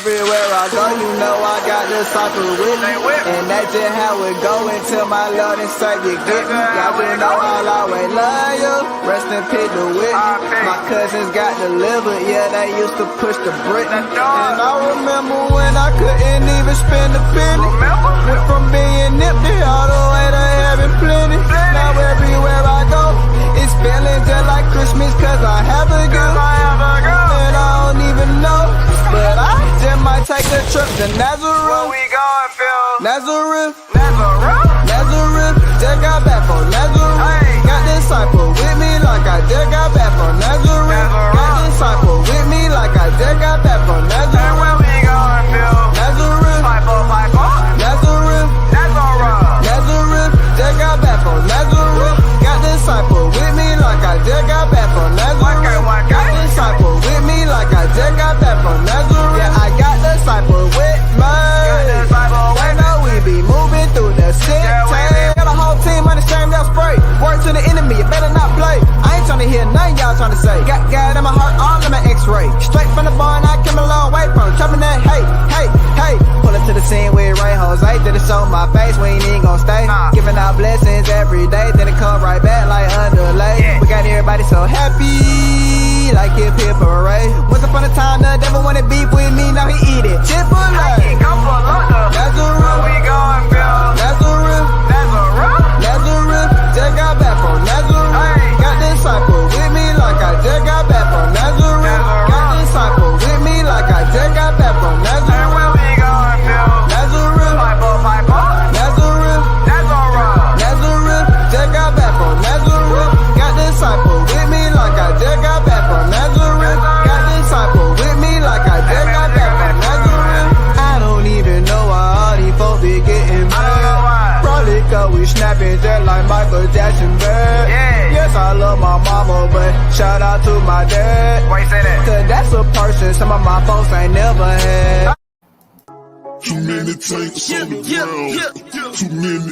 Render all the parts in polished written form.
everywhere I go, you know I got the disciples with me. And that's just how it go until my Lord and Savior get me. Y'all just know I'll always love you. Rest in peace to Whitney. My cousins got delivered, yeah, they used to push the Britney. And I remember when I couldn't even spend a penny. Went from being nippy all the way to having plenty. Now everywhere I go, it's feeling just like Christmas, cause I have a girl. And I don't even know, but I just might take a trip to Nazareth. Where we going, Phil? Nazareth. Nazareth? Nazareth. Just got back from Nazareth. Hey. Got disciple with me like I just got back from Nazareth. Got disciple with me like I just got back from Nazareth. Hey, where we going, Phil? Nazareth. Pipe up. Nazareth. Nazareth. Nazareth. Just got back from Nazareth. Got disciple with me like I just got back from Nazareth. Got disciple with me like I just got back from Nazareth. Yeah, I got disciple with me. They know we be moving through the city. Got a whole team on the same damn spray. Word to the enemy, you better not play. I ain't tryna hear nothing y'all tryna say. Got God in my heart, all in my x-ray. Straight from the barn, I came a long way from chopping that hey. Pull up to the scene with Ray Jose. Did it show my face, we ain't even gon' stay. Giving out blessings every day, then it come right back like underlay. We got everybody so happy, like hip parade. Once upon a time, the devil wanted beef with me, now he eat it. Chick-fil-A. Nazareth. Where we going, Phil? Nazareth. Nazareth. Just got back from Nazareth. Got disciple with me like I just got back from Nazareth. Got disciple with me like I just got back from Nazareth. Hey, where we going, Phil? Nazareth. Pipe up. Nazareth. Nazareth. Just got back from Nazareth. Got disciple with me like I just got back from Nazareth. Got disciple with me like I just got back from Nazareth. I don't even know why all these folks be getting mad. Probably cause we snapping just like Michael Jackson bad. Yes, I love my mama, but shout out to my dad. Why you say that? Cause that's a person some of my folks ain't never had. Too many tanks on the ground. Too many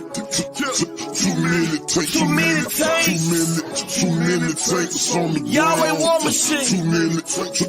tanks on the ground. Y'all ain't war machine. Too many tanks.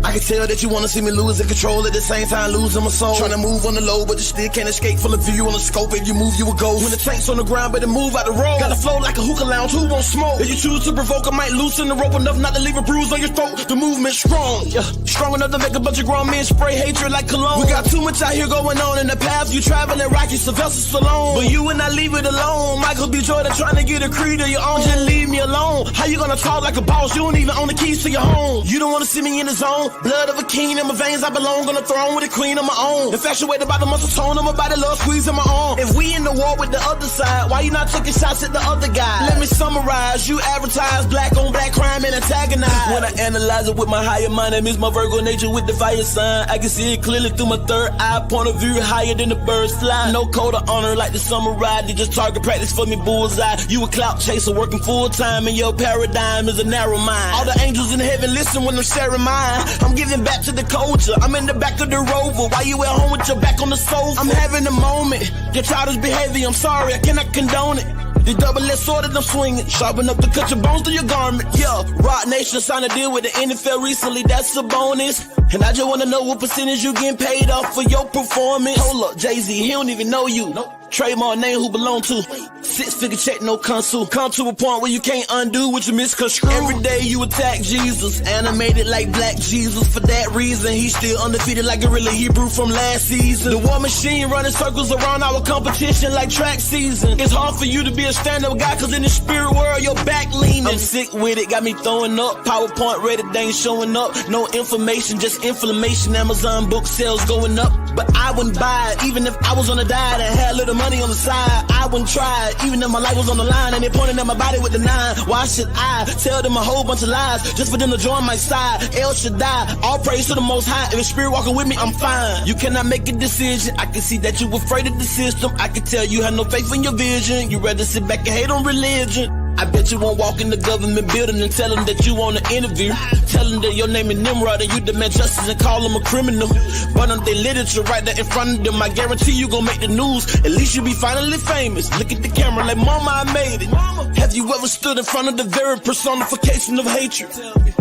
I can tell that you wanna see me lose control at the same time losing my soul. Trying to move on the low, but you still can't escape from the view on the scope. If you move, you will go. When the tank's on the ground, better move out the road. Gotta flow like a hookah lounge, who won't smoke? If you choose to provoke, I might loosen the rope enough not to leave a bruise on your throat. The movement's strong, strong enough to make a bunch of grown men spray hatred like cologne. We got too much out here going on in the path you traveling, Rocky Sylvester Stallone. But you and I leave it alone. Michael B. Jordan trying to get a creed of your own. Just leave me alone. How you gonna talk like a boss? You don't even own the keys to your home. You don't wanna see me in the zone. Blood of a king in my veins, I belong on the throne with a queen of my own. Infatuated by the muscle tone of my body, love squeezing my arm. If we in the war with the other side, why you not taking shots at the other guy? Let me summarize, you advertise black on black crime and antagonize. When I analyze it with my higher mind, I miss my Virgo nature with the fire sign. I can see it clearly through my third eye, point of view higher than the birds fly. No code of honor like the samurai, they just target practice for me bullseye. You a clout chaser working full time and your paradigm is a narrow mind. All the angels in heaven listen when I'm sharing mine. I'm giving back to the culture, I'm in the back of the Rover. Why you at home with your back on the sofa? I'm having a moment, your childish behavior, I'm sorry, I cannot condone it. The double-edged sword that I'm swinging, sharp enough to cut your bones through your garment. Yeah, Rock Nation signed a deal with the NFL recently, that's a bonus. And I just wanna know what percentage you getting paid off for your performance. Hold up, Jay-Z, he don't even know you. Nope. Trademark name who belong to. 6-figure check, no console. Come to a point where you can't undo what you misconstrue. Every day you attack Jesus, animated like Black Jesus. For that reason, he's still undefeated like Gorilla Hebrew from last season. The war machine running circles around our competition like track season. It's hard for you to be a stand-up guy, cause in the spirit world, your back leaning. I'm sick with it, got me throwing up. PowerPoint ready, they ain't showing up. No information, just inflammation. Amazon book sales going up. But I wouldn't buy it, even if I was on a diet and had a little money on the side. I wouldn't try it, even if my life was on the line and they pointing at my body with the 9. Why should I tell them a whole bunch of lies just for them to join my side? El Shaddai, all praise to the Most High. If the Spirit walking with me, I'm fine. You cannot make a decision. I can see that you afraid of the system. I can tell you have no faith in your vision. You rather sit back and hate on religion. I bet you won't walk in the government building and tell them that you want to interview. Tell them that your name is Nimrod and you demand justice and call them a criminal. Burn up their literature right there in front of them. I guarantee you gon' make the news. At least you be finally famous. Look at the camera like, Mama, I made it. Have you ever stood in front of the very personification of hatred?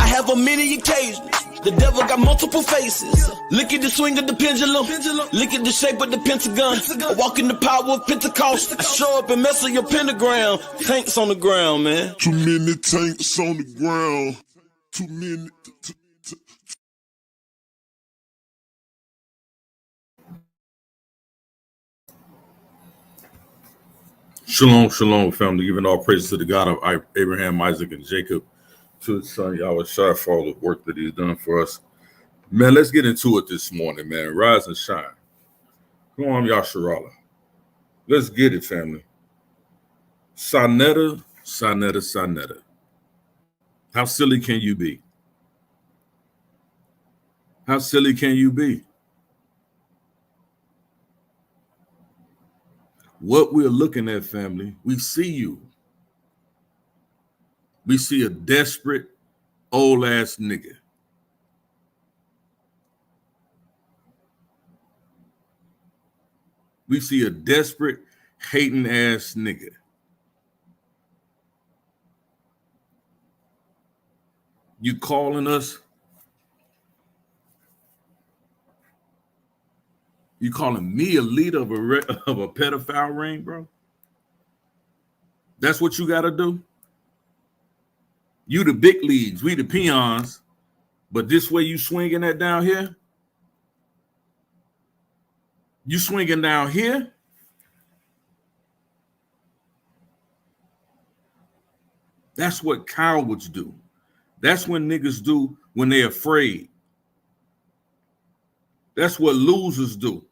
I have on many occasions The devil got multiple faces. Look at the swing of the pendulum. Look at the shape of the pentagon. I walk in the power of Pentecost. I show up and mess with your pentagram. Tanks on the ground, man. Too many tanks on the ground. Too many. Shalom, shalom, family. Giving all praise to the God of Abraham, Isaac, and Jacob, to his son Yahweh Shai for all the work that he's done for us. Man, let's get into it this morning, man. Rise and shine. Come on, Yasharala. Let's get it, family. Sonetta, sonetta, sonetta. How silly can you be? How silly can you be? What we're looking at, family, we see you. We see a desperate, old-ass nigga. We see a desperate, hating-ass nigga. You calling us? You calling me a leader of a pedophile ring, bro? That's what you got to do? You the big leagues, we the peons, but this way you swinging that down here? You swinging down here? That's what cowards do. That's what niggas do when they're afraid. That's what losers do.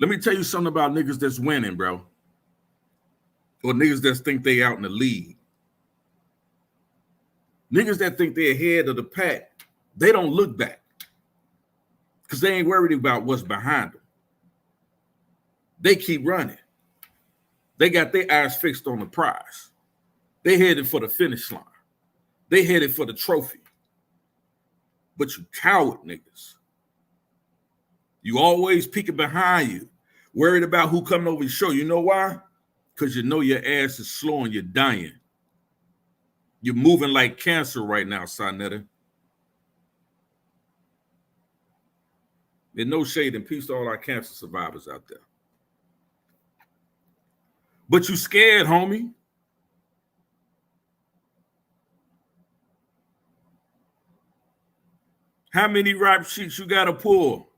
Let me tell you something about niggas that's winning, bro. Or niggas that think they out in the league. Niggas that think they're ahead of the pack, they don't look back. Because they ain't worried about what's behind them. They keep running. They got their eyes fixed on the prize. They headed for the finish line. They headed for the trophy. But you coward niggas. You always peeking behind you, worried about who coming over your show. You know why? Because you know your ass is slow and you're dying. You're moving like cancer right now, Sonetta. There's no shade and peace to all our cancer survivors out there. But you scared, homie. How many rap sheets you got to pull?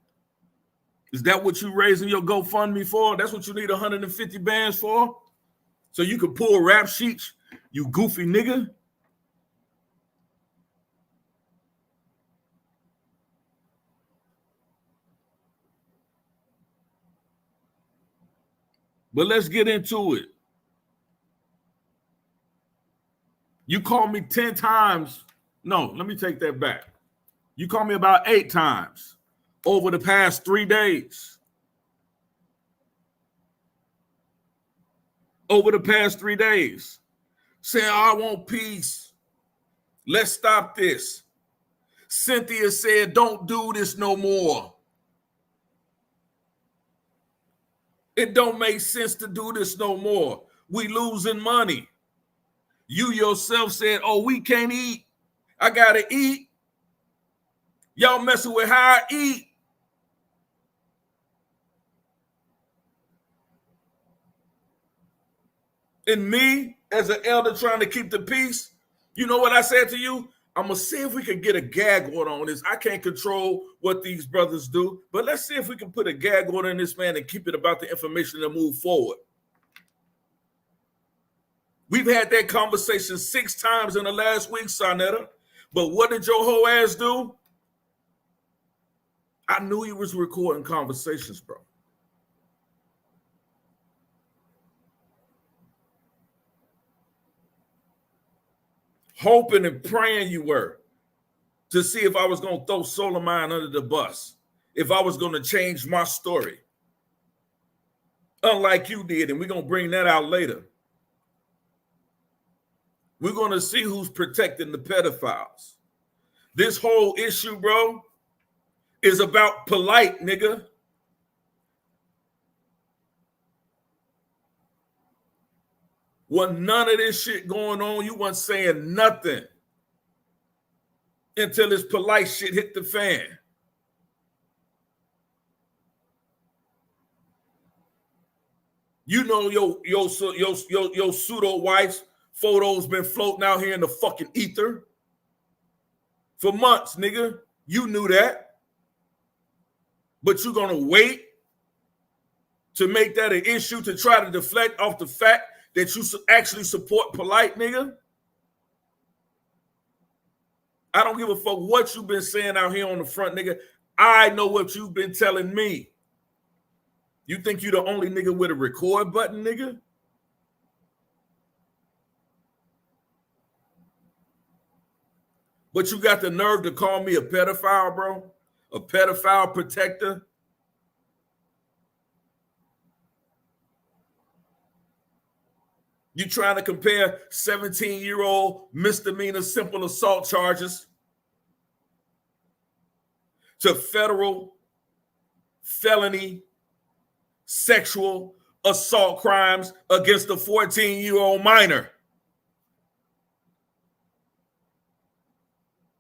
Is that what you raising your GoFundMe for? That's what you need 150 bands for? So you can pull rap sheets, you goofy nigga? But let's get into it. You called me 10 times. No, let me take that back. You called me about 8 times over the past 3 days. Over the past 3 days. Saying, I want peace. Let's stop this. Cynthia said, don't do this no more. It don't make sense to do this no more. We losing money. You yourself said, oh, we can't eat. I gotta eat. Y'all messing with how I eat. And me, as an elder trying to keep the peace, you know what I said to you? I'm going to see if we can get a gag order on this. I can't control what these brothers do, but let's see if we can put a gag order in this man and keep it about the information and move forward. We've had that conversation 6 times in the last week, Sonetta. But what did your whole ass do? I knew he was recording conversations, bro. Hoping and praying you were to see if I was going to throw Solomon under the bus, if I was going to change my story. Unlike you did, and we're going to bring that out later. We're going to see who's protecting the pedophiles. This whole issue, bro, is about polite, nigga. Wasn't none of this shit going on. You wasn't saying nothing. until this polite shit hit the fan. You know your pseudo wife's photos been floating out here in the fucking ether for months, nigga. You knew that. But you're gonna wait to make that an issue to try to deflect off the fact that you actually support polite, nigga? I don't give a fuck what you've been saying out here on the front, nigga. I know what you've been telling me. You think you the only nigga with a record button, nigga? But you got the nerve to call me a pedophile, bro? A pedophile protector? You trying to compare 17-year-old misdemeanor simple assault charges to federal felony sexual assault crimes against a 14-year-old minor.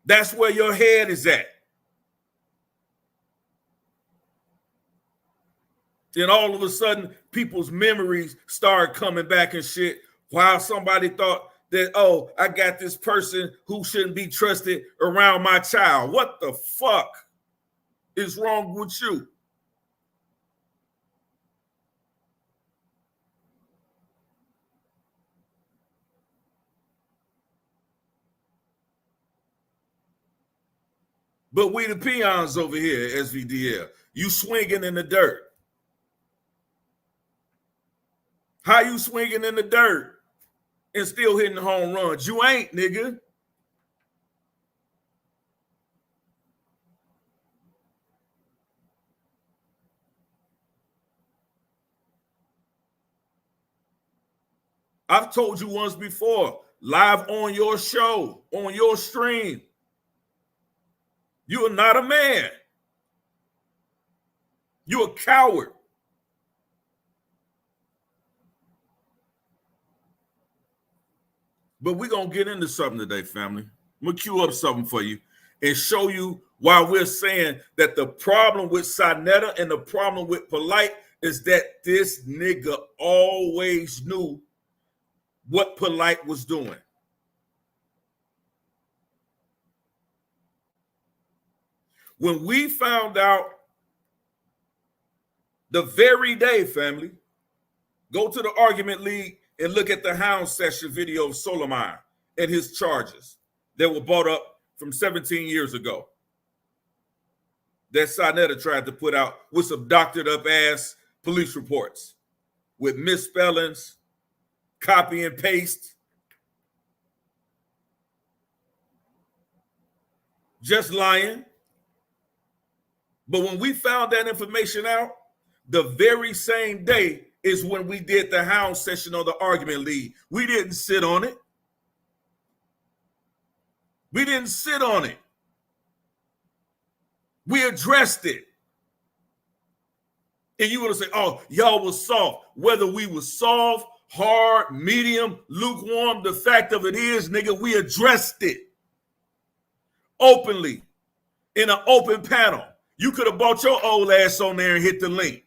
That's where your head is at. Then all of a sudden, people's memories start coming back and shit, while somebody thought that, oh, I got this person who shouldn't be trusted around my child. What the fuck is wrong with you? But we the peons over here, SVDL. You swinging in the dirt. How you swinging in the dirt and still hitting home runs? You ain't, nigga. I've told you once before, live on your show, on your stream, you are not a man. You're a coward. But we're going to get into something today, family. I'm going to cue up something for you and show you why we're saying that the problem with Sonetta and the problem with Polite is that this nigga always knew what Polite was doing. When we found out the very day, family, go to the argument league and look at the hound session video of Solomon and his charges that were brought up from 17 years ago that Sonetta tried to put out with some doctored up ass police reports with misspellings, copy and paste, just lying. But when we found that information out, the very same day is when we did the hound session on the argument league. We didn't sit on it. We didn't sit on it. We addressed it. And you want to say, oh, y'all was soft. Whether we was soft, hard, medium, lukewarm, the fact of it is, nigga, we addressed it openly in an open panel. You could have brought your old ass on there and hit the link.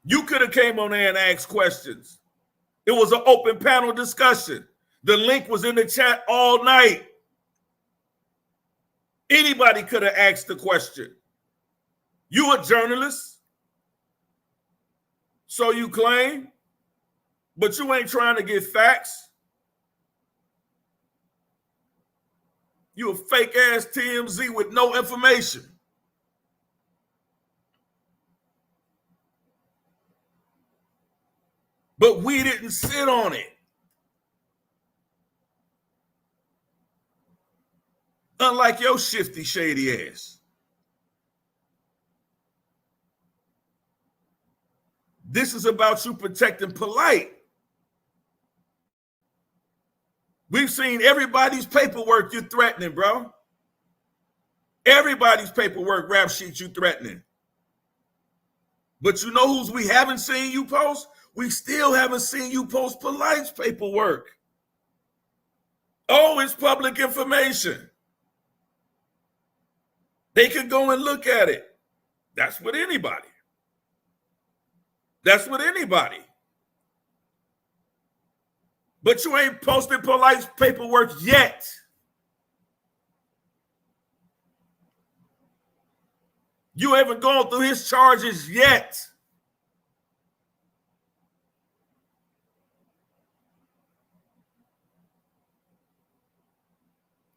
You could have came on there and asked questions. It was an open panel discussion. The link was in the chat all night. Anybody could have asked the question. You a journalist, so you claim, but you ain't trying to get facts. You a fake ass TMZ with no information. But we didn't sit on it. Unlike your shifty, shady ass. This is about you protecting Polite. We've seen everybody's paperwork you're threatening, bro. Everybody's paperwork, rap sheet you threatening. But you know whose we haven't seen you post? We still haven't seen you post Polite's paperwork. it's public information. They can go and look at it. That's with anybody. That's with anybody. But you ain't posted Polite's paperwork yet. You haven't gone through his charges yet.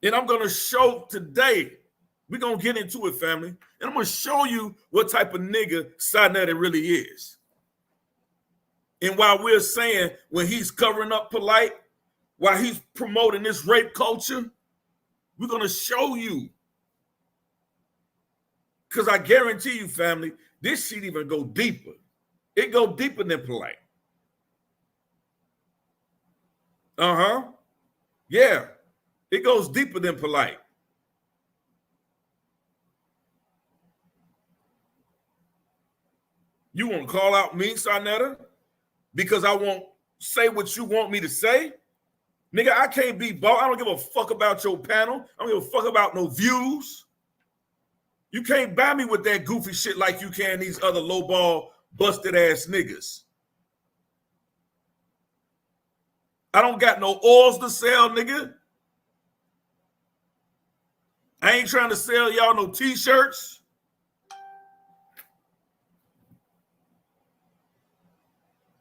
And I'm going to show today, we're going to get into it, family, and I'm going to show you what type of nigga Sinetta really is. And while we're saying when he's covering up Polite, while he's promoting this rape culture, we're going to show you. Because I guarantee you, family, this shit even go deeper. It go deeper than Polite. Uh-huh. Yeah. It goes deeper than Polite. You want to call out me, Sinetta, because I won't say what you want me to say? Nigga, I can't be bought. I don't give a fuck about your panel. I don't give a fuck about no views. You can't buy me with that goofy shit like you can these other lowball, busted-ass niggas. I don't got no oils to sell, nigga. I ain't trying to sell y'all no t-shirts.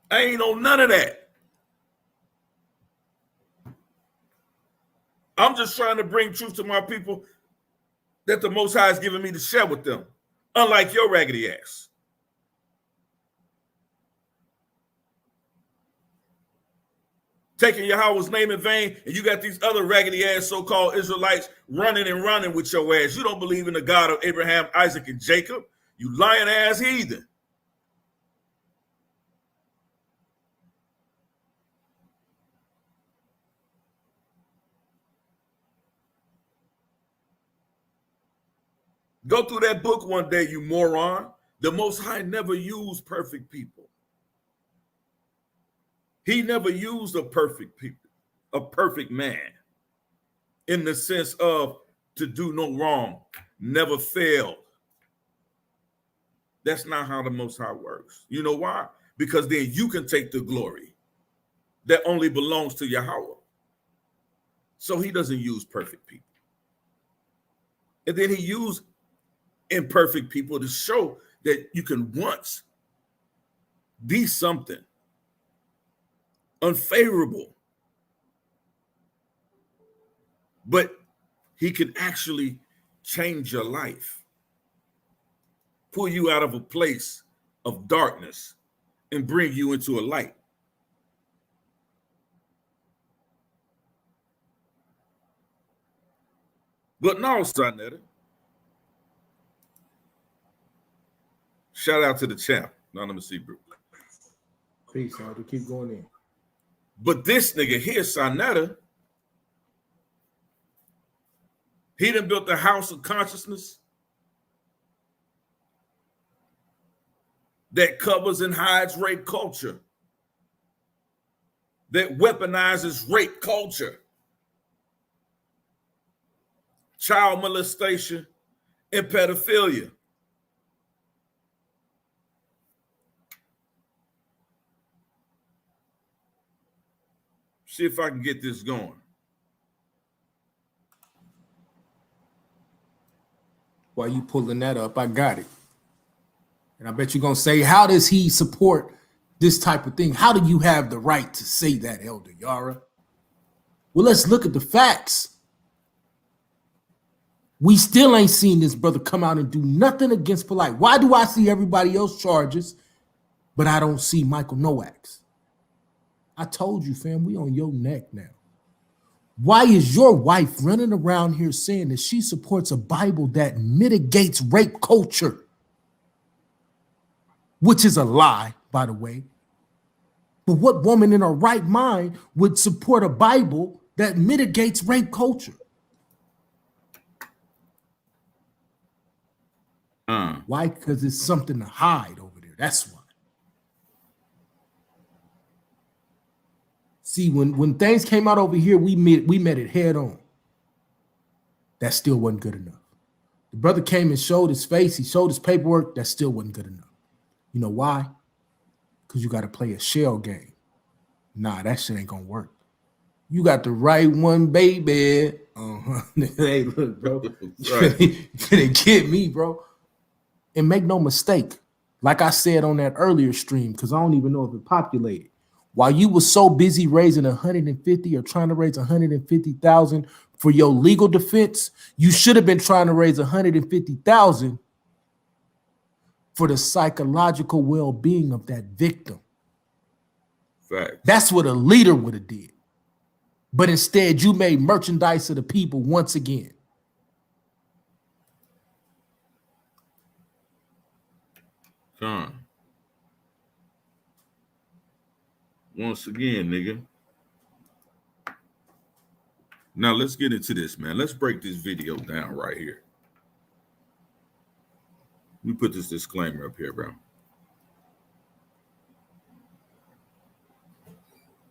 I ain't on none of that. I'm just trying to bring truth to my people that the Most High is giving me to share with them, unlike your raggedy ass. Taking Yahweh's name in vain, and you got these other raggedy ass so-called Israelites running with your ass. You don't believe in the God of Abraham, Isaac, and Jacob. You lying ass heathen. Go through that book one day, you moron. The Most High never used perfect people. He never used a perfect people, a perfect man, in the sense of to do no wrong, never failed. That's not how the Most High works. You know why? Because then you can take the glory that only belongs to Yahweh. So he doesn't use perfect people. And then he used imperfect people to show that you can once be something unfavorable, but he can actually change your life, pull you out of a place of darkness and bring you into a light. But no, Sinetta. Shout out to the champ. Anonymous Hebrew. Peace, Elder. Keep going in. But this nigga here, Sinetta, he done built the house of consciousness that covers and hides rape culture, that weaponizes rape culture, child molestation, and pedophilia. See if I can get this going. While you pulling that up, I got it. And I bet you're going to say, how does he support this type of thing? How do you have the right to say that, Elder Yara? Well, let's look at the facts. We still ain't seen this brother come out and do nothing against Polite. Why do I see everybody else charges, but I don't see Michael Nowak's? I told you, fam, we on your neck now. Why is your wife running around here saying that she supports a Bible that mitigates rape culture? Which is a lie, by the way. But what woman in her right mind would support a Bible that mitigates rape culture? Why? Because it's something to hide over there. That's why. See, when things came out over here, we met it head on. That still wasn't good enough. The brother came and showed his face. He showed his paperwork. That still wasn't good enough. You know why? Because you got to play a shell game. Nah, that shit ain't gonna work. You got the right one, baby. Hey, look, bro. Right. You finna get me, bro. And make no mistake, like I said on that earlier stream, because I don't even know if it populated. While you were so busy raising 150 or trying to raise 150,000 for your legal defense, you should have been trying to raise 150,000 for the psychological well-being of that victim. Facts. That's what a leader would have did. But instead, you made merchandise of the people once again. Con. Once again, nigga. Now let's get into this, man. Let's break this video down right here. Let me put this disclaimer up here, bro.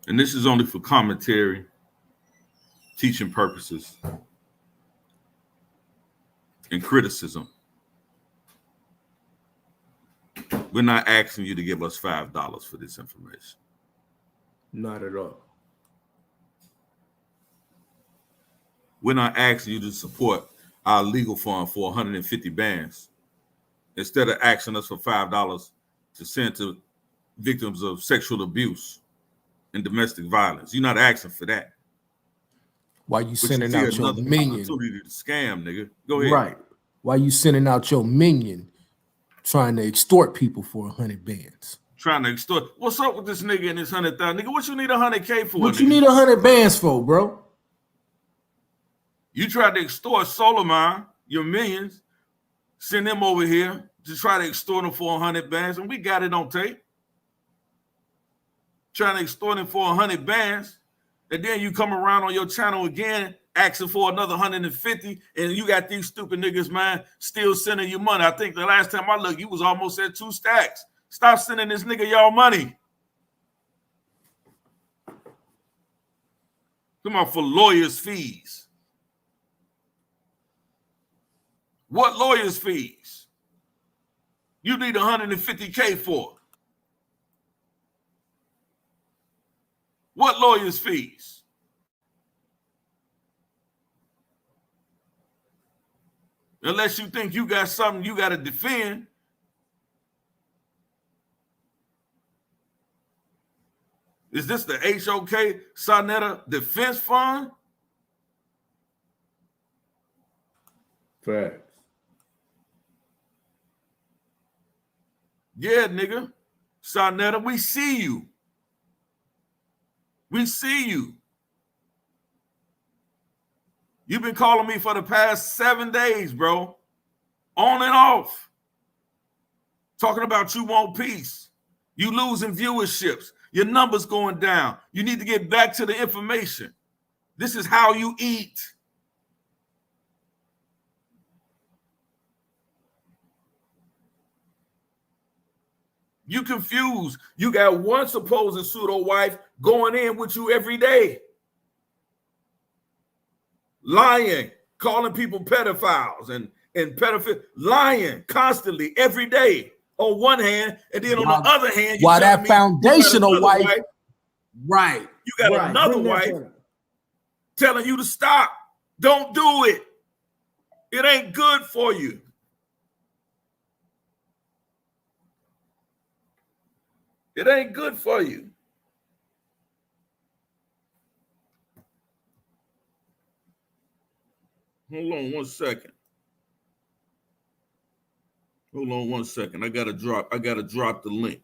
And this is only for commentary, teaching purposes, and criticism. We're not asking you to give us $5 for this information. Not at all. We're not asking you to support our legal fund for 150 bands instead of asking us for $5 to send to victims of sexual abuse and domestic violence. You're not asking for that. Why you sending out your minion? Opportunity to scam, nigga. Go ahead. Right. Why you sending out your minion trying to extort people for 100 bands? Trying to extort. What's up with this nigga and this 100,000? Nigga, what you need 100K for? What nigga? you need 100 bands for, bro? You tried to extort Solomon, your minions, send them over here to try to extort them for 100 bands, and we got it on tape. Trying to extort them for 100 bands, and then you come around on your channel again asking for another 150, and you got these stupid niggas, man, still sending you money. I think the last time I looked, you was almost at 2 stacks. Stop sending this nigga y'all money. Come on, for lawyers' fees. What lawyers' fees? You need 150K for? What lawyers' fees? Unless you think you got something you got to defend. Is this the H.O.K. Sonetta Defense Fund? Facts. Yeah, nigga. Sonetta, we see you. We see you. You've been calling me for the past 7 days, bro. On and off. Talking about you want peace. You losing viewerships. Your numbers going down. You need to get back to the information. This is how you eat. You confused. You got one supposed pseudo wife going in with you every day. Lying, calling people pedophiles and pedophile, lying constantly every day on one hand, and then on the other hand, while that foundational wife, right? You got another wife telling you to stop. Don't do it. It ain't good for you. It ain't good for you. Hold on 1 second. Hold on 1 second. I gotta drop the link.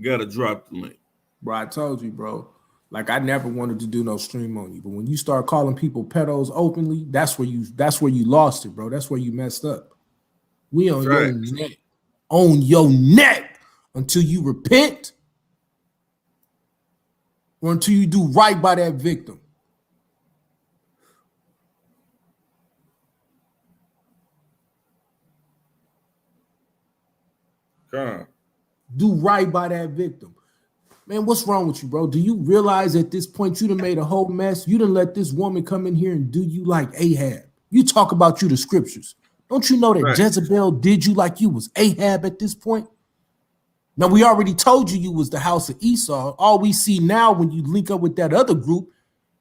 Gotta drop the link. Bro, I told you, bro. Like, I never wanted to do no stream on you, but when you start calling people pedos openly, that's where you lost it, bro. That's where you messed up. We on your neck. On your neck until you repent or until you do right by that victim. God. Do right by that victim. Man, what's wrong with you, bro? Do you realize at this point you done made a whole mess? You done let this woman come in here and do you like Ahab. You talk about you the scriptures. Don't you know that Right. Jezebel did you like you was Ahab at this point? Now, we already told you was the house of Esau. All we see now when you link up with that other group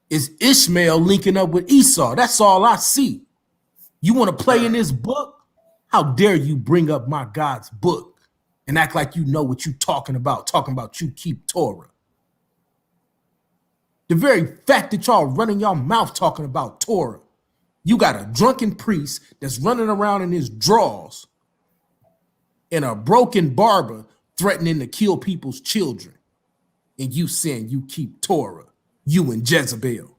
is Ishmael linking up with Esau. That's all I see. You want to play in this book? How dare you bring up my God's book and act like you know what you talking about you keep Torah. The very fact that y'all running your mouth talking about Torah, you got a drunken priest that's running around in his drawers and a broken barber threatening to kill people's children, and you saying you keep Torah, you and Jezebel.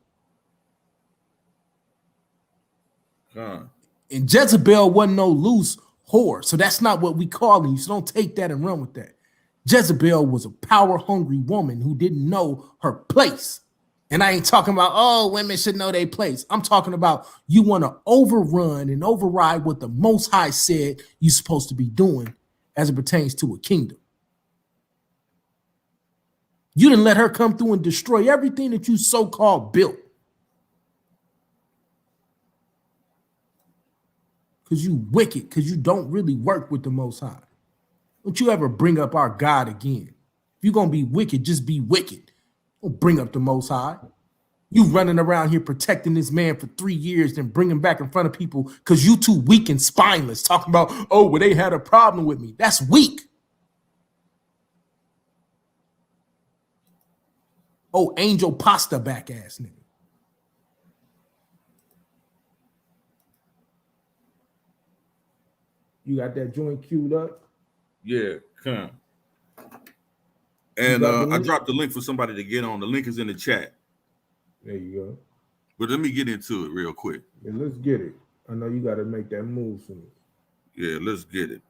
And Jezebel wasn't no loose whore, so that's not what we calling you, so don't take that and run with that. Jezebel was a power-hungry woman who didn't know her place. And I ain't talking about, oh, women should know their place. I'm talking about you want to overrun and override what the Most High said you're supposed to be doing as it pertains to a kingdom. You didn't let her come through and destroy everything that you so-called built. Because you wicked, because you don't really work with the Most High. Don't you ever bring up our God again. If you're going to be wicked, just be wicked. Don't bring up the Most High. You running around here protecting this man for 3 years, then bring him back in front of people because you too weak and spineless, talking about, oh, well, they had a problem with me. That's weak. Oh, angel pasta back ass nigga. You got that joint queued up? Yeah, come. And I dropped the link for somebody to get on. The link is in the chat. There you go. But let me get into it real quick. Yeah, let's get it. I know you got to make that move for me. Yeah, let's get it.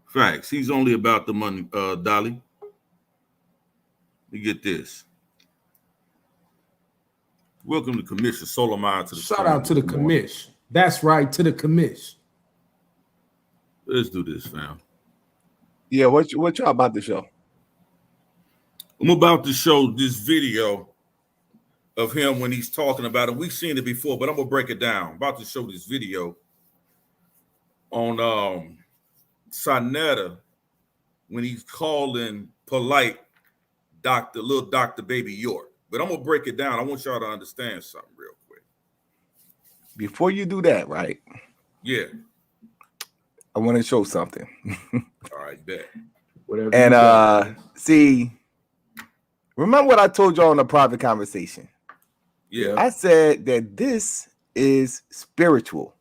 Facts. He's only about the money, Dolly. Let me get this. Welcome to Commission Solomon to the shout out to the commish. That's right, to the commish. Let's do this, fam. Yeah, what y'all about to show? I'm about to show this video of him when he's talking about it. We've seen it before, but I'm gonna break it down. I'm about to show this video on Sonetta when he's calling polite little Dr. Baby York. But I'm gonna break it down. I want y'all to understand something real quick. Before you do that, right? Yeah. I want to show something. All right, bet. Whatever. And see, remember what I told y'all in a private conversation? Yeah. I said that this is spiritual.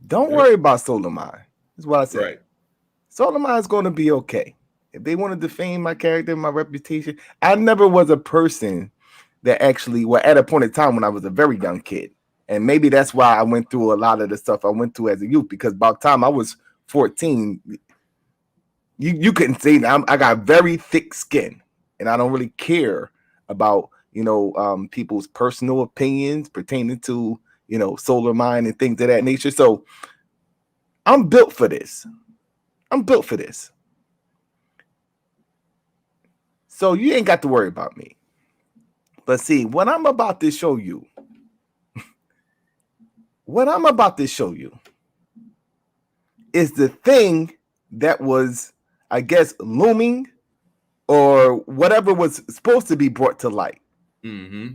Don't worry about Solomon. That's what I said. Right. Solomon is going to be okay. If they want to defame my character, my reputation, I never was a person that actually, well, at a point in time when I was a very young kid, and maybe that's why I went through a lot of the stuff I went through as a youth, because by the time I was 14, you couldn't say that. I got very thick skin, and I don't really care about, people's personal opinions pertaining to, solar mind and things of that nature. So I'm built for this. I'm built for this. So you ain't got to worry about me. But see, what I'm about to show you, is the thing that was, I guess, looming or whatever was supposed to be brought to light. Mm-hmm.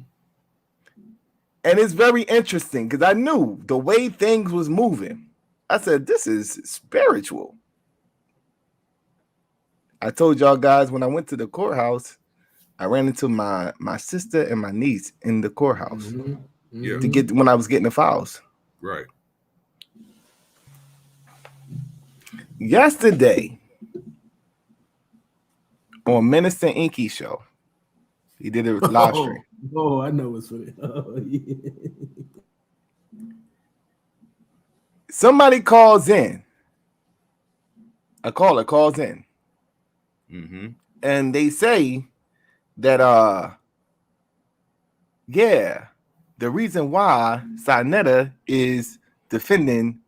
And it's very interesting because I knew the way things was moving. I said, this is spiritual. I told y'all guys when I went to the courthouse, I ran into my sister and my niece in the courthouse to get when I was getting the files. Right. Yesterday on Minister Inky show, he did a live stream. Oh, I know it's funny. Oh, yeah. Somebody calls in. A caller calls in. Mm-hmm. And they say that the reason why Sonetta is defending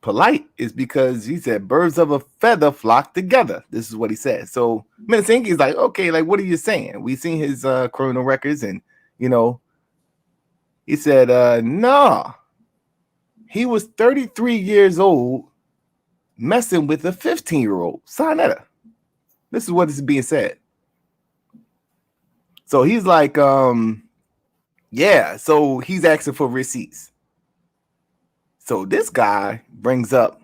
polite is because he said birds of a feather flock together. This is what he said. So Minasinghi's like, okay, like what are you saying? We seen his criminal records, and he said, nah. He was 33 years old messing with a 15-year-old. Sarnetta. This is what is being said. So he's like, yeah, so he's asking for receipts. So this guy brings up,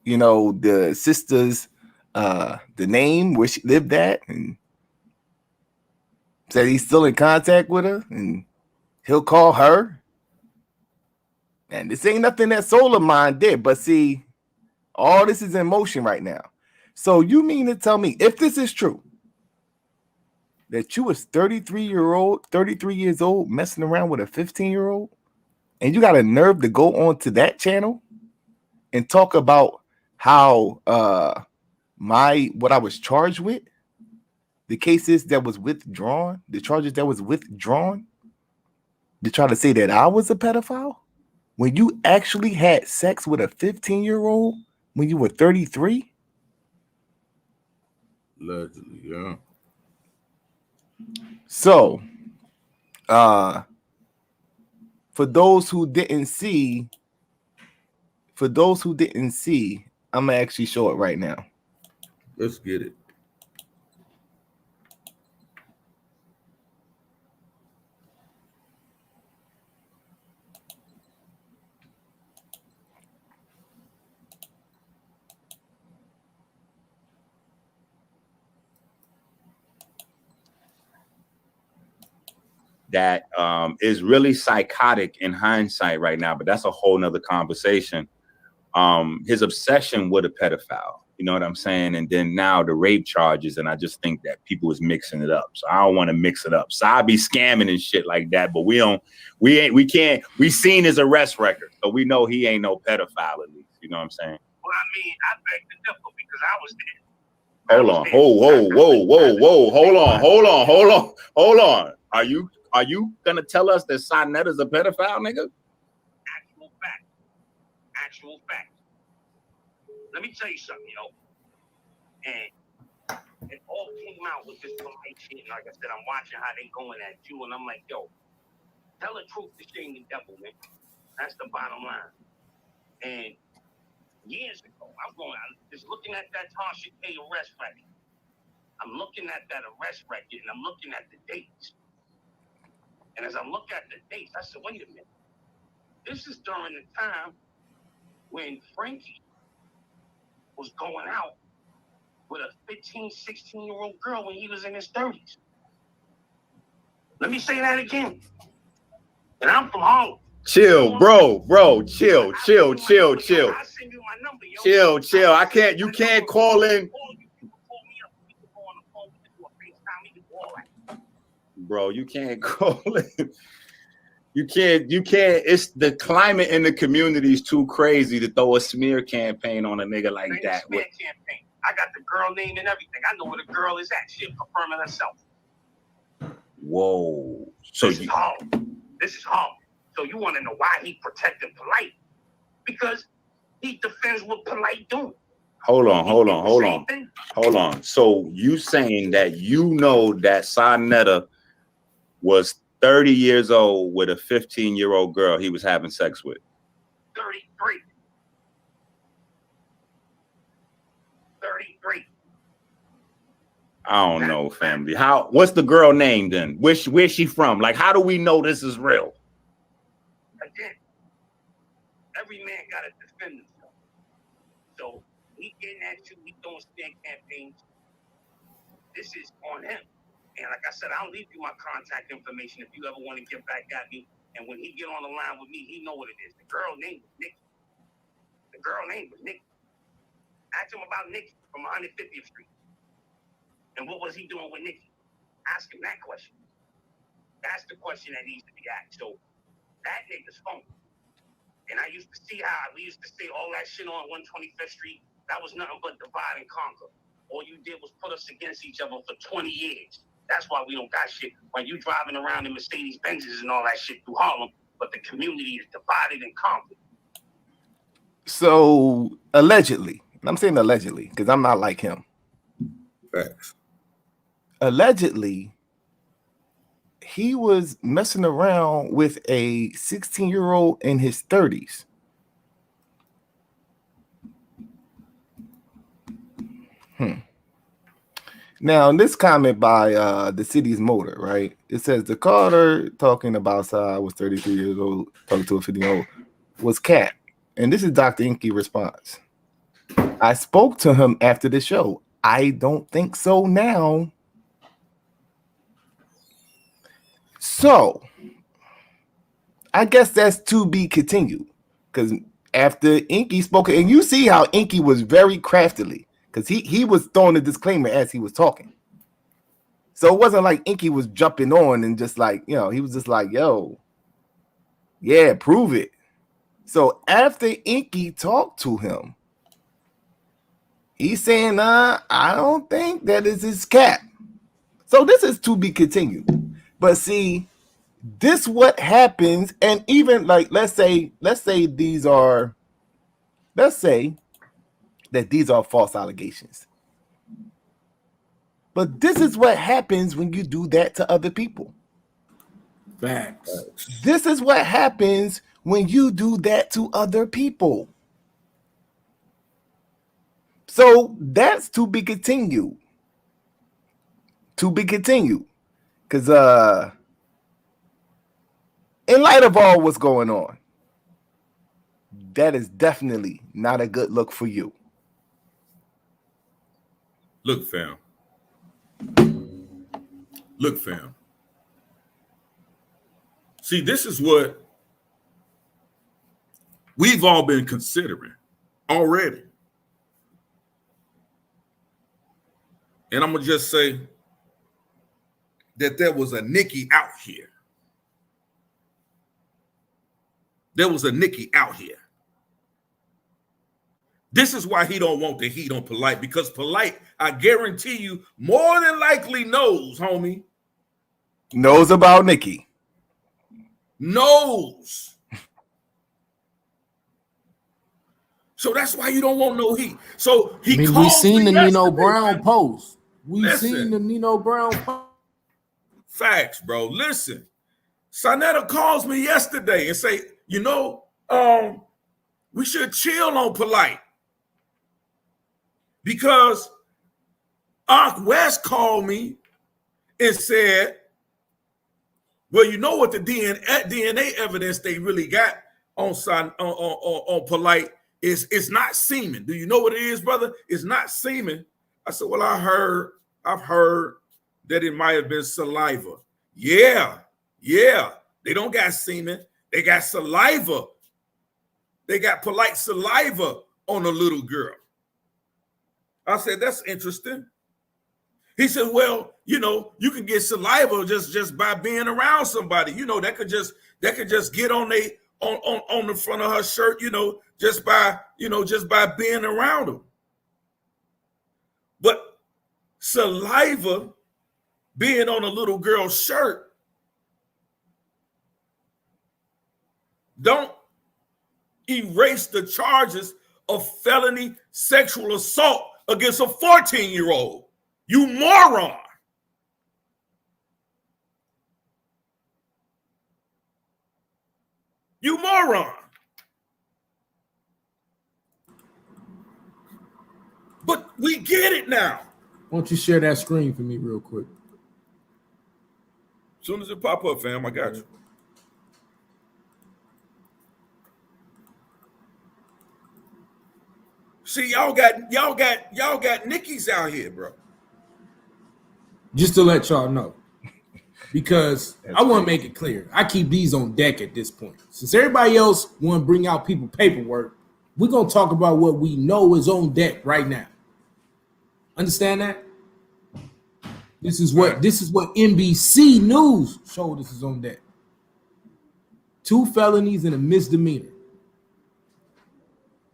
the sister's, the name where she lived at, and said he's still in contact with her, and he'll call her. And this ain't nothing that Soul of Mine did, but see, all this is in motion right now. So you mean to tell me, if this is true, that you was 33 years old messing around with a 15-year-old, and you got a nerve to go on to that channel and talk about how what I was charged with, the cases that was withdrawn, the charges that was withdrawn, to try to say that I was a pedophile when you actually had sex with a 15-year-old when you were 33? Allegedly, yeah. So, for those who didn't see, I'm gonna actually show it right now. Let's get it. That is really psychotic in hindsight right now, but that's a whole nother conversation. His obsession with a pedophile, you know what I'm saying? And then now the rape charges, and I just think that people is mixing it up. So I don't want to mix it up. So I be scamming and shit like that, but we seen his arrest record, so we know he ain't no pedophile at least. You know what I'm saying? Well, I mean, I beg to differ because I was there. Hold on. Hold on. Are you gonna tell us that Sarnetta's a pedophile, nigga? Actual fact. Let me tell you something, And it all came out with this polite shit. And like I said, I'm watching how they going at you, and I'm like, yo, tell the truth to shame the devil, man. That's the bottom line. And years ago, I'm just looking at that H.O.K arrest record. I'm looking at that arrest record, and I'm looking at the dates. And as I look at the dates, I said, wait a minute. This is during the time when Frankie was going out with a 15, 16-year-old girl when he was in his 30s. Let me say that again. And I'm from Harlem. Chill, bro. Chill. Chill. You can't call in. Bro, you can't call it. You can't. It's the climate in the community is too crazy to throw a smear campaign on a nigga like that. Smear campaign. I got the girl name and everything. I know where the girl is at. She's confirming herself. Whoa. So this is Harlem. So you want to know why he protected Polite? Because he defends what Polite doing. Hold on. So you saying that that Sarnetta was 30 years old with a 15-year-old girl he was having sex with? 33. I don't know, family. What's the girl name then? Where's she from? Like, how do we know this is real? Again, every man got to defend himself. So he getting at you, he doing smear campaigns. This is on him. And like I said, I'll leave you my contact information if you ever want to get back at me. And when he get on the line with me, he know what it is. The girl name was Nikki. Ask him about Nikki from 150th Street. And what was he doing with Nikki? Ask him that question. That's the question that needs to be asked. So that nigga's phone. And I used to see how we used to say all that shit on 125th Street. That was nothing but divide and conquer. All you did was put us against each other for 20 years. That's why we don't got shit. When you driving around in Mercedes Benzes and all that shit through Harlem, but the community is divided and conquered. So allegedly, and I'm saying allegedly because I'm not like him. Facts. Allegedly, he was messing around with a 16-year-old in his 30s. Now, in this comment by the city's motor, right? It says the caller talking about I was 33 years old, talking to a 50-year-old, was Cat. And this is Dr. Inky response. I spoke to him after the show. I don't think so now. So, I guess that's to be continued. Because after Inky spoke, and you see how Inky was very craftily, because he was throwing a disclaimer as he was talking. So it wasn't like Inky was jumping on and just like, you know, he was just like, yo, yeah, prove it. So after Inky talked to him, he's saying, I don't think that is his Cap. So this is to be continued. But see, this what happens, and even like let's say these are, let's say that these are false allegations. But this is what happens when you do that to other people. Facts. This is what happens when you do that to other people. So that's to be continued. To be continued. Because in light of all what's going on, that is definitely not a good look for you. Look, fam. Look, fam. See, this is what we've all been considering already. And I'm going to just say that there was a Nikki out here. There was a Nikki out here. This is why he don't want the heat on Polite, because Polite, I guarantee you, more than likely knows, homie. Knows about Nikki. Knows. So that's why you don't want no heat. So he called we seen the Nino yesterday, Brown man. post. We Listen. seen the Nino Brown post. Facts, bro. Listen. Sonetta calls me yesterday and say, you know, we should chill on Polite. Because Ark West called me and said, well, you know what the DNA evidence they really got on Polite is it's not semen. Do you know what it is, brother? It's not semen. I said, well, I've heard that it might have been saliva. Yeah. They don't got semen. They got saliva. They got Polite saliva on a little girl. I said, that's interesting. He said, well, you know, you can get saliva just by being around somebody. You know, that could just get on the front of her shirt, you know, just by being around them. But saliva being on a little girl's shirt don't erase the charges of felony sexual assault against a 14-year-old. You moron. You moron. But we get it now. Why don't you share that screen for me real quick? As soon as it pop up, fam, I got you. See, y'all got Nickies out here, bro. Just to let y'all know, because I want to make it clear, I keep these on deck at this point. Since everybody else want to bring out people paperwork, we're gonna talk about what we know is on deck right now. Understand that? This is what NBC News showed us is on deck. 2 felonies and a misdemeanor.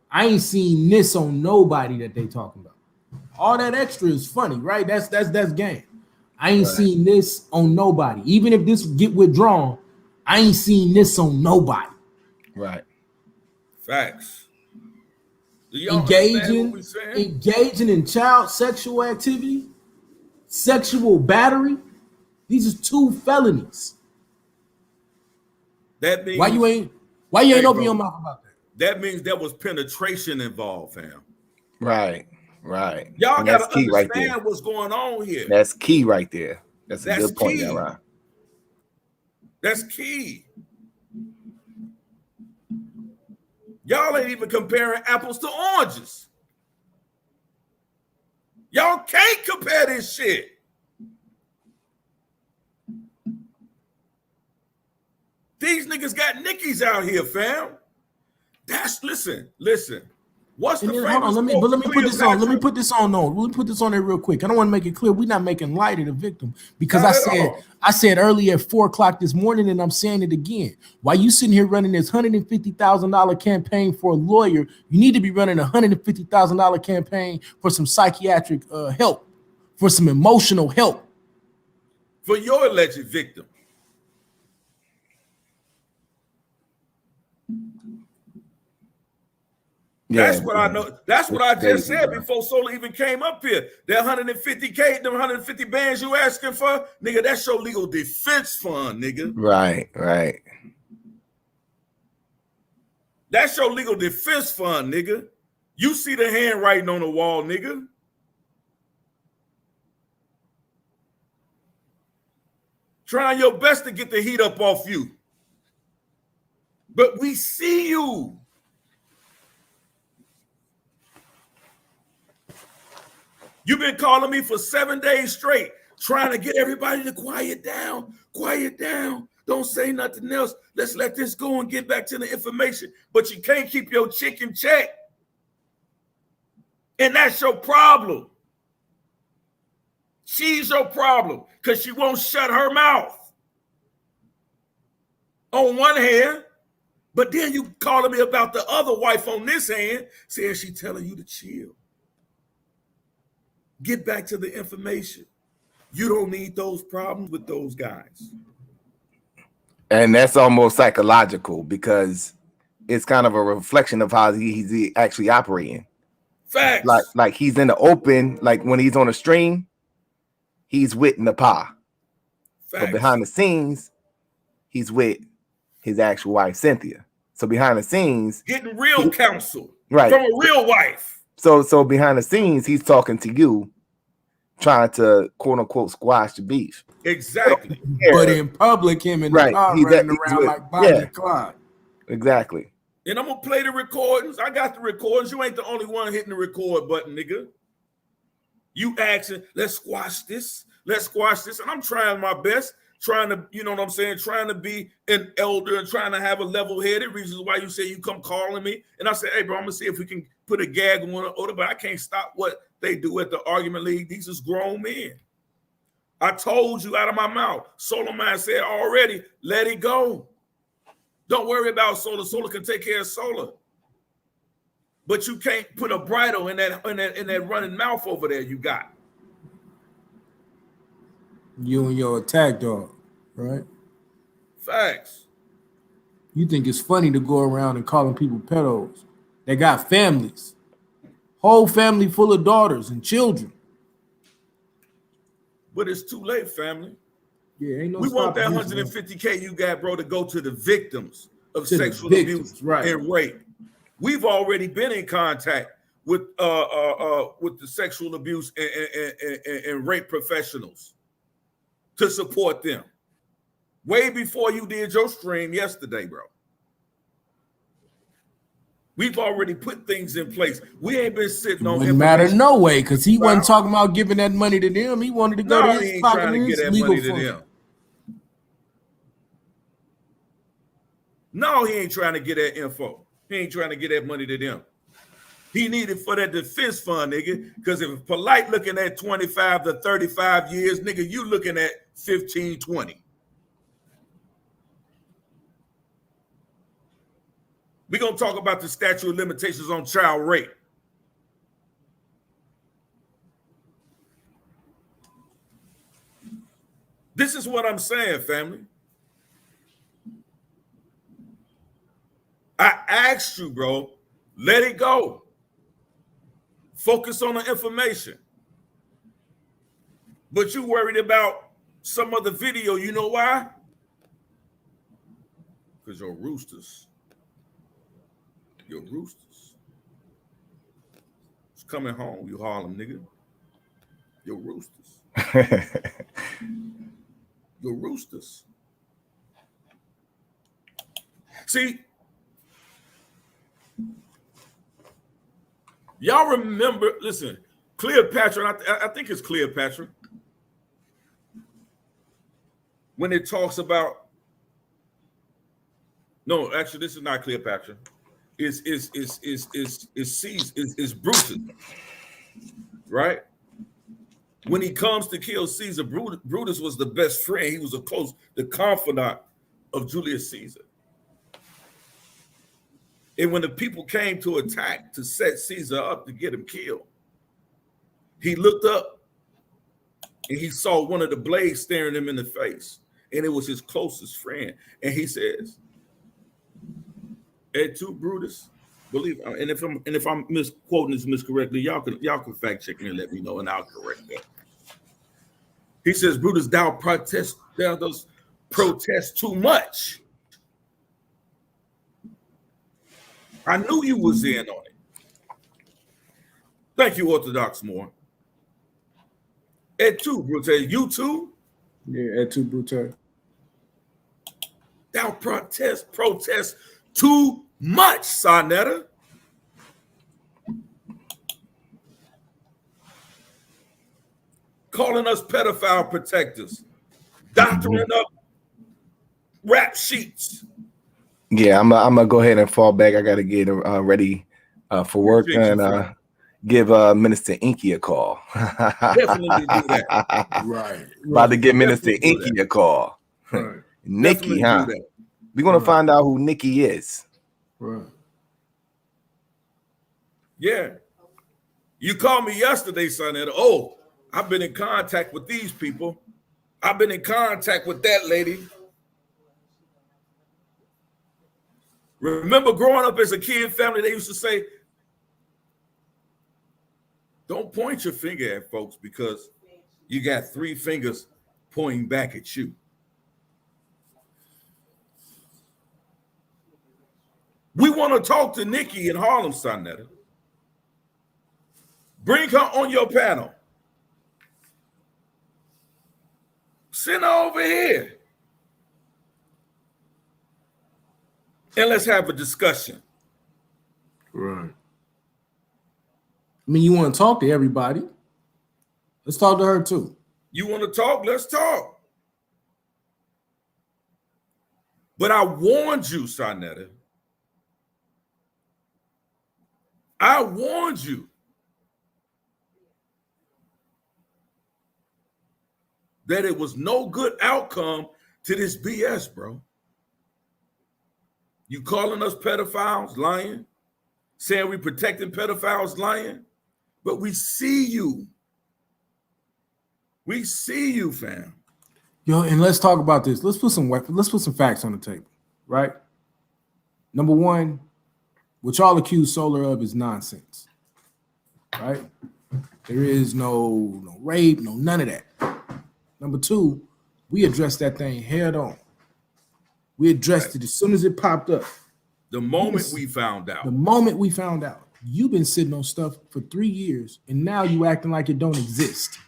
I ain't seen this on nobody that they talking about. All that extra is funny, right? That's game. I ain't seen this on nobody. Even if this get withdrawn, I ain't seen this on nobody. Right. Facts. Do y'all understand what we're saying? engaging in child sexual activity, sexual battery. These are 2 felonies. That means Why you ain't open bro, your mouth about that? that means there was penetration involved, fam. Right. Y'all And gotta that's key right there. understand what's going on here. That's key right there. That's a That's good point, key. Yara. That's key. Y'all ain't even comparing apples to oranges. Y'all can't compare this shit. These niggas got nickies out here, fam. That's listen. What's the Hold on, let me put this on. Let me put this on. No, let me put this on there real quick. I don't want to make it clear. We're not making light of the victim because I said earlier at 4:00 this morning, and I'm saying it again. While you sitting here running this $150,000 campaign for a lawyer, you need to be running a $150,000 campaign for some psychiatric help, for some emotional help for your alleged victim. That's what I know. That's what I just said before Sola even came up here. That 150K, them 150 bands you asking for, nigga, that's your legal defense fund, nigga. Right. That's your legal defense fund, nigga. You see the handwriting on the wall, nigga. Trying your best to get the heat up off you. But we see you. You've been calling me for 7 days straight, trying to get everybody to quiet down. Don't say nothing else. Let's let this go and get back to the information. But you can't keep your chick in check. And that's your problem. She's your problem because she won't shut her mouth. On one hand, but then you calling me about the other wife on this hand, saying she telling you to chill. Get back to the information. You don't need those problems with those guys. And that's almost psychological because it's kind of a reflection of how he's actually operating. Facts. Like he's in the open, like when he's on a stream, he's with Napa. But behind the scenes, he's with his actual wife, Cynthia. So behind the scenes, getting real counsel right from a real wife. So behind the scenes, he's talking to you, trying to quote unquote squash the beef. Exactly. But in public, him and the car running around like Bonnie and Clyde. Exactly. And I'm gonna play the recordings. I got the recordings. You ain't the only one hitting the record button, nigga. You asking, let's squash this. And I'm trying my best, trying to, you know what I'm saying, trying to be an elder and trying to have a level-headed. Reasons why you say you come calling me. And I said, hey, bro, I'm gonna see if we can put a gag on one order, but I can't stop what they do at the argument league. These is grown men. I told you out of my mouth. Solomon said already, let it go. Don't worry about Sola. Sola can take care of Sola. But you can't put a bridle in that running mouth over there you got. You and your attack dog, right? Facts. You think it's funny to go around and calling people pedos. They got families. Whole family full of daughters and children. But it's too late, family. Yeah, ain't no. We want that 150K you got, bro, to go to the victims of sexual abuse and rape. We've already been in contact with the sexual abuse and rape professionals to support them. Way before you did your stream yesterday, bro. We've already put things in place. We ain't been sitting on. Wouldn't matter no way, because he wasn't talking about giving that money to them. He wanted to go to his pocket. Trying to get that money to them. No, he ain't trying to get that info. He ain't trying to get that money to them. He needed for that defense fund, nigga. Because if Polite looking at 25 to 35 years, nigga, you looking at 15, 20. We're going to talk about the statute of limitations on child rape. This is what I'm saying, family. I asked you, bro, let it go. Focus on the information. But you worried about some other video. You know why? Because your roosters. It's coming home, you Harlem nigga. Your roosters. Your roosters. See, y'all remember, listen, Cleopatra, I think it's Cleopatra, when it talks about, no, actually, this is not Cleopatra. It's Caesar, it's Brutus, right? When he comes to kill Caesar, Brutus was the best friend. He was the confidant of Julius Caesar. And when the people came to attack to set Caesar up to get him killed, he looked up and he saw one of the blades staring him in the face, and it was his closest friend. And he says, "Et tu, Brutus, believe." And if I'm misquoting this miscorrectly, y'all can fact check me and let me know, and I'll correct that. He says, "Brutus, thou dost protest too much. I knew you was in on it." Thank you, Orthodox Moore. Et tu, Brute, you too? Yeah, et tu, Brute. Thou protest too much, Sarnetta. Calling us pedophile protectors, doctoring up rap sheets. Yeah, I'm gonna go ahead and fall back. I gotta get ready for work and give Minister Inky a call. Definitely do that. Right. About to give Minister Inky a call. Right. Nikki, huh? We're gonna find out who Nikki is. Right. Yeah. You called me yesterday, Sarnetta. Oh, I've been in contact with these people. I've been in contact with that lady. Remember growing up as a kid family, they used to say, don't point your finger at folks because you got 3 fingers pointing back at you. We want to talk to Nikki in Harlem, Sarnetta. Bring her on your panel. Send her over here. And let's have a discussion. Right. I mean, you want to talk to everybody. Let's talk to her too. You want to talk? Let's talk. But I warned you, Sarnetta. I warned you that it was no good outcome to this BS, bro. You calling us pedophiles, lying, saying we protecting pedophiles, lying, but we see you. We see you, fam. Yo, and let's talk about this. Let's put some facts on the table, right? Number one, what y'all accuse Solar of is nonsense, right? There is no rape, none of that. Number two, we addressed that thing head on. We addressed it as soon as it popped up. The moment we found out. The moment we found out. You've been sitting on stuff for 3 years, and now you acting like it don't exist.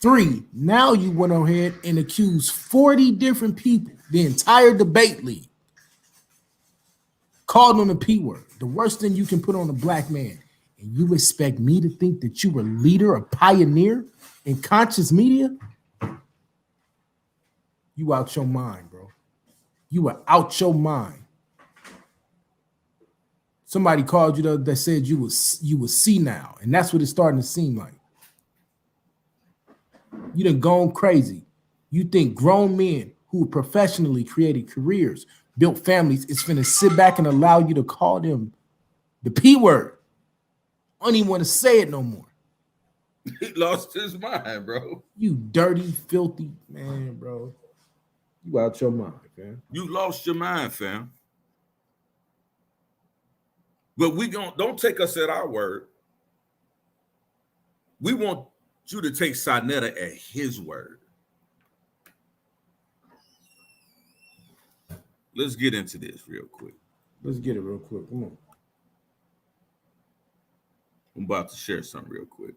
3, now you went ahead and accused 40 different people, the entire debate league, called on the P word, the worst thing you can put on a black man. And you expect me to think that you were a leader, a pioneer in conscious media? You out your mind, bro. You are out your mind. Somebody called you that said you was senile, and that's what it's starting to seem like. You done gone crazy. You think grown men who professionally created careers, built families, is finna sit back and allow you to call them the P word? I don't even want to say it no more. He lost his mind, bro. You dirty, filthy man, bro. You out your mind, fam. You lost your mind, fam. But don't take us at our word. We want you to take Sonetta at his word. Let's get into this real quick. Let's get it real quick. Come on. I'm about to share something real quick.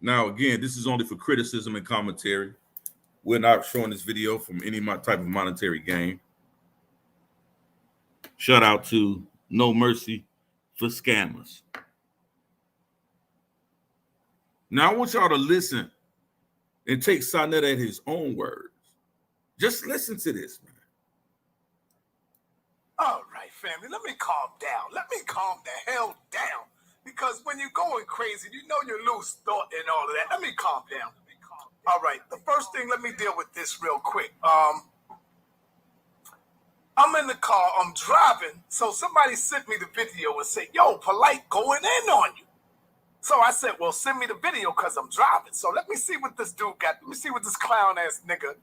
Now, again, this is only for criticism and commentary. We're not showing this video from any type of monetary gain. Shout out to No Mercy for Scammers. Now, I want y'all to listen and take Sonetta at his own words. Just listen to this, man. All right, family, let me calm down. Let me calm the hell down. Because when you're going crazy, you know you lose thought and all of that. Let me calm down. All right, the first thing, let me deal with this real quick. I'm in the car, I'm driving, so somebody sent me the video and said, yo, Polite going in on you. So I said, well, send me the video because I'm driving. So let me see what this dude got. Let me see what this clown-ass nigga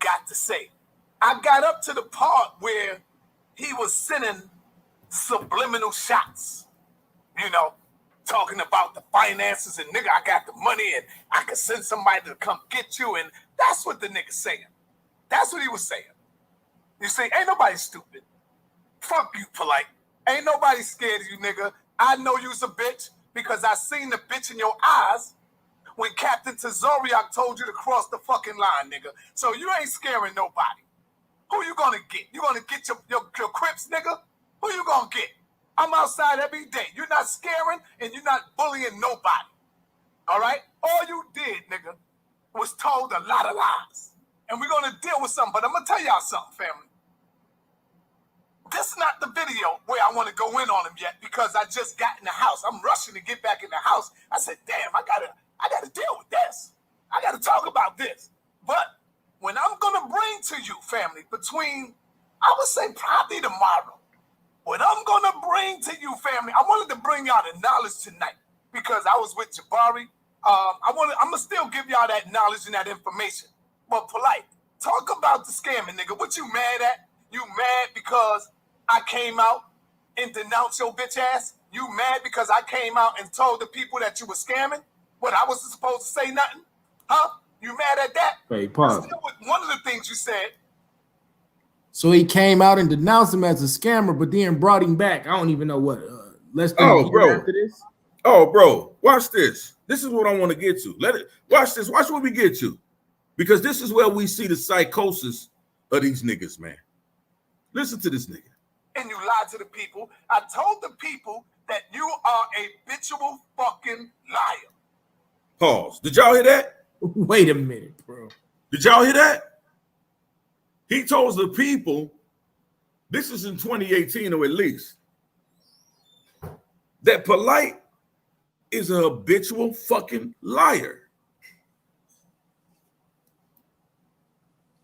got to say. I got up to the part where he was sending subliminal shots, you know, talking about the finances and nigga, I got the money and I could send somebody to come get you. And that's what the nigga saying. That's what he was saying. You see, ain't nobody stupid. Fuck you, Polite. Ain't nobody scared of you, nigga. I know you's a bitch because I seen the bitch in your eyes when Captain Tazoriak told you to cross the fucking line, nigga. So you ain't scaring nobody. Who you gonna get? You gonna get your Crips, nigga? Who you gonna get? I'm outside every day. You're not scaring and you're not bullying nobody. All right? All you did, nigga, was told a lot of lies. And we're going to deal with something. But I'm going to tell y'all something, family. This is not the video where I want to go in on him yet because I just got in the house. I'm rushing to get back in the house. I said, damn, I gotta deal with this. I got to talk about this. But when I'm going to bring to you, family, between, I would say probably tomorrow, what I'm going to bring to you, family, I wanted to bring y'all the knowledge tonight because I was with Jabari. I'm going to still give y'all that knowledge and that information. But Polite, talk about the scamming, nigga. What you mad at? You mad because I came out and denounced your bitch ass? You mad because I came out and told the people that you were scamming? What, I wasn't supposed to say nothing? Huh? You mad at that? Hey, pause. One of the things you said. So he came out and denounced him as a scammer, but then brought him back. I don't even know what. Less than a year after this. Oh, bro, watch this. This is what I want to get to. Watch this. Watch what we get to. Because this is where we see the psychosis of these niggas, man. Listen to this nigga. And you lied to the people. I told the people that you are a habitual fucking liar. Pause. Did y'all hear that? Wait a minute, bro. Did y'all hear that? He told the people, this is in 2018 or at least, that Polite is a habitual fucking liar.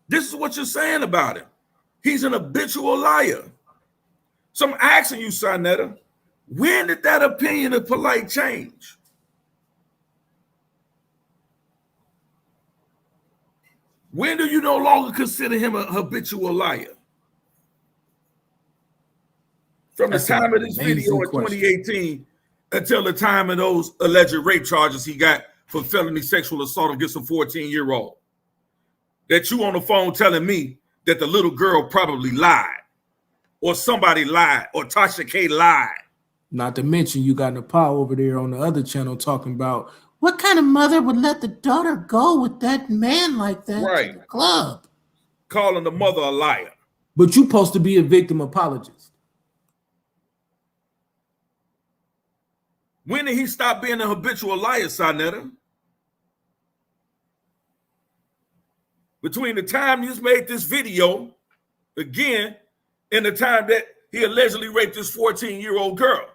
This is what you're saying about him. He's an habitual liar. So I'm asking you, Sonetta, when did that opinion of Polite change? When do you no longer consider him a habitual liar? From the time of this video in 2018 until the time of those alleged rape charges he got for felony sexual assault against a 14-year-old. That you on the phone telling me that the little girl probably lied, or somebody lied, or Tasha K lied. Not to mention you got Nepal over there on the other channel talking about what kind of mother would let the daughter go with that man like that to the club? Calling the mother a liar. But you supposed to be a victim apologist. When did he stop being a habitual liar, Sonetta? Between the time you made this video, again, and the time that he allegedly raped this 14-year-old girl.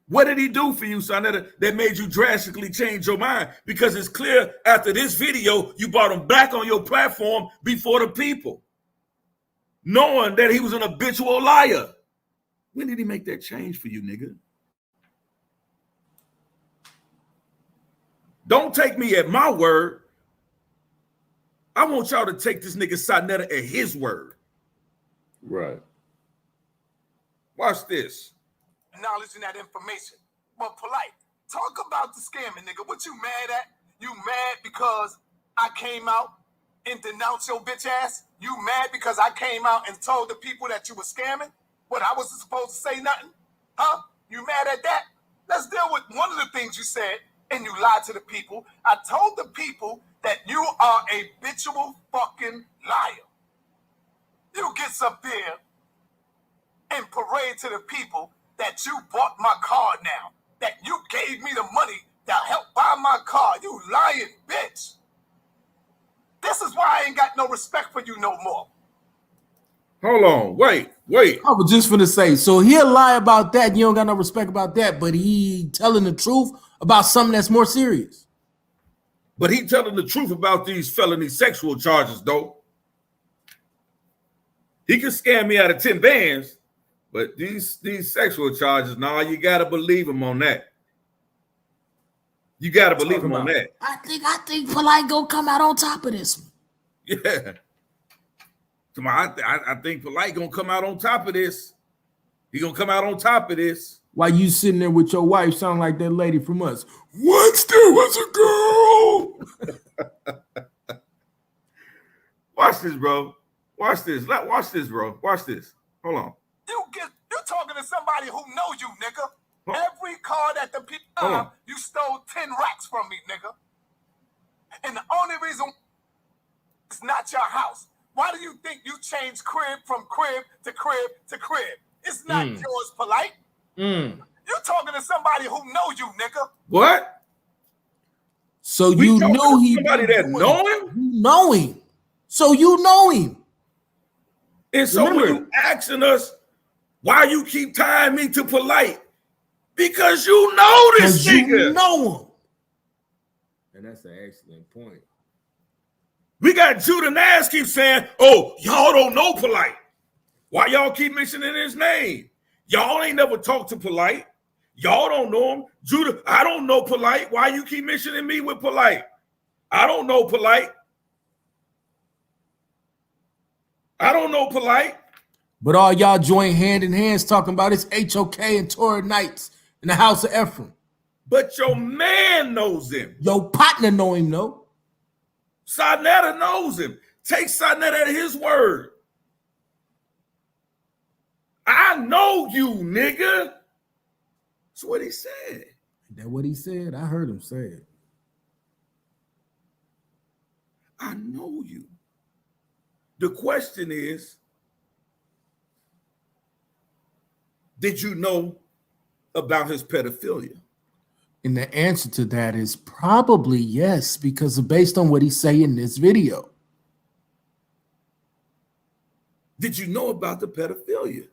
What did he do for you, Sonetta, that made you drastically change your mind? Because it's clear after this video, you brought him back on your platform before the people, knowing that he was an habitual liar. When did he make that change for you, nigga? Don't take me at my word. I want y'all to take this nigga Sarnetta at his word. Right. Watch this. Acknowledging that information. But Polite, talk about the scamming, nigga. What you mad at? You mad because I came out and denounced your bitch ass? You mad because I came out and told the people that you were scamming? What, I wasn't supposed to say nothing? Huh? You mad at that? Let's deal with one of the things you said, and you lied to the people. I told the people that you are a habitual fucking liar. You get up there and parade to the people that you bought my car now, that you gave me the money to help buy my car. You lying bitch. This is why I ain't got no respect for you no more. Hold on. Wait. I was just finna say, so he'll lie about that, and you don't got no respect about that, but he telling the truth about something that's more serious. But he telling the truth about these felony sexual charges, though. He can scam me out of 10 bands, but these sexual charges, nah, you gotta believe him on that. You gotta believe him on that. I think Polite gonna come out on top of this one. Yeah. I think Polite gonna come out on top of this. He gonna come out on top of this. While you sitting there with your wife, sound like that lady from Us. Once there was a girl. Watch this, bro. Watch this. Watch this, bro. Watch this. Hold on. You talking to somebody who know you, nigga. Every car that the people you stole 10 racks from me, nigga. And the only reason it's not your house. Why do you think you changed crib from crib to crib to crib? It's not yours, Polite. You talking to somebody who know you, nigga. What? So you know he somebody that know him? You know him. So you know him. And so when you asking us why you keep tying me to Polite, because you know this nigga. You know him. And that's an excellent point. We got Judah Nash keep saying, oh, y'all don't know Polite. Why y'all keep mentioning his name? Y'all ain't never talked to Polite. Y'all don't know him. Judah, I don't know Polite. Why you keep mentioning me with Polite? I don't know Polite. I don't know Polite. But all y'all join hand in hands talking about it's H.O.K. and Torah Nights in the house of Ephraim. But your man knows him. Your partner know him, no? Sarnetta knows him. Take Sarnetta at his word. I know you, nigga. That's what he said. That what he said? I heard him say it. I know you. The question is, did you know about his pedophilia? And the answer to that is probably yes, because based on what he say in this video. Did you know about the pedophilia?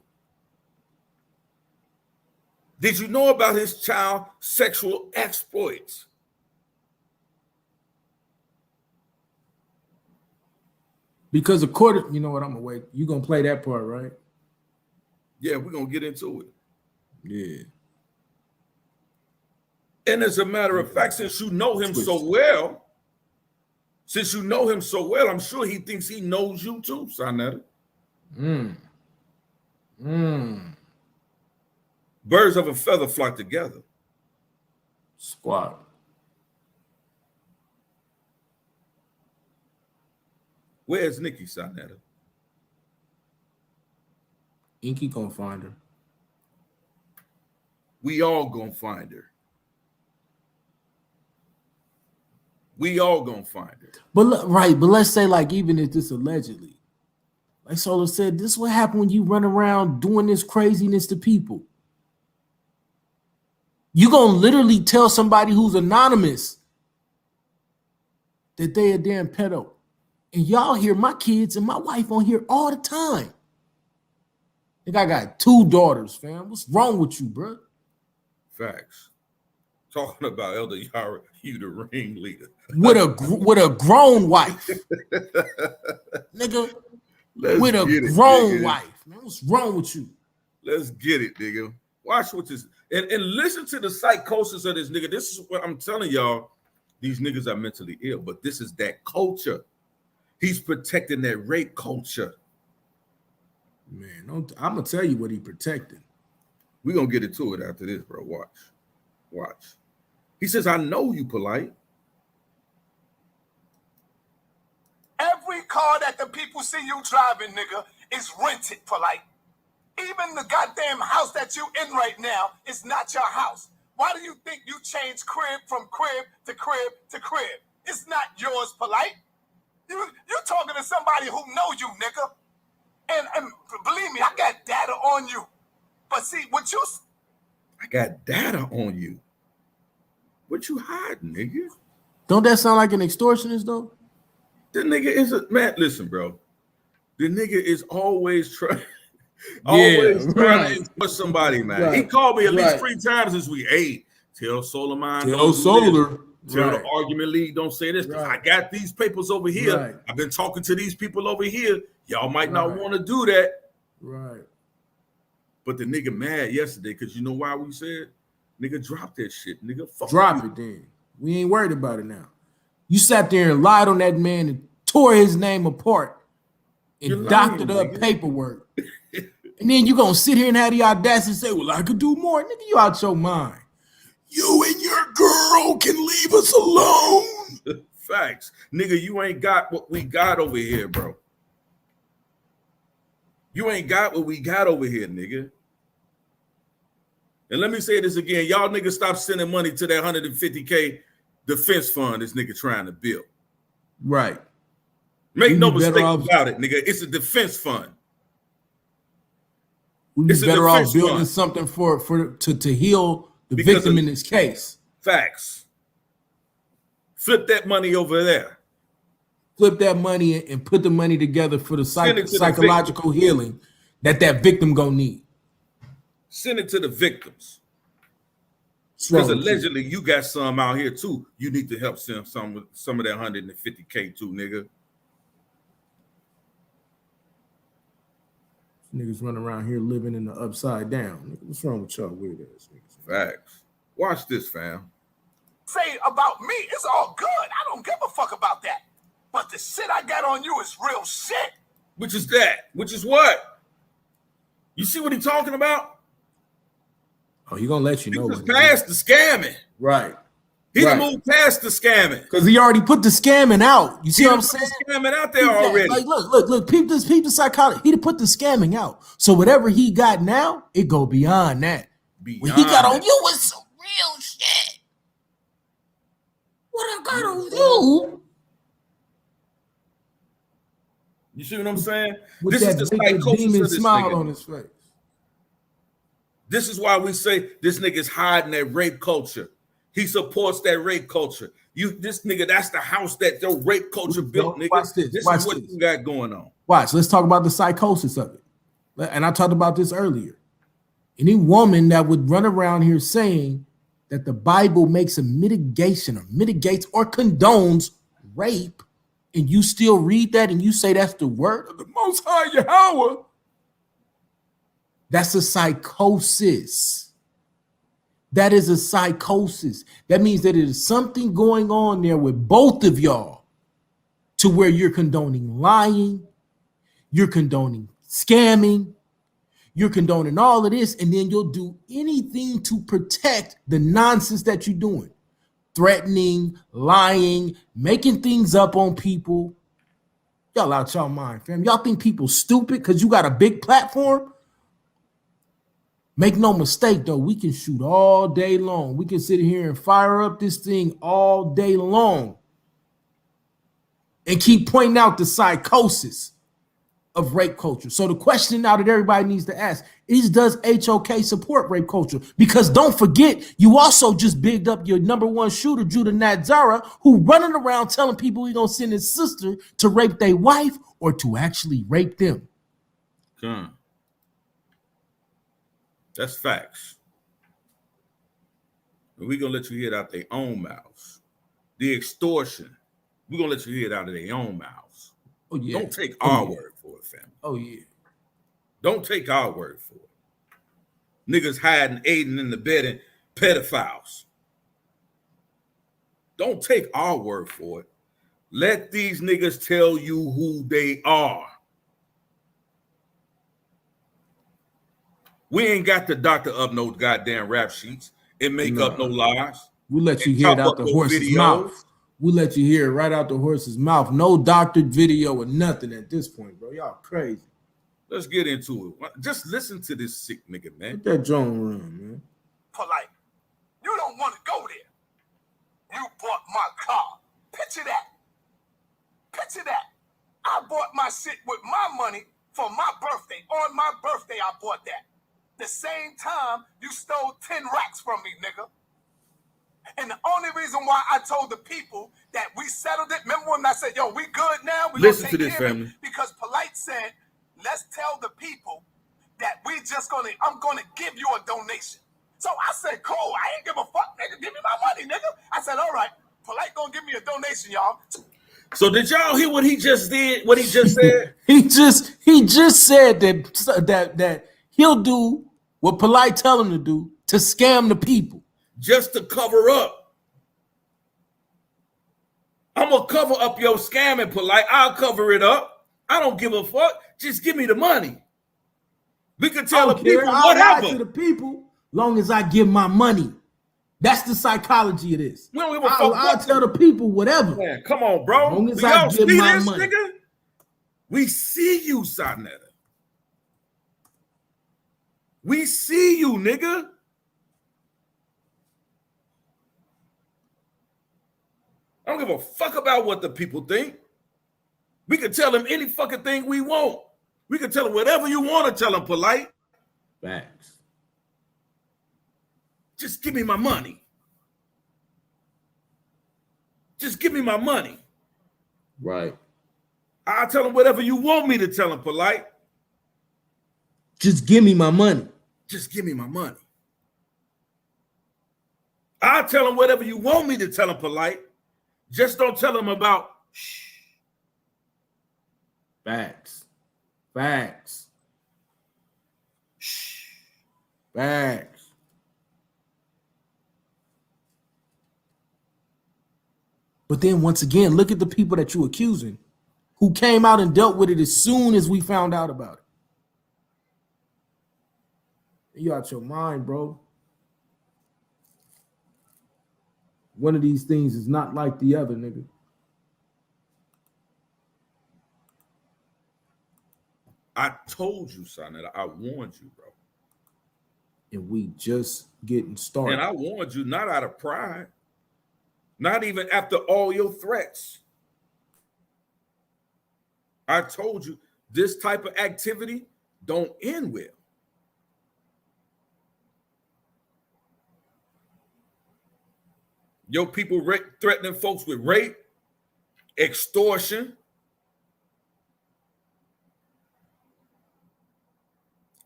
Did you know about his child sexual exploits? Because according, you know what, I'm gonna wait. You gonna play that part, right? Yeah, we're gonna get into it. Yeah. And as a matter of fact, since you know him so well, I'm sure he thinks he knows you too, Sarnetta. Birds of a feather flock together. Squat. Where's Nikki, Sarnetta? Inky gonna find her. We all gonna find her. We all gonna find her. But let's say, like, even if this allegedly, like Solo said, this is what happened when you run around doing this craziness to people. You gonna literally tell somebody who's anonymous that they a damn pedo. And y'all hear my kids and my wife on here all the time. I think I got 2 daughters, fam. What's wrong with you, bro? Facts. Talking about Elder Yara, you the ringleader. With a grown wife. Nigga. With a grown wife. Man, what's wrong with you? Let's get it, nigga. Watch what this and listen to the psychosis of this nigga. This is what I'm telling y'all. These niggas are mentally ill, but this is that culture. He's protecting that rape culture. Man, I'm gonna tell you what he protected. We're gonna get into it after this, bro. Watch. He says, I know you polite. Every car that the people see you driving, nigga, is rented, polite. Even the goddamn house that you in right now is not your house. Why do you think you change crib from crib to crib to crib? It's not yours, polite. You're talking to somebody who know you, nigga. And believe me, I got data on you. But see, I got data on you. What you hiding, nigga? Don't that sound like an extortionist, though? The nigga is a man. Listen, bro. The nigga is always trying to extort somebody, man. Right. He called me at least 3 times this week. Hey, tell Solar Mind. Tell Solar. Tell the Argument League don't say this because I got these papers over here. Right. I've been talking to these people over here. Y'all might not want to do that. Right. But the nigga mad yesterday because you know why we said, nigga, drop that shit. Nigga, fuck Drop you. it then. We ain't worried about it now. You sat there and lied on that man and tore his name apart and doctored up paperwork. And then you gonna sit here and have the audacity to say, well, I could do more. Nigga, you out your mind. You and your girl can leave us alone. Facts. Nigga, you ain't got what we got over here, bro. You ain't got what we got over here, nigga. And let me say this again. Y'all niggas stop sending money to that 150K defense fund this nigga trying to build. Right. Make no mistake about it, nigga. It's a defense fund. We'd be better off building something to heal the victim in this case. Facts. Flip that money over there. Flip that money and put the money together for the psychological healing that victim gonna need. Send it to the victims. Because allegedly you got some out here too. You need to help send some of that 150K too, nigga. Niggas running around here living in the upside down. What's wrong with y'all weird ass niggas? Facts. Watch this, fam. say about me, it's all good. I don't give a fuck about that. But the shit I got on you is real shit. Which is that? Which is what? You see what he talking about? Oh, he gonna let you know. He past the scamming. Right. He done moved past the scamming. Because he already put the scamming out. You see what I'm saying? Scamming out there already. Like, look, peep the psychotic. He done put the scamming out. So whatever he got now, it go beyond that. What he got on you was some real shit. What I got on you? You see what I'm saying? With this that is the psychosis demon of this smile nigga. on his face. This is why we say this nigga's hiding that rape culture. He supports that rape culture. This nigga, that's the house that your rape culture built, nigga. Watch this. This Watch is what this. you got going on. Watch, let's talk about the psychosis of it. And I talked about this earlier. Any woman that would run around here saying that the Bible makes a mitigation or mitigates or condones rape, and you still read that and you say that's the word of the Most High Yahweh, that's a psychosis. That is a psychosis. That means that it is something going on there with both of y'all to where you're condoning lying, you're condoning scamming, you're condoning all of this, and then you'll do anything to protect the nonsense that you're doing. Threatening, lying, making things up on people. Y'all out y'all mind, fam. Y'all think people stupid because you got a big platform? Make no mistake, though, we can shoot all day long. We can sit here and fire up this thing all day long and keep pointing out the psychosis of rape culture. So the question now that everybody needs to ask is, does H.O.K support rape culture? Because don't forget, you also just bigged up your number one shooter, Judah Nadzara, who running around telling people he's going to send his sister to rape their wife or to actually rape them. That's facts. And we're going to let you hear it out their own mouths. The extortion, we're going to let you hear it out of their own mouths. Oh, yeah. Don't take our word for it, family. Oh, yeah. Don't take our word for it. Niggas hiding, aiding, and abetting pedophiles. Don't take our word for it. Let these niggas tell you who they are. We ain't got the doctor up no goddamn rap sheets and make up no lies. We let you and hear it chop out up the no horse's videos. mouth. We let you hear it right out the horse's mouth. No doctored video or nothing at this point, bro. Y'all crazy. Let's get into it. Just listen to this sick nigga, man. Let that Joan run, man. Polite. You don't want to go there. You bought my car. Picture that. Picture that. I bought my shit with my money for my birthday. On my birthday, I bought that. The same time you stole 10 racks from me, nigga. And the only reason why I told the people that we settled it, remember when I said, yo, we good now? We Listen gonna to take this, care of it? family. Because Polite said, let's tell the people that I'm gonna give you a donation. So I said, cool, I ain't give a fuck, nigga. Give me my money, nigga. I said, all right, Polite gonna give me a donation, y'all. So did y'all hear what he just did? What he just said? he just said that he'll do what Polite tell him to do to scam the people. Just to cover up. I'm gonna cover up your scamming, Polite. I'll cover it up. I don't give a fuck. Just give me the money. We can tell the people I'll lie whatever. to the people long as I give my money. That's the psychology of this. We don't give a fuck. I'll tell the people whatever. Man, come on, bro. As long as Do I y'all give see my this, money. nigga? We see you, Sonetta. We see you, nigga. I don't give a fuck about what the people think. We can tell them any fucking thing we want. We can tell them whatever you want to tell them, Polite. Facts. Just give me my money. Just give me my money. Right. I'll tell them whatever you want me to tell them, Polite. Just give me my money. Just give me my money. I'll tell them whatever you want me to tell them, Polite. Just don't tell them about shh. Facts. Facts. Shh. Facts. But then once again, look at the people that you're accusing who came out and dealt with it as soon as we found out about it. You out your mind, bro. One of these things is not like the other, nigga. I told you, son, I warned you, bro. And we just getting started. And I warned you not out of pride, not even after all your threats. I told you this type of activity don't end well. Your people threatening folks with rape, extortion,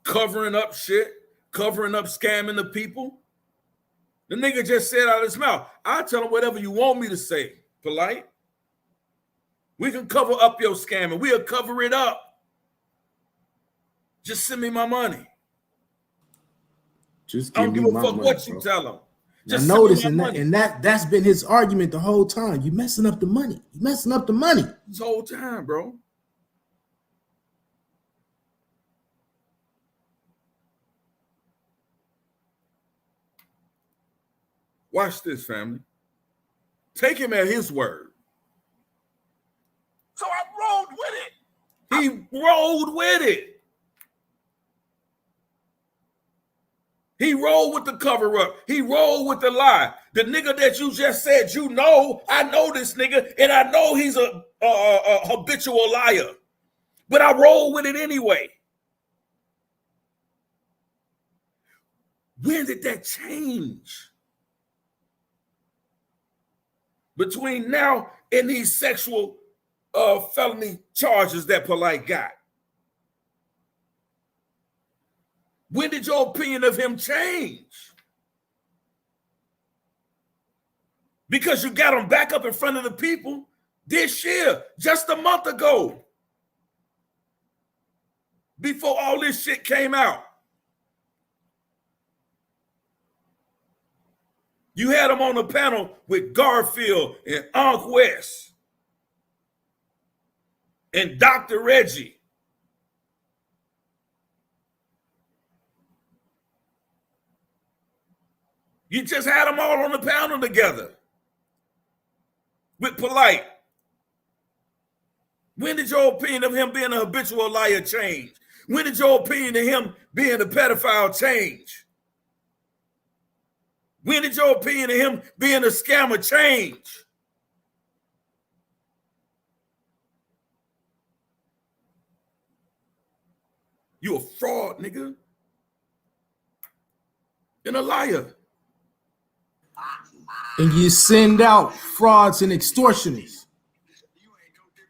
covering up shit, covering up scamming the people. The nigga just said out of his mouth, I'll tell him whatever you want me to say, Polite. We can cover up your scamming. We'll cover it up. Just send me my money. Just I give don't me give a my fuck money, what bro. you tell him. Now Just notice, send me my and money. that's been his argument the whole time. You messing up the money. You messing up the money. This whole time, bro. Watch this, family. Take him at his word. So I rolled with it. He rolled with it. He rolled with the cover up. He rolled with the lie. The nigga that you just said, you know, I know this nigga, and I know he's a habitual liar. But I roll with it anyway. When did that change? Between now and these sexual felony charges that Polite got. When did your opinion of him change? Because you got him back up in front of the people this year, just a month ago, before all this shit came out. You had him on the panel with Garfield and Unc West and Dr. Reggie. You just had them all on the panel together with Polite. When did your opinion of him being a habitual liar change? When did your opinion of him being a pedophile change? When did your opinion of him being a scammer change? You a fraud, nigga. And a liar. And you send out frauds and extortionists.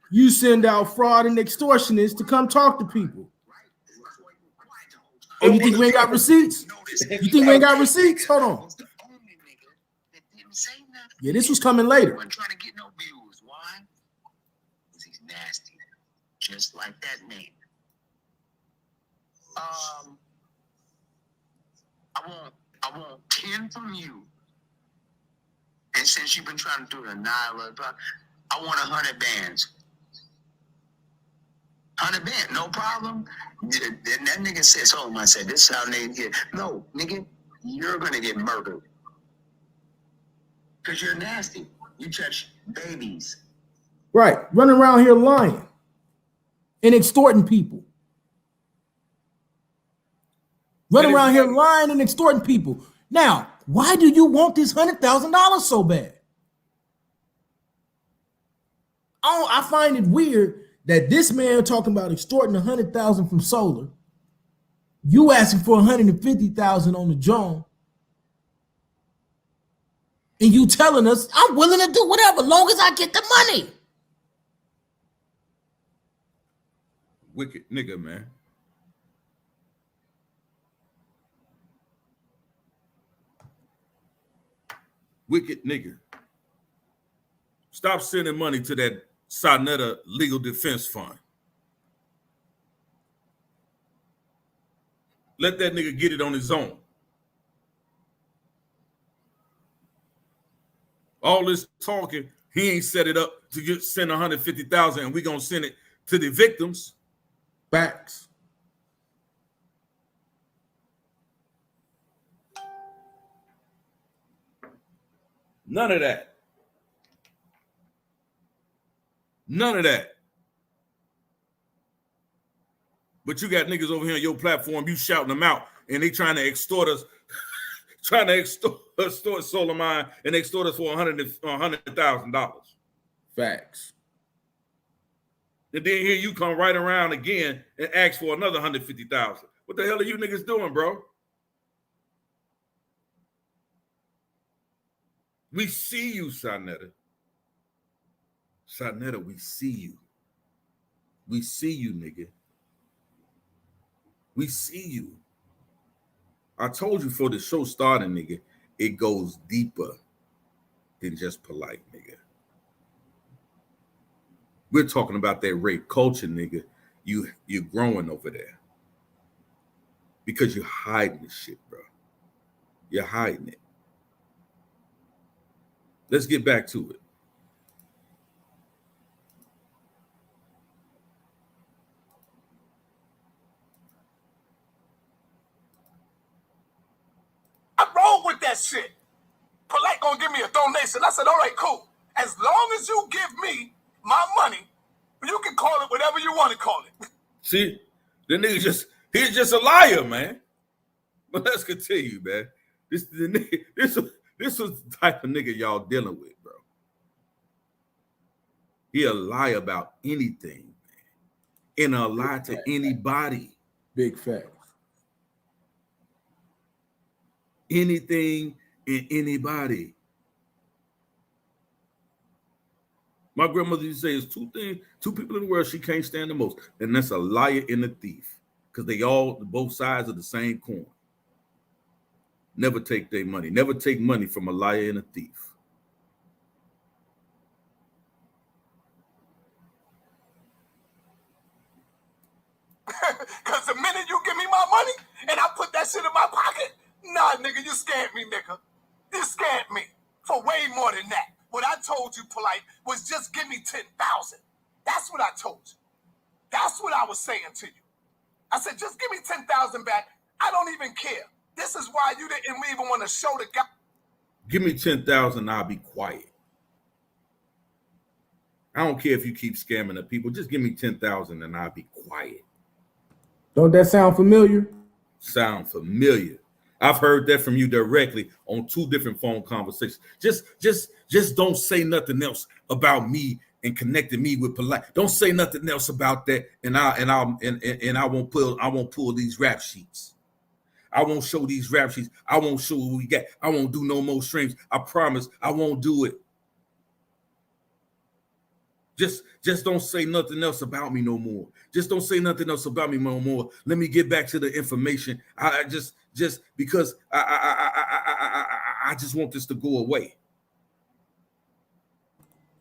You send out fraud and extortionists to come talk to people. And you think we ain't got receipts? You think we ain't got receipts? Hold on. Yeah, this was coming later. Wasn't trying to get no views. Why? Because he's nasty. Just like that name. I want 10 from you. And since you've been trying to do the Nyla, I want 100 bands. 100 bands, no problem. Then that nigga says, oh, I said, this is how they get. No, nigga, you're going to get murdered. Because you're nasty. You touch babies. Right. Running around here lying and extorting people. Running around here lying and extorting people. Now, why do you want this $100,000 so bad? I find it weird that this man talking about extorting $100,000 from Solar, you asking for $150,000 on the John, and you telling us I'm willing to do whatever, long as I get the money. Wicked nigga, man. Wicked nigga. Stop sending money to that Sarnetta Legal Defense Fund. Let that nigga get it on his own. All this talking, he ain't set it up to send $150,000 and we gonna send it to the victims. Facts. None of that. None of that. But you got niggas over here on your platform, you shouting them out, and they trying to extort us, trying to extort Soleiman and extort us for $100,000. Facts. And then here you come right around again and ask for another $150,000. What the hell are you niggas doing, bro? We see you, Sarnetta. Sarnetta, we see you. We see you, nigga. We see you. I told you before the show started, nigga, it goes deeper than just polite, nigga. We're talking about that rape culture, nigga. You're growing over there. Because you're hiding this shit, bro. You're hiding it. Let's get back to it. I'm wrong with that shit. Polite gonna give me a donation. I said, all right, cool. As long as you give me my money, you can call it whatever you want to call it. See, the nigga he's just a liar, man. But let's continue, man. This was the type of nigga y'all dealing with, bro. He'll lie about anything, man. And a lie to anybody. Big facts. Anything and anybody. My grandmother used to say, there's two people in the world she can't stand the most, and that's a liar and a thief, because they all both sides of the same coin. Never take their money. Never take money from a liar and a thief. Because the minute you give me my money and I put that shit in my pocket, nah, nigga, you scammed me, nigga. You scammed me. told you, Polite, was just give me 10,000. That's what I told you. That's what I was saying to you. I said, just give me 10,000 back. I don't even care. This is why you didn't even want to show the guy. Give me 10,000, I'll be quiet. I don't care if you keep scamming the people. Just give me 10,000 and I'll be quiet. Don't that sound familiar? Sound familiar. I've heard that from you directly on 2 different phone conversations. Just don't say nothing else about me and connecting me with Polite. Don't say nothing else about that, and I won't pull these rap sheets. I won't show these rap sheets. I won't show what we got. I won't do no more streams. I promise I won't do it. Just don't say nothing else about me no more. Just don't say nothing else about me no more. Let me get back to the information. I just because I just want this to go away.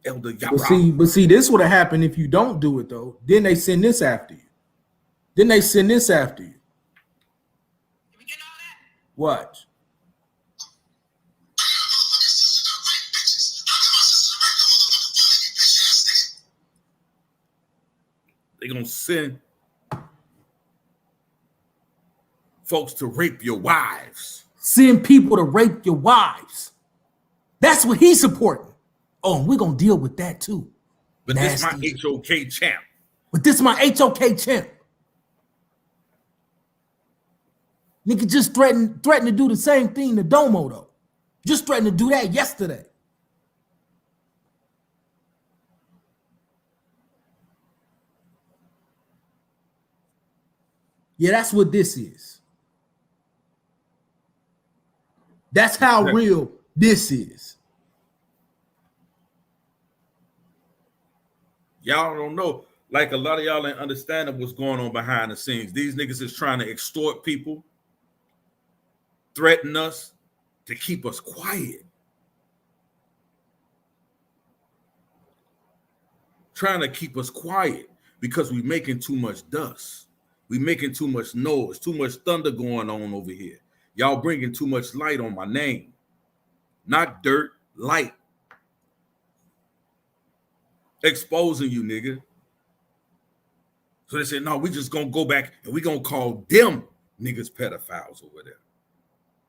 Elder Yara. But see, this would have happened if you don't do it though. Then they send this after you. Watch. They're gonna send folks to rape your wives. Send people to rape your wives. That's what he's supporting. Oh, and we're gonna deal with that too. But this my H.O.K. champ. Nigga just threatened to do the same thing to Domo though. Just threatened to do that yesterday. Yeah, that's what this is. That's how real this is. Y'all don't know. Like a lot of y'all ain't understanding what's going on behind the scenes. These niggas is trying to extort people, threaten us to keep us quiet. Trying to keep us quiet because we making too much dust. We making too much noise, too much thunder going on over here. Y'all bringing too much light on my name. Not dirt, light. Exposing you, nigga. So they said, no, we just gonna go back and we gonna call them niggas pedophiles over there.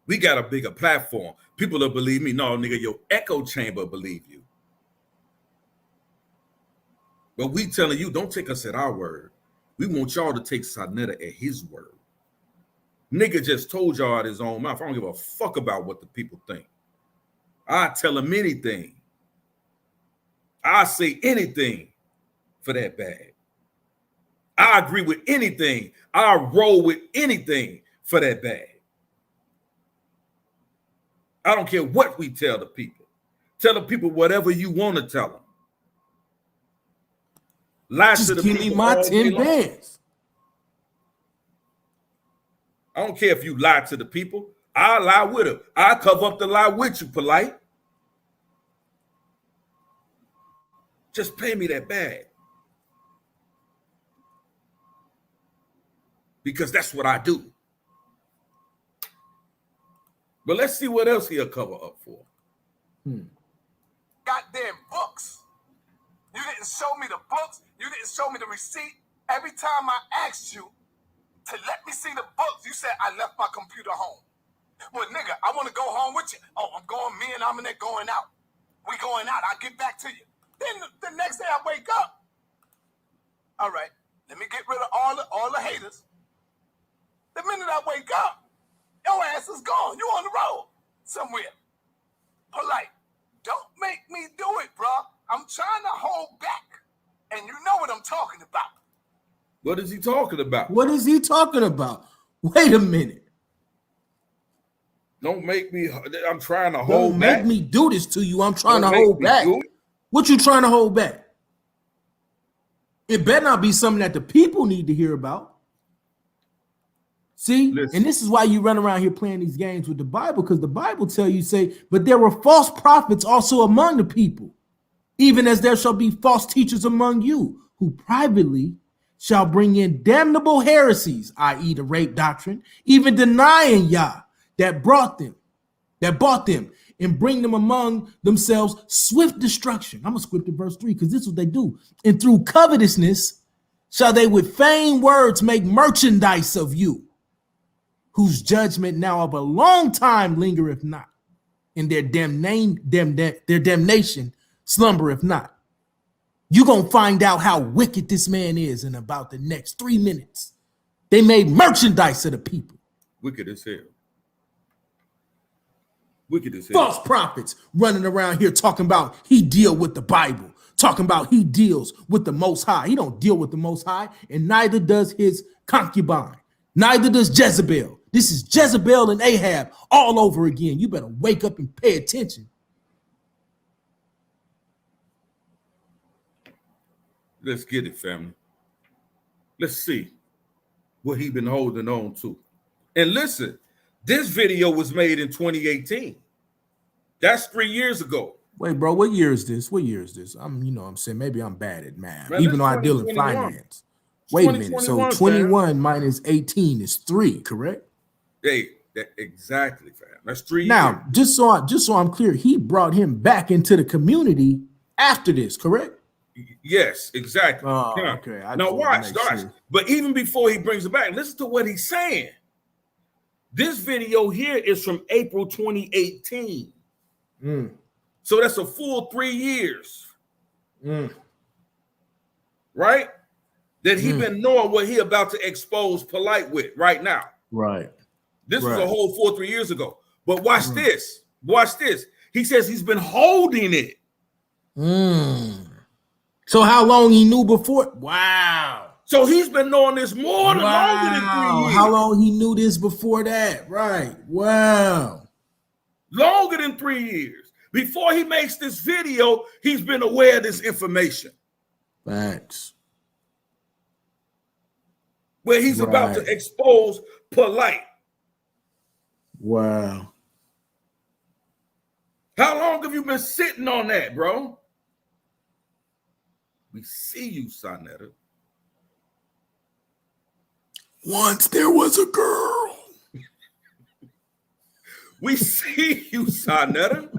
We got a bigger platform. People that believe me. No, nigga, your echo chamber believe you. But we telling you, don't take us at our word. We want y'all to take Sarnetta at his word. Nigga just told y'all out his own mouth. I don't give a fuck about what the people think. I tell him anything. I say anything for that bag. I agree with anything. I roll with anything for that bag. I don't care what we tell the people. Tell the people whatever you want to tell them. Lie Just to the give people me my all day 10 long. bands. I don't care if you lie to the people. I'll lie with them. I'll cover up the lie with you, Polite. Just pay me that bag. Because that's what I do. But let's see what else he'll cover up for. Goddamn books. You didn't show me the books. You didn't show me the receipt. Every time I asked you to let me see the books, you said I left my computer home. Well, nigga, I want to go home with you. Oh, I'm going, me and Aminette going out. We going out. I'll get back to you. Then the next day I wake up. All right, let me get rid of all the haters. The minute I wake up, your ass is gone. You on the road somewhere. Polite. Don't make me do it, bro. I'm trying to hold back. And you know what I'm talking about. What is he talking about? What is he talking about? Wait a minute. Don't make me, I'm trying to hold back. Don't make me do this to you. I'm trying Don't to make hold me back. do it. What you trying to hold back? It better not be something that the people need to hear about. See, Listen. and this is why you run around here playing these games with the Bible, because the Bible tell you, say, but there were false prophets also among the people, even as there shall be false teachers among you, who privately shall bring in damnable heresies, i.e. the rape doctrine, even denying Yah that bought them, and bring them among themselves swift destruction. I'm going to skip to verse 3 because this is what they do. And through covetousness shall they with vain words make merchandise of you, whose judgment now of a long time lingereth not, and their damnation slumbereth not. You're going to find out how wicked this man is in about the next 3 minutes. They made merchandise of the people. Wicked as hell. Wicked as hell. False prophets running around here talking about he deal with the Bible, talking about he deals with the Most High. He don't deal with the Most High, and neither does his concubine. Neither does Jezebel. This is Jezebel and Ahab all over again. You better wake up and pay attention. Let's get it, family. Let's see what he been holding on to. And listen, this video was made in 2018. That's 3 years ago. Wait, bro, what year is this? What year is this? I'm saying maybe I'm bad at math, Man, even though I deal in finance. Wait a minute. So 21 minus 18 is 3, correct? Hey, exactly, fam. That's 3 years. Now, just so I'm clear, he brought him back into the community after this, correct? Yes, exactly. Oh, okay. Now watch. Sure. But even before he brings it back, listen to what he's saying. This video here is from April 2018. So that's a full 3 years. Right? That he been knowing what he about to expose Polite with right now. Right. This was a whole 3 years ago. But watch this. Watch this. He says he's been holding it. So how long he knew before? Wow. So he's been knowing this longer than 3 years. How long he knew this before that? Right. Wow. Longer than 3 years. Before he makes this video, he's been aware of this information. Facts. Where he's about to expose Polite. Wow. How long have you been sitting on that, bro? We see you, Sonetta. Once there was a girl. We see you, Sonetta.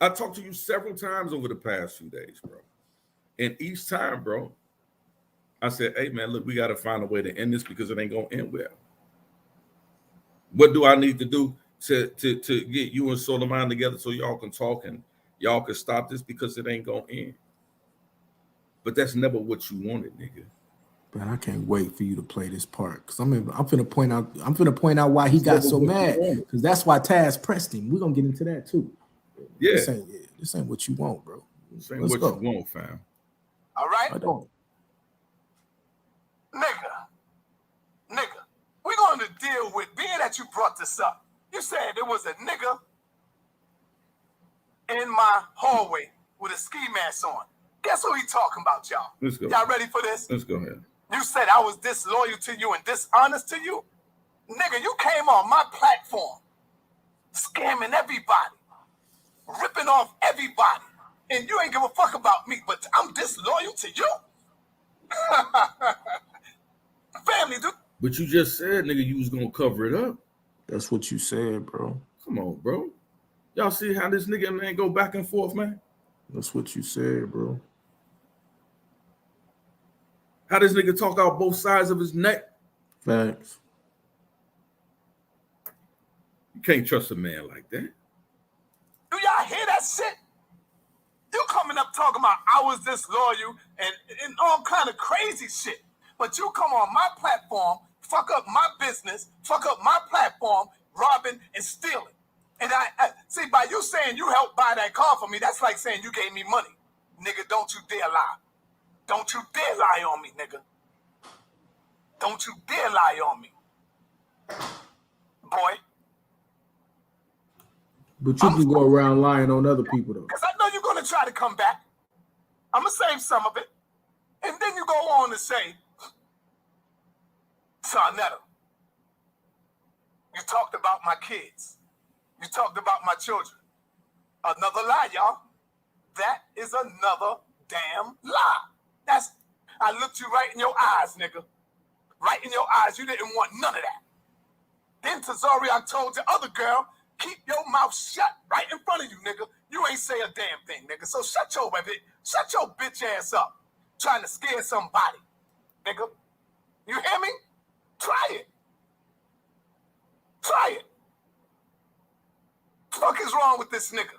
I talked to you several times over the past few days, bro. And each time, bro, I said, hey, man, look, we got to find a way to end this because it ain't going to end well. What do I need to do to get you and Solomon together so y'all can talk and y'all can stop this because it ain't going to end? But that's never what you wanted, nigga. But I can't wait for you to play this part because I'm finna point out why he got so mad, because that's why Taz pressed him. We're gonna get into that too. Yeah. This ain't what you want, bro. This ain't what you want, fam. All right? I don't. Nigga, we're going to deal with, being that you brought this up, you said there was a nigga in my hallway with a ski mask on. Guess who he talking about, y'all? Let's go. Y'all ready for this? Let's go ahead. You said I was disloyal to you and dishonest to you? Nigga, you came on my platform scamming everybody, ripping off everybody, and you ain't give a fuck about me, but I'm disloyal to you? Family, dude. But you just said, nigga, you was gonna cover it up. That's what you said, bro. Come on, bro. Y'all see how this nigga, man, go back and forth, man? That's what you said, bro. How this nigga talk out both sides of his neck? Facts. You can't trust a man like that. Do y'all hear that shit? You coming up talking about I was disloyal and all kind of crazy shit. But you come on my platform, fuck up my business, fuck up my platform, robbing and stealing. And I see, by you saying you helped buy that car for me, that's like saying you gave me money. Nigga, don't you dare lie. Don't you dare lie on me, nigga. Don't you dare lie on me. Boy. But you can go around lying on other people, though. Because I know you're going to try to come back. I'm going to save some of it. And then you go on to say, Sonetta, you talked about my kids. You talked about my children. Another lie, y'all. That is another damn lie. I looked you right in your eyes, nigga. Right in your eyes. You didn't want none of that. Then Tazariak told the other girl, keep your mouth shut right in front of you, nigga. You ain't say a damn thing, nigga. So shut your bitch ass up. Trying to scare somebody, nigga. You hear me? Try it. Try it. What the fuck is wrong with this nigga?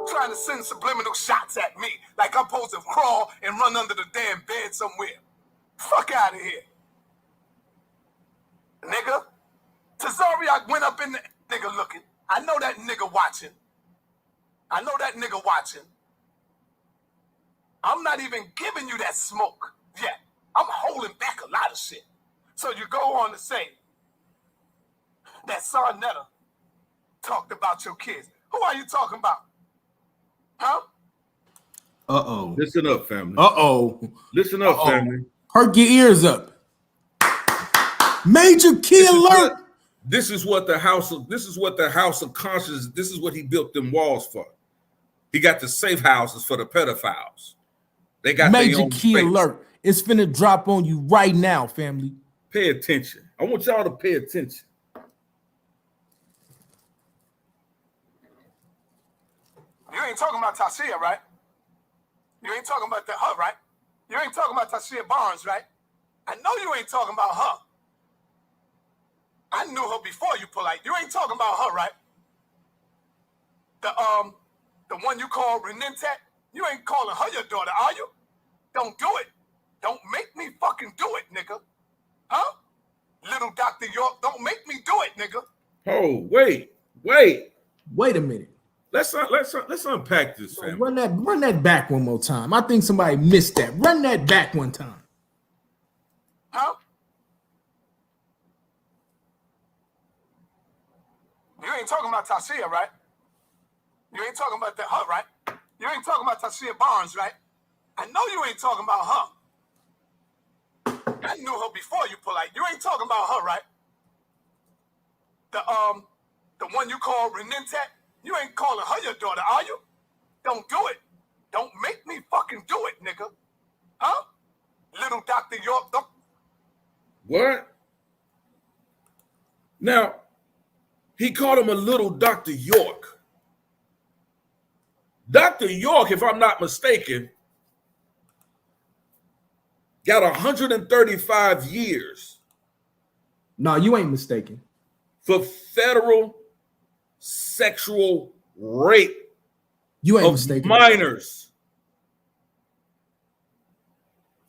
Trying to send subliminal shots at me like I'm supposed to crawl and run under the damn bed somewhere. Fuck out of here. Nigga. Tazariak went up in the nigga looking. I know that nigga watching. I know that nigga watching. I'm not even giving you that smoke yet. I'm holding back a lot of shit. So you go on to say that Sarnetta talked about your kids. Who are you talking about? Huh? Uh-oh. Listen up, family. Uh-oh. Listen up, family. Perk your ears up. Major key alert. This is what the house of conscience, this is what he built them walls for. He got the safe houses for the pedophiles. They got major key alert. It's finna drop on you right now, family. Pay attention. I want y'all to pay attention. You ain't talking about Tashia, right? You ain't talking about her, right? You ain't talking about Tashia Barnes, right? I know you ain't talking about her. I knew her before you, Polite. You ain't talking about her, right? The one you call Renentet, you ain't calling her your daughter, are you? Don't do it. Don't make me fucking do it, nigga. Huh? Little Dr. York, don't make me do it, nigga. Oh, wait a minute. Let's unpack this, family. Run that back one more time. I think somebody missed that. Run that back one time. Huh? You ain't talking about Tashia, right? You ain't talking about her, right? You ain't talking about Tashia Barnes, right? I know you ain't talking about her. I knew her before you, Polite. You ain't talking about her, right? The one you call Renentet, you ain't calling her your daughter, are you? Don't do it. Don't make me fucking do it, nigga. Huh? Little Dr. York, don't. What? Now, he called him a little Dr. York. Dr. York, if I'm not mistaken, got 135 years. No, you ain't mistaken. For federal sexual rape. You ain't mistaken. Minors.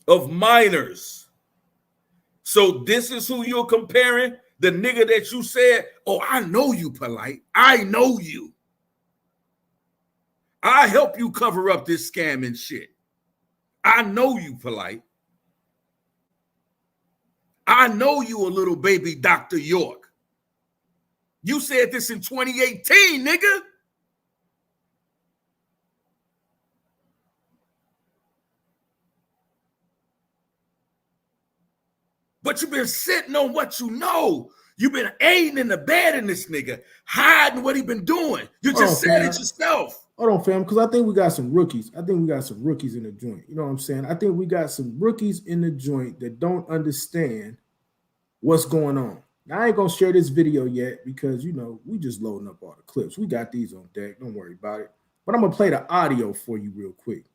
Of minors. So this is who you're comparing? The nigga that you said, oh, I know you, Polite. I know you. I help you cover up this scam and shit. I know you, Polite. I know you a little baby Dr. York. You said this in 2018, nigga. But you've been sitting on what you know. You've been aiding in the bed in this nigga, hiding what he been doing. You just said it yourself. Hold on, fam, because I think we got some rookies. I think we got some rookies in the joint. You know what I'm saying? I think we got some rookies in the joint that don't understand what's going on. Now, I ain't going to share this video yet because, you know, we just loading up all the clips. We got these on deck. Don't worry about it. But I'm going to play the audio for you real quick.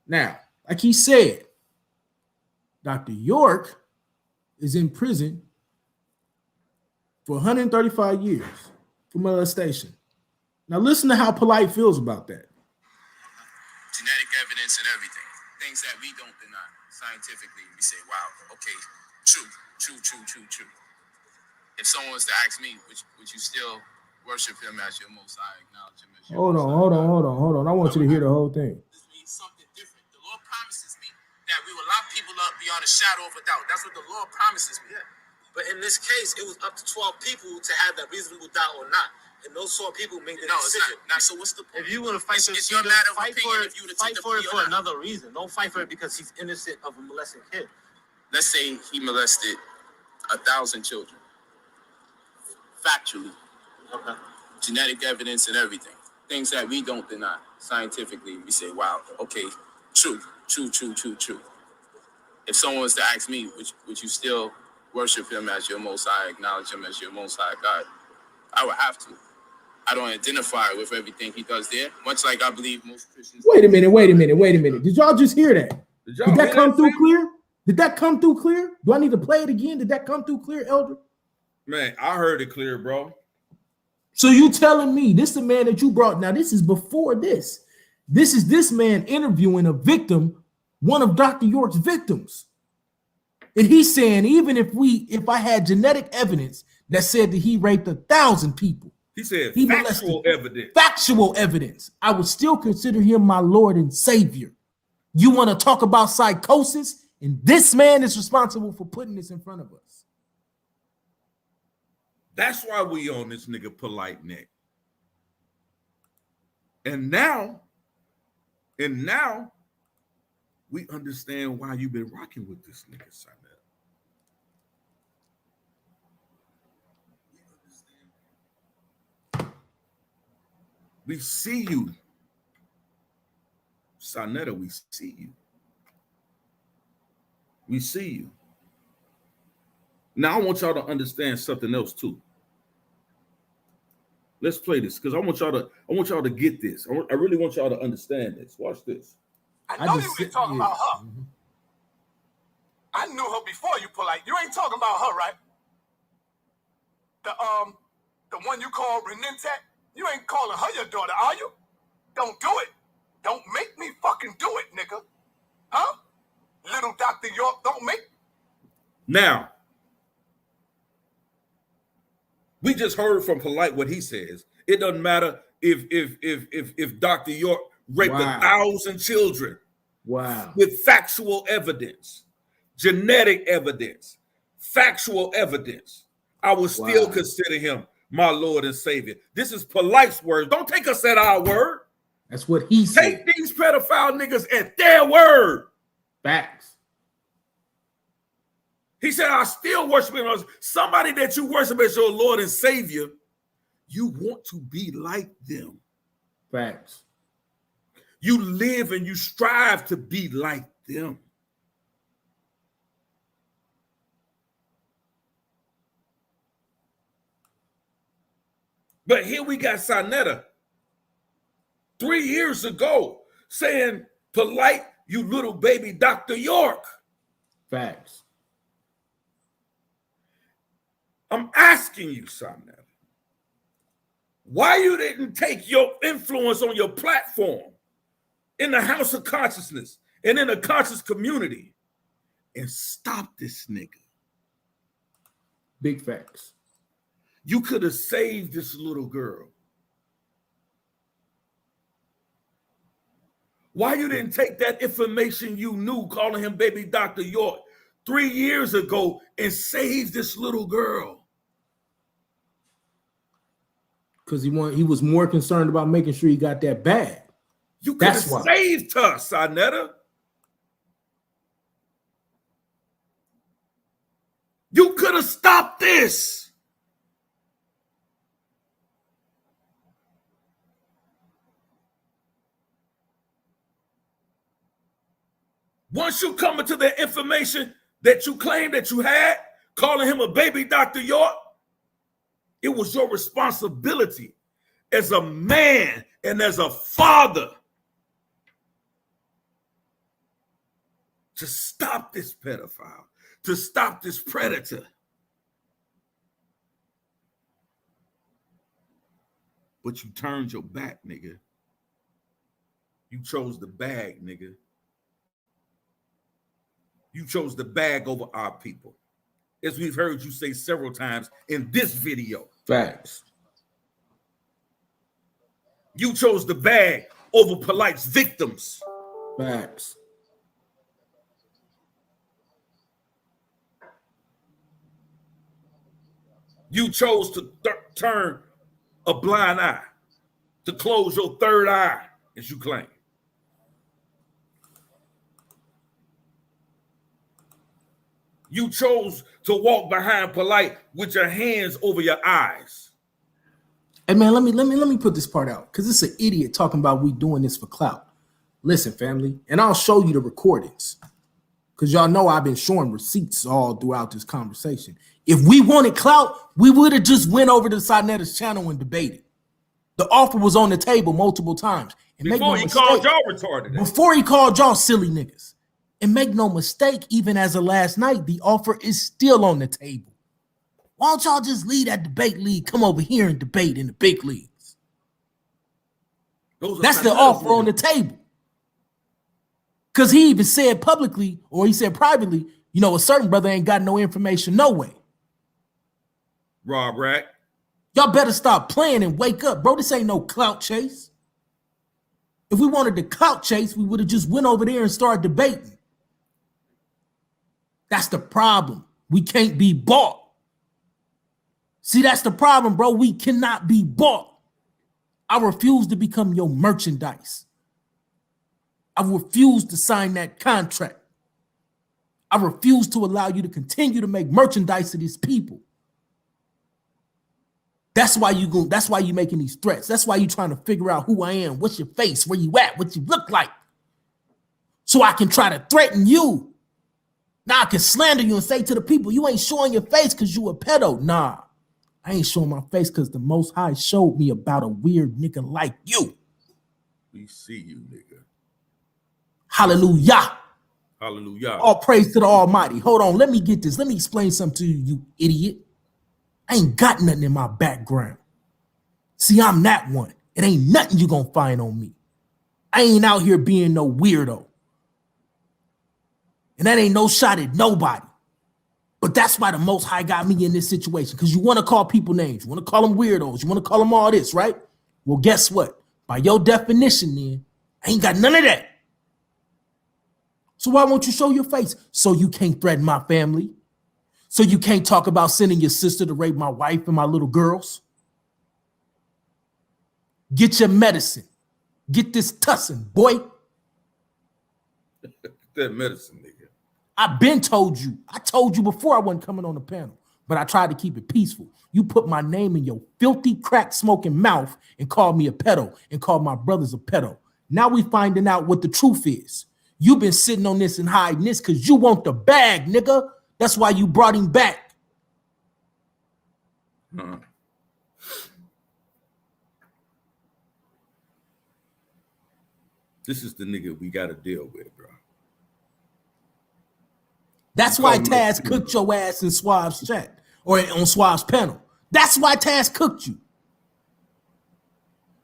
Now, like he said, Dr. York is in prison for 135 years for molestation. Now listen to how Polite feels about that. Genetic evidence and everything. Things that we don't deny. Scientifically, we say, wow, okay, true. If someone was to ask me, would you still worship him as your most high, acknowledge him as your Hold on. I want you to hear the whole thing. This means something different. The Lord promises me that we will lock people up beyond a shadow of a doubt. That's what the Lord promises me. But in this case, it was up to 12 people to have that reasonable doubt or not. And those 12 people make the decision. It's not. So what's the point? If you want to fight for it's your matter of fight opinion. for it, If you fight for it for another reason. Don't fight for it because he's innocent of a molested kid. Let's say he molested 1,000 children. Factually. Okay. Genetic evidence and everything. Things that we don't deny. Scientifically, we say, wow, okay, true. If someone was to ask me, would you still worship him as your Most High, acknowledge him as your Most High God. I would have to. I don't identify with everything he does there, much like I believe most Christians. Wait a minute. Did y'all just hear that? Did that come through clear? Did that come through clear? Do I need to play it again? Did that come through clear, Elder? Man, I heard it clear, bro. So you telling me this is the man that you brought? Now this is before this. This is this man interviewing a victim, one of Dr. York's victims. And he's saying, even if I had genetic evidence that said that he raped 1,000 people, he said he factual evidence, I would still consider him my Lord and Savior. You want to talk about psychosis? And this man is responsible for putting this in front of us. That's why we on this nigga polite neck. And now we understand why you've been rocking with this nigga, Simon. We see you. Sonetta, we see you. We see you. Now I want y'all to understand something else too. Let's play this because I want y'all to get this. I really want y'all to understand this. Watch this. I know you ain't talking about her. Mm-hmm. I knew her before you polite. You ain't talking about her, right? The one you call Renentet? You ain't calling her your daughter, are you? Don't do it. Don't make me fucking do it, nigga. Huh? Little Dr. York, don't make. Now, we just heard from Polite what he says. It doesn't matter if Dr. York raped 1,000 children. Wow. With factual evidence, genetic evidence, factual evidence, I would still consider him my Lord and Savior. This is Polite's word. Don't take us at our word. That's what he said. Take these pedophile niggas at their word. Facts. He said, I still worship him. Somebody that you worship as your Lord and Savior, you want to be like them. Facts. You live and you strive to be like them. But here we got Sonetta 3 years ago saying, Polite, you little baby Dr. York. Facts. I'm asking you, Sonetta, why you didn't take your influence on your platform in the House of Consciousness and in the conscious community and stop this nigga? Big facts. You could have saved this little girl. Why you didn't take that information you knew, calling him baby Dr. York 3 years ago, and save this little girl? Because he was more concerned about making sure he got that bag. You could have saved her, Sonetta. You could have stopped this. Once you come into the information that you claim that you had, calling him a baby Dr. York, it was your responsibility as a man and as a father to stop this pedophile, to stop this predator. But you turned your back, nigga. You chose the bag, nigga. You chose the bag over our people, as we've heard you say several times in this video. Facts. You chose the bag over Polite's victims. Facts. You chose to turn a blind eye, to close your third eye, as you claim. You chose to walk behind Polite with your hands over your eyes. Hey man, let me put this part out, because it's an idiot talking about we doing this for clout. Listen, family, and I'll show you the recordings. because y'all know I've been showing receipts all throughout this conversation. If we wanted clout, we would have just went over to Sinetta's channel and debated. The offer was on the table multiple times. And before he called y'all retarded. Before he called y'all silly niggas. And make no mistake, even as of last night, the offer is still on the table. Why don't y'all just leave that debate league, come over here and debate in the big leagues? That's the offer on the table. Because he even said publicly, or he said privately, you know, a certain brother ain't got no information, no way. Rob Rack. Y'all better stop playing and wake up, bro. This ain't no clout chase. If we wanted to clout chase, we would have just went over there and started debating. That's the problem. We can't be bought. See, that's the problem, bro. We cannot be bought. I refuse to become your merchandise. I refuse to sign that contract. I refuse to allow you to continue to make merchandise of these people. That's why you making these threats. That's why you trying to figure out who I am, what's your face, where you at, what you look like. So I can try to threaten you. Now I can slander you and say to the people, you ain't showing your face because you a pedo. Nah, I ain't showing my face because the Most High showed me about a weird nigga like you. We see you, nigga. Hallelujah. Hallelujah. All praise to the Almighty. Hold on, let me get this. Let me explain something to you, you idiot. I ain't got nothing in my background. See, I'm that one. It ain't nothing you gonna find on me. I ain't out here being no weirdo. And that ain't no shot at nobody. But that's why the Most High got me in this situation. Because you want to call people names. You want to call them weirdos. You want to call them all this, right? Well, guess what? By your definition, then, I ain't got none of that. So why won't you show your face? So you can't threaten my family. So you can't talk about sending your sister to rape my wife and my little girls. Get your medicine. Get this tussin, boy. That medicine, nigga. I've been told you. I told you before I wasn't coming on the panel, but I tried to keep it peaceful. You put my name in your filthy crack smoking mouth and called me a pedo and called my brothers a pedo. Now we finding out what the truth is. You've been sitting on this and hiding this because you want the bag, nigga. That's why you brought him back. This is the nigga we got to deal with, bro. That's why Taz cooked your ass in Suave's chat or on Suave's panel. That's why Taz cooked you.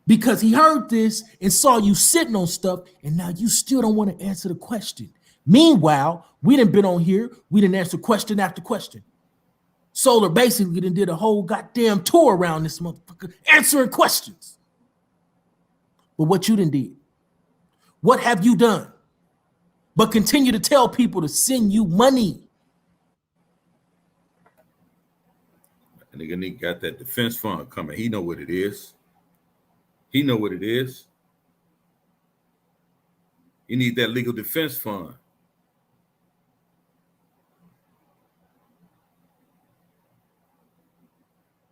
Because he heard this and saw you sitting on stuff, and now you still don't want to answer the question. Meanwhile, we done been on here, we done answered question after question. Solar basically done did a whole goddamn tour around this motherfucker answering questions. But what you done did? What have you done? But continue to tell people to send you money. And nigga got that defense fund coming. He know what it is. He know what it is. You need that legal defense fund.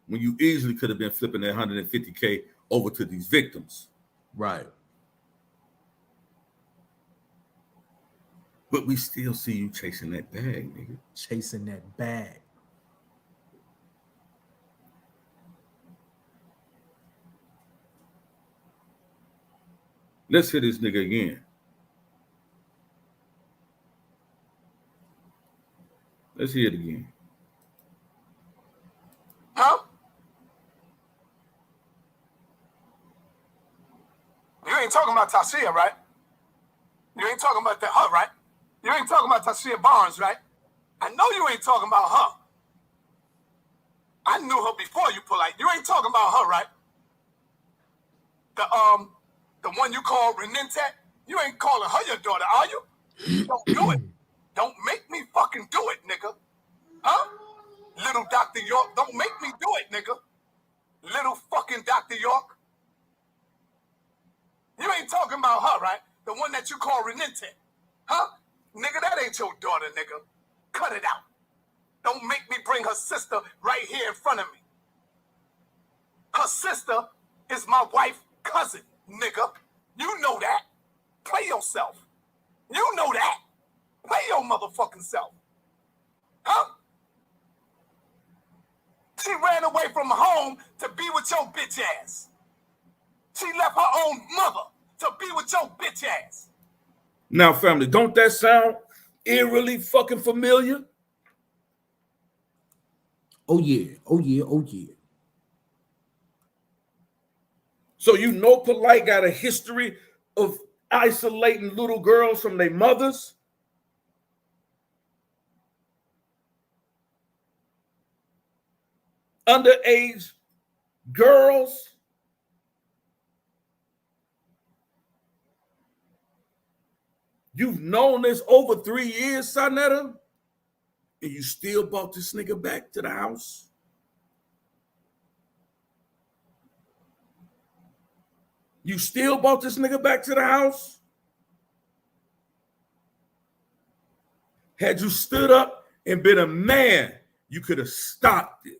When you easily could have been flipping that 150K over to these victims. Right. But we still see you chasing that bag, nigga. Chasing that bag. Let's hear this nigga again. Let's hear it again. Huh? You ain't talking about Tasia, right? You ain't talking about that her, right? You ain't talking about Tasia Barnes, right? I know you ain't talking about her. I knew her before you, Polite. You ain't talking about her, right? The one you call Renentet, you ain't calling her your daughter, are you? Don't do it. Don't make me fucking do it, nigga. Huh? Little Dr. York, don't make me do it, nigga. Little fucking Dr. York. You ain't talking about her, right? The one that you call Renentet. Huh? Nigga, that ain't your daughter, nigga. Cut it out. Don't make me bring her sister right here in front of me. Her sister is my wife's cousin, nigga. You know that. Play yourself. You know that. Play your motherfucking self. Huh? She ran away from home to be with your bitch ass. She left her own mother to be with your bitch ass. Now, family, don't that sound eerily fucking familiar? Oh yeah, oh yeah, oh yeah. So you know Polite got a history of isolating little girls from their mothers? Underage girls? You've known this over 3 years, Sonetta, and you still brought this nigga back to the house? You still brought this nigga back to the house? Had you stood up and been a man, you could have stopped it.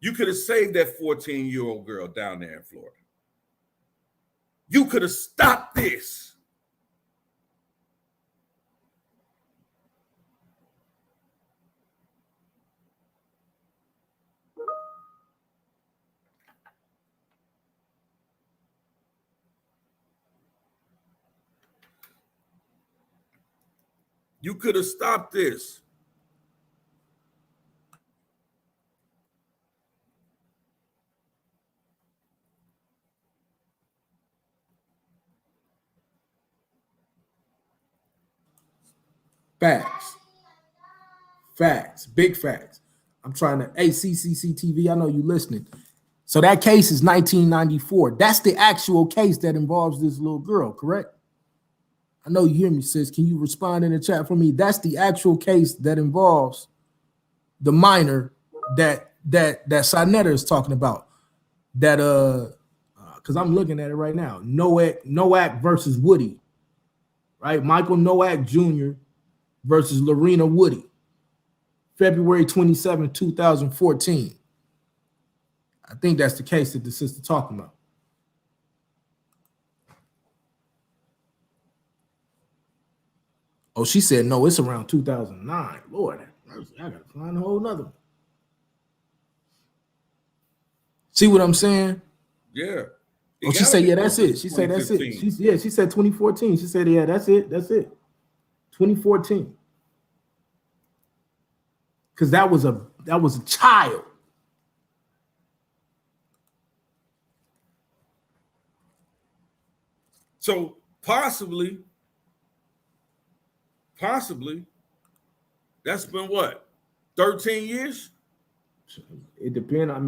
You could have saved that 14-year-old girl down there in Florida. You could have stopped this. You could have stopped this. Facts. Facts. Big facts. I'm trying to, hey, CCCTV, I know you listening. So that case is 1994. That's the actual case that involves this little girl, correct? I know you hear me, sis. Can you respond in the chat for me? That's the actual case that involves the minor that Sonetta is talking about. That because I'm looking at it right now. Nowak versus Woody, right? Michael Nowak Jr. versus Lorena Woody, February 27, 2014. I think that's the case that the sister talking about. Oh, she said, no, it's around 2009. Lord, I got to find a whole nother one. See what I'm saying? Yeah. Oh, she said, yeah, that's it. She said, that's it. She said 2014. She said, yeah, that's it. That's it. 2014. Because that was a child. So possibly, that's been what, 13 years? It depend on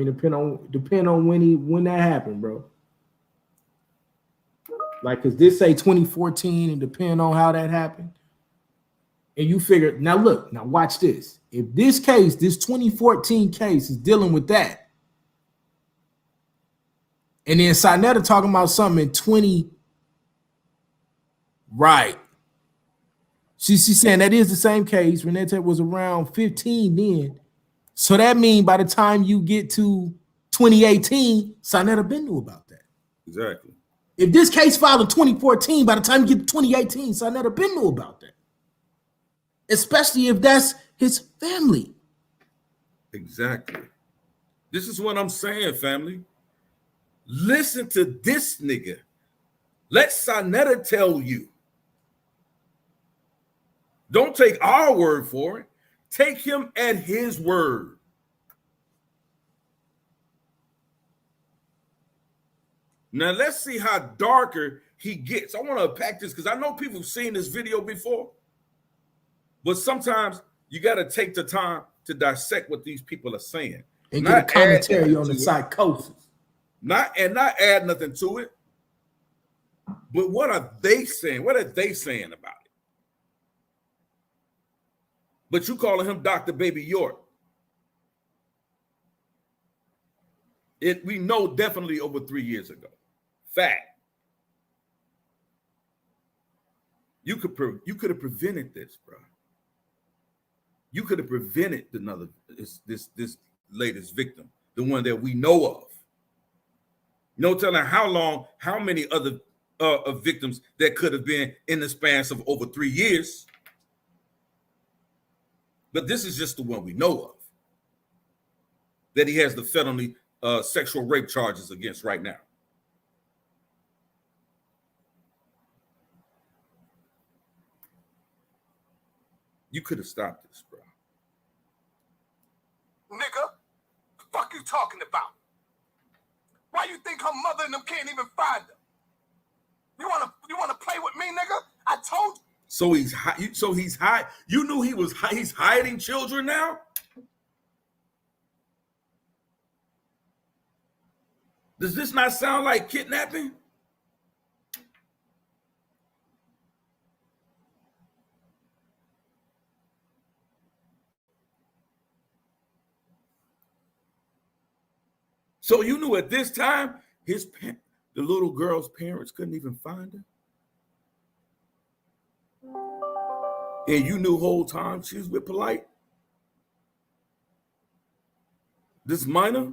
when that happened, bro. Like, cause this say 2014 and depend on how that happened. And you figure, now look, now watch this. If this case, this 2014 case is dealing with that, and then Sonetta talking about something in 20, right. She's saying that is the same case. Renetta was around 15 then. So that means by the time you get to 2018, Sonetta been knew about that. Exactly. If this case filed in 2014, by the time you get to 2018, Sonetta been knew about that. Especially if that's his family. Exactly. This is what I'm saying, family. Listen to this nigga. Let Sonetta tell you. Don't take our word for it. Take him at his word. Now let's see how darker he gets. I want to unpack this because I know people have seen this video before, but sometimes you got to take the time to dissect what these people are saying And get a commentary on the psychosis. Not add nothing to it. But what are they saying? What are they saying about it? But you calling him Dr. Baby York. We know definitely over 3 years ago. Fact. You could have prevented this, bro. You could have prevented this latest victim, the one that we know of. No telling how many other victims that could have been in the span of over 3 years. But this is just the one we know of that he has the felony sexual rape charges against right now. You could have stopped this, bro. Nigga, the fuck you talking about? Why you think her mother and them can't even find her? You wanna play with me, nigga? I told you. So he's hiding. You knew he's hiding children now? Does this not sound like kidnapping? So you knew at this time the little girl's parents couldn't even find her? And you knew the whole time she was with Polite? This minor?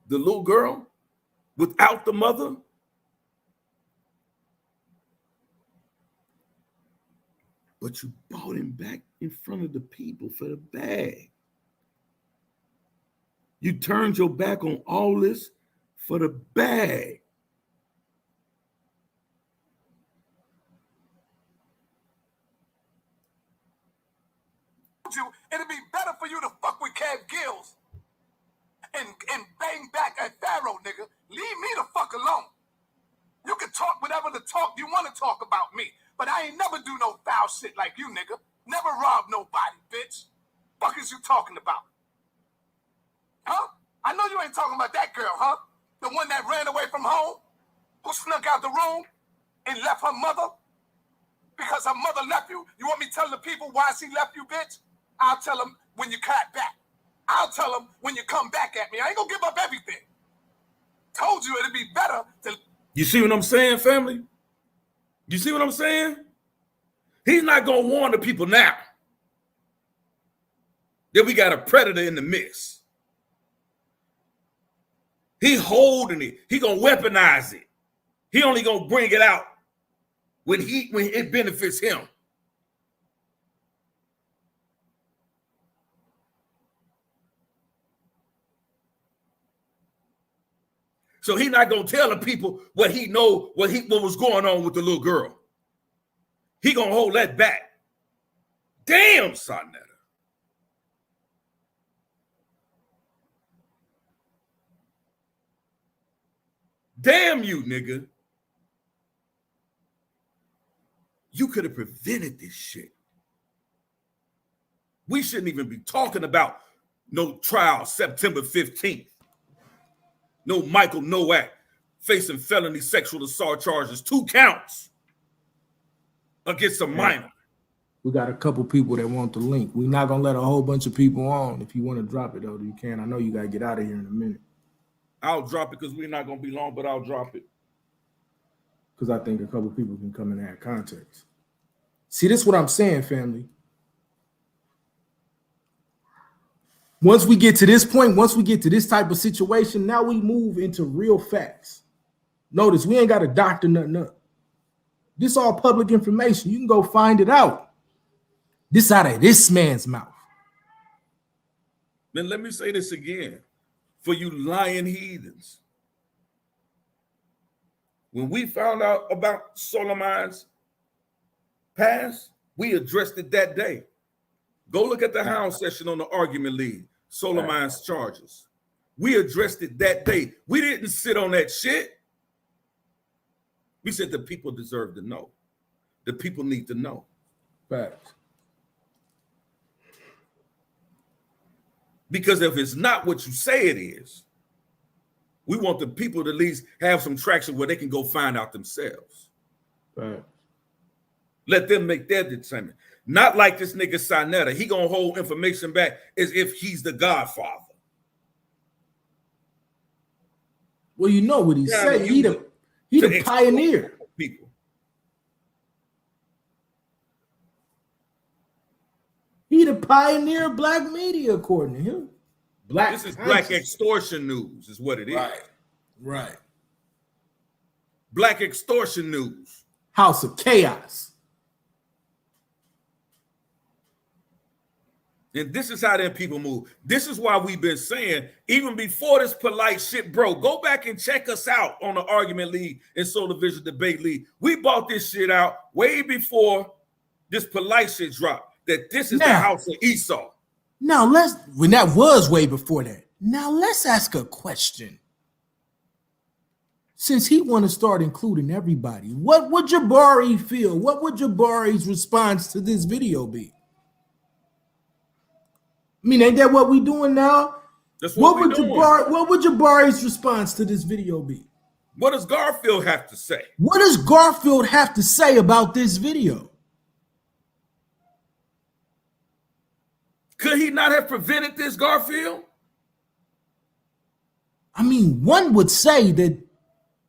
The little girl without the mother? But you brought him back in front of the people for the bag. You turned your back on all this for the bag. It'd be better for you to fuck with Kev Gills and bang back at Pharaoh, nigga. Leave me the fuck alone. You can talk whatever the talk you want to talk about me, but I ain't never do no foul shit like you, nigga. Never rob nobody, bitch. Fuck is you talking about? Huh? I know you ain't talking about that girl, huh? The one that ran away from home? Who snuck out the room and left her mother? Because her mother left you? You want me to tell the people why she left you, bitch? I'll tell them when you cut back. I'll tell them when you come back at me. I ain't gonna give up everything. Told you it'd be better to... You see what I'm saying, family? You see what I'm saying? He's not gonna warn the people now that we got a predator in the mix. He holding it. He gonna weaponize it. He only gonna bring it out when it benefits him. So he's not gonna tell the people what he know, what was going on with the little girl. He gonna hold that back. Damn, Sonetta. Damn you, nigga. You could have prevented this shit. We shouldn't even be talking about no trial September 15th. No Michael Nowak facing felony sexual assault charges, 2 counts against a minor. We got a couple people that want the link. We're not going to let a whole bunch of people on. If you want to drop it, though, you can. I know you got to get out of here in a minute. I'll drop it because we're not going to be long, but I'll drop it. Because I think a couple people can come and add context. See, this is what I'm saying, family. Once we get to this point, once we get to this type of situation, now we move into real facts. Notice we ain't got to doctor nothing up. This all public information. You can go find it out. This out of this man's mouth. Then let me say this again for you lying heathens. When we found out about Suleiman's past, we addressed it that day. Go look at the hound session on the argument lead, Suleiman's charges. We addressed it that day. We didn't sit on that shit. We said the people deserve to know. The people need to know. Facts. Because if it's not what you say it is, we want the people to at least have some traction where they can go find out themselves. Right. Let them make their determination. Not like this nigga Sonetta. He gonna hold information back as if he's the Godfather. Well, you know what he said. He the pioneer. People. He the pioneer of black media, according to him. This is black extortion news, is what it is. Right. Black extortion news. House of chaos. And this is how them people move. This is why we've been saying, even before this polite shit, bro, go back and check us out on the Argument League and Soul Division Debate League. We bought this shit out way before this polite shit dropped, that this is the house of Esau. Now when that was way before that. Now let's ask a question. Since he want to start including everybody, what would Jabari feel? What would Jabari's response to this video be? I mean, ain't that what we doing now? That's what we doing. What would Jabari's response to this video be? What does Garfield have to say? What does Garfield have to say about this video? Could he not have prevented this, Garfield? I mean, one would say that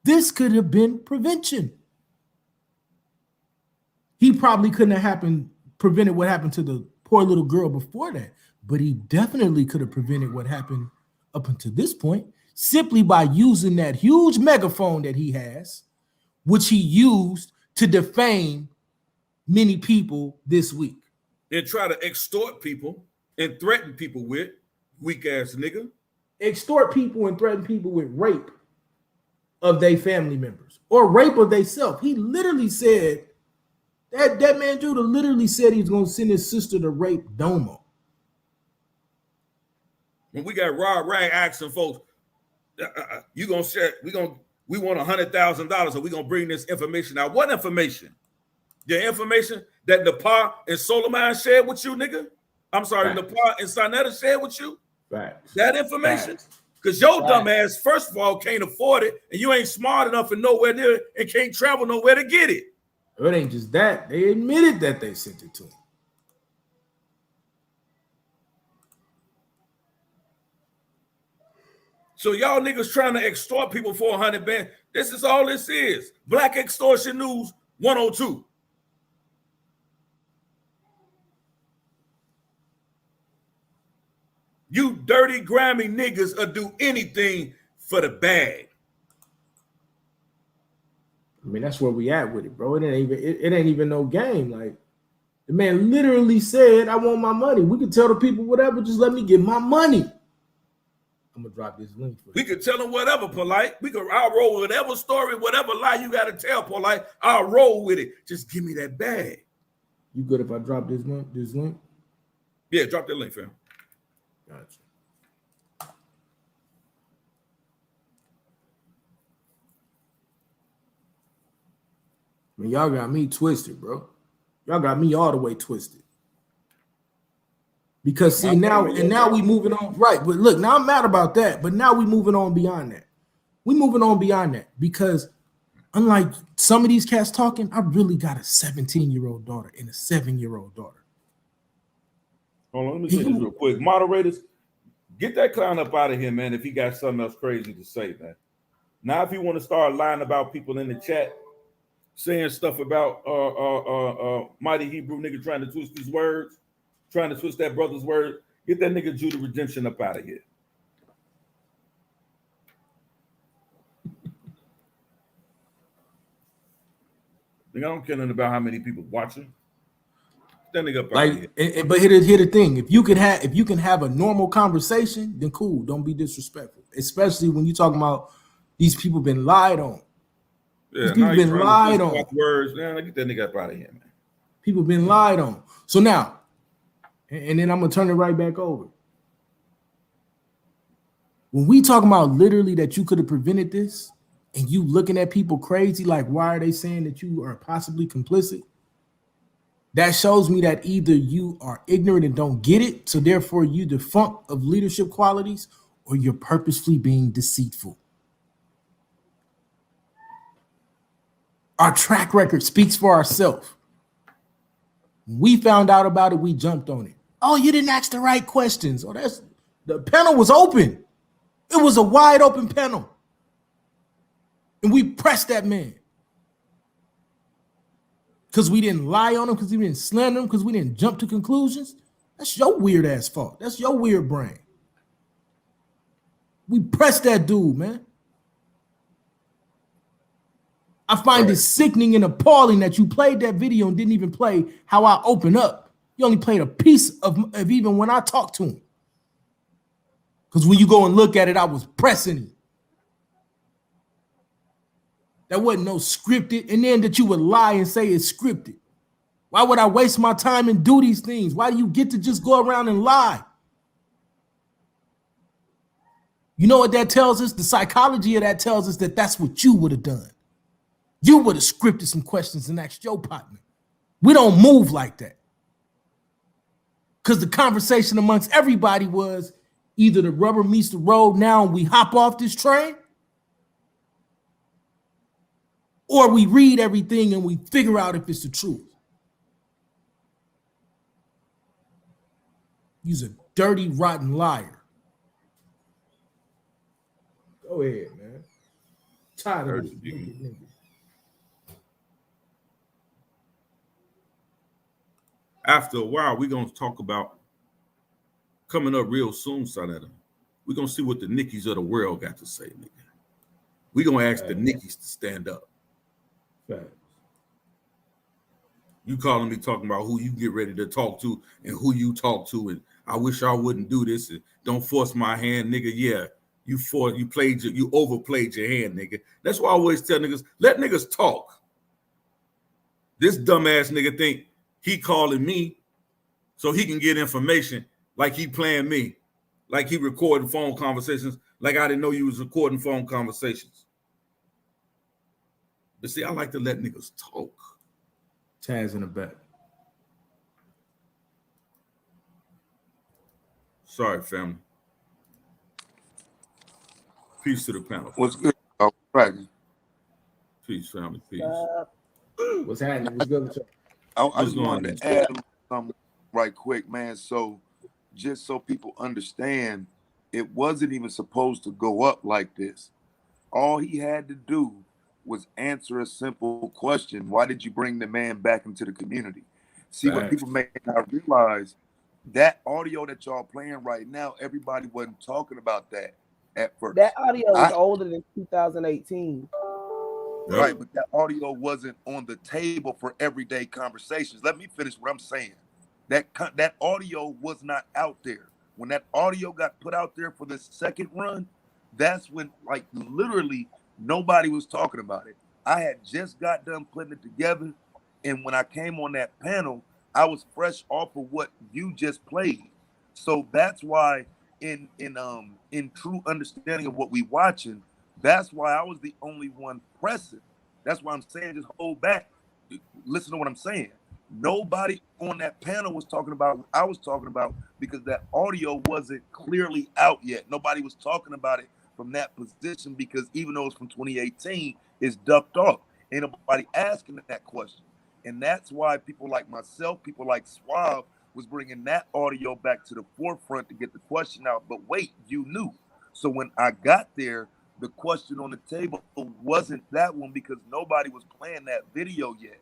this could have been prevention. He probably couldn't have prevented what happened to the poor little girl before that, but he definitely could have prevented what happened up until this point simply by using that huge megaphone that he has, which he used to defame many people this week. And try to extort people and threaten people with, weak ass nigga. Extort people and threaten people with rape of their family members or rape of themselves. He literally said, that man Judah literally said he was going to send his sister to rape Domo. When we got Rod Rag asking folks, you gonna share, we want $100,000 and we gonna bring this information out. What information? The information that Nepal and Solomon shared with you, nigga? I'm sorry, Nepal and Sinetta shared with you? Right. That information? Because your dumb ass, first of all, can't afford it, and you ain't smart enough and nowhere near it and can't travel nowhere to get it. It ain't just that. They admitted that they sent it to him. So y'all niggas trying to extort people for 100 bands. This is all this is. Black Extortion News 102. You dirty, grimy niggas will do anything for the bag. I mean, that's where we at with it, bro. It ain't even no game. Like, the man literally said, I want my money. We can tell the people whatever, just let me get my money. I'm gonna drop this link for you. We could tell them whatever, Polite. I'll roll with whatever story, whatever lie you gotta tell, Polite. I'll roll with it. Just give me that bag. You good if I drop this link? Yeah, drop that link, fam. Gotcha. I mean, y'all got me twisted, bro. Y'all got me all the way twisted. Because see now we moving on, right? But look, now I'm mad about that. But now we moving on beyond that. We moving on beyond that because unlike some of these cats talking, I really got a 17-year-old daughter and a 7-year-old daughter. Hold on, let me say this real quick. Moderators, get that clown up out of here, man, if he got something else crazy to say, man. Now, if you want to start lying about people in the chat, saying stuff about mighty Hebrew nigga trying to twist his words, trying to twist that brother's word, get that nigga Judah Redemption up out of here. I don't care nothing about how many people watching. That nigga up out of here. But here the thing: if you can have a normal conversation, then cool. Don't be disrespectful, especially when you talking about these people been lied on. Yeah, people been lied on. Words, man. Get that nigga up out of here, man. People been lied on. So now, and then I'm gonna turn it right back over. When we talking about literally that you could have prevented this, and you looking at people crazy, like why are they saying that you are possibly complicit? That shows me that either you are ignorant and don't get it, so therefore you defunct of leadership qualities, or you're purposefully being deceitful. Our track record speaks for ourselves. We found out about it, we jumped on it. Oh, you didn't ask the right questions. Oh, the panel was open. It was a wide open panel. And we pressed that man. Because we didn't lie on him, because we didn't slander him, because we didn't jump to conclusions. That's your weird ass fault. That's your weird brain. We pressed that dude, man. I find it sickening and appalling that you played that video and didn't even play how I open up You only played a piece of even when I talked to him. Because when you go and look at it, I was pressing him. That wasn't no scripted. And then that you would lie and say it's scripted. Why would I waste my time and do these things? Why do you get to just go around and lie? You know what that tells us? The psychology of that tells us that that's what you would have done. You would have scripted some questions and asked your partner. We don't move like that. Because the conversation amongst everybody was either the rubber meets the road now and we hop off this train, or we read everything and we figure out if it's the truth. You's a dirty, rotten liar. Go ahead, man. Tired of this nigga. After a while, we're going to talk about coming up real soon, Saletta. We're going to see what the Nickies of the world got to say, nigga. We're going to ask the Nickies to stand up. Facts. You calling me talking about who you get ready to talk to and who you talk to, and I wish I wouldn't do this, and don't force my hand, nigga. Yeah, you overplayed your hand, nigga. That's why I always tell niggas, let niggas talk. This dumbass nigga think he calling me so he can get information like he playing me, like he recording phone conversations, like I didn't know you was recording phone conversations. But see, I like to let niggas talk. Taz in the back. Sorry, family. Peace to the panel. What's good? All right. Peace, family. Peace. What's happening? What's good with you? I just wanted to add something right quick, man. So just so people understand, it wasn't even supposed to go up like this. All he had to do was answer a simple question. Why did you bring the man back into the community? See, what people may not realize, that audio that y'all playing right now, everybody wasn't talking about that at first. That audio is older than 2018. Right, but that audio wasn't on the table for everyday conversations. Let me finish what I'm saying. That audio was not out there. When that audio got put out there for the second run, that's when, like, literally nobody was talking about it. I had just got done putting it together, and when I came on that panel, I was fresh off of what you just played. So that's why, in true understanding of what we watching, that's why I was the only one pressing. That's why I'm saying just hold back. Listen to what I'm saying. Nobody on that panel was talking about what I was talking about because that audio wasn't clearly out yet. Nobody was talking about it from that position because even though it's from 2018, it's ducked off. Ain't nobody asking that question. And that's why people like myself, people like Suave, was bringing that audio back to the forefront to get the question out. But wait, you knew. So when I got there, the question on the table wasn't that one because nobody was playing that video yet.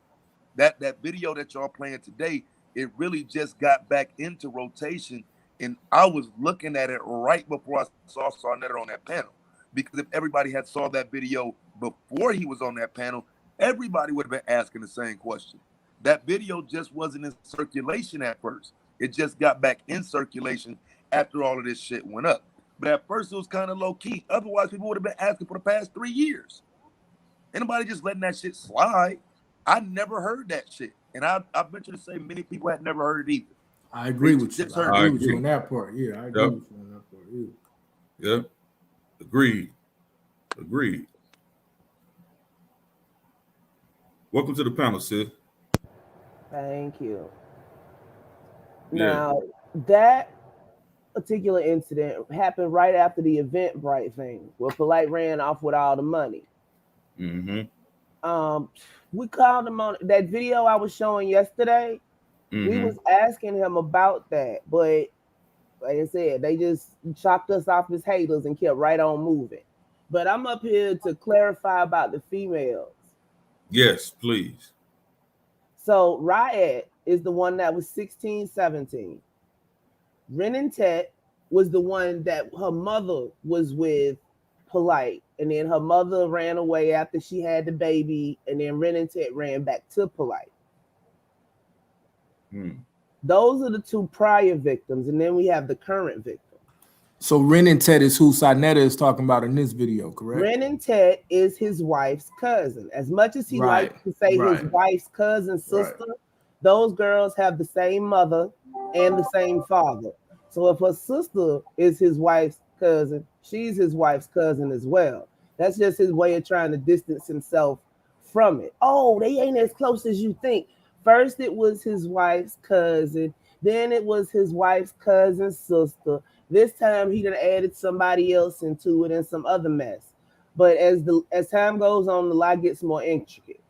That video that y'all playing today, it really just got back into rotation. And I was looking at it right before I saw Sarnetta on that panel. Because if everybody had saw that video before he was on that panel, everybody would have been asking the same question. That video just wasn't in circulation at first. It just got back in circulation after all of this shit went up. But at first it was kind of low key. Otherwise, people would have been asking for the past 3 years. Anybody just letting that shit slide? I never heard that shit. And I venture to say many people had never heard it either. I agree with you. I agree with you on that part. Yeah, I agree with you on that part. Yeah. Yep. Agreed. Welcome to the panel, Sid. Thank you. Yeah. Now, that particular incident happened right after the Eventbrite thing, where Polite ran off with all the money. Mm-hmm. We called him on that video I was showing yesterday. Mm-hmm. We was asking him about that, but like I said, they just chopped us off as haters and kept right on moving. But I'm up here to clarify about the females. Yes, please. So Riot is the one that was 16, 17. Ren and Tet was the one that her mother was with Polite, and then her mother ran away after she had the baby, and then Ren and Tet ran back to Polite. Those are the two prior victims, and then we have the current victim. So Ren and Ted is who Sinetta is talking about in this video, correct? Ren and Ted is his wife's cousin. As much as he likes to say his wife's cousin, sister, those girls have the same mother and the same father. So if her sister is his wife's cousin, she's his wife's cousin as well. That's just his way of trying to distance himself from it. Oh, they ain't as close as you think. First, it was his wife's cousin. Then it was his wife's cousin's sister. This time, he done added somebody else into it and some other mess. But as time goes on, the lie gets more intricate.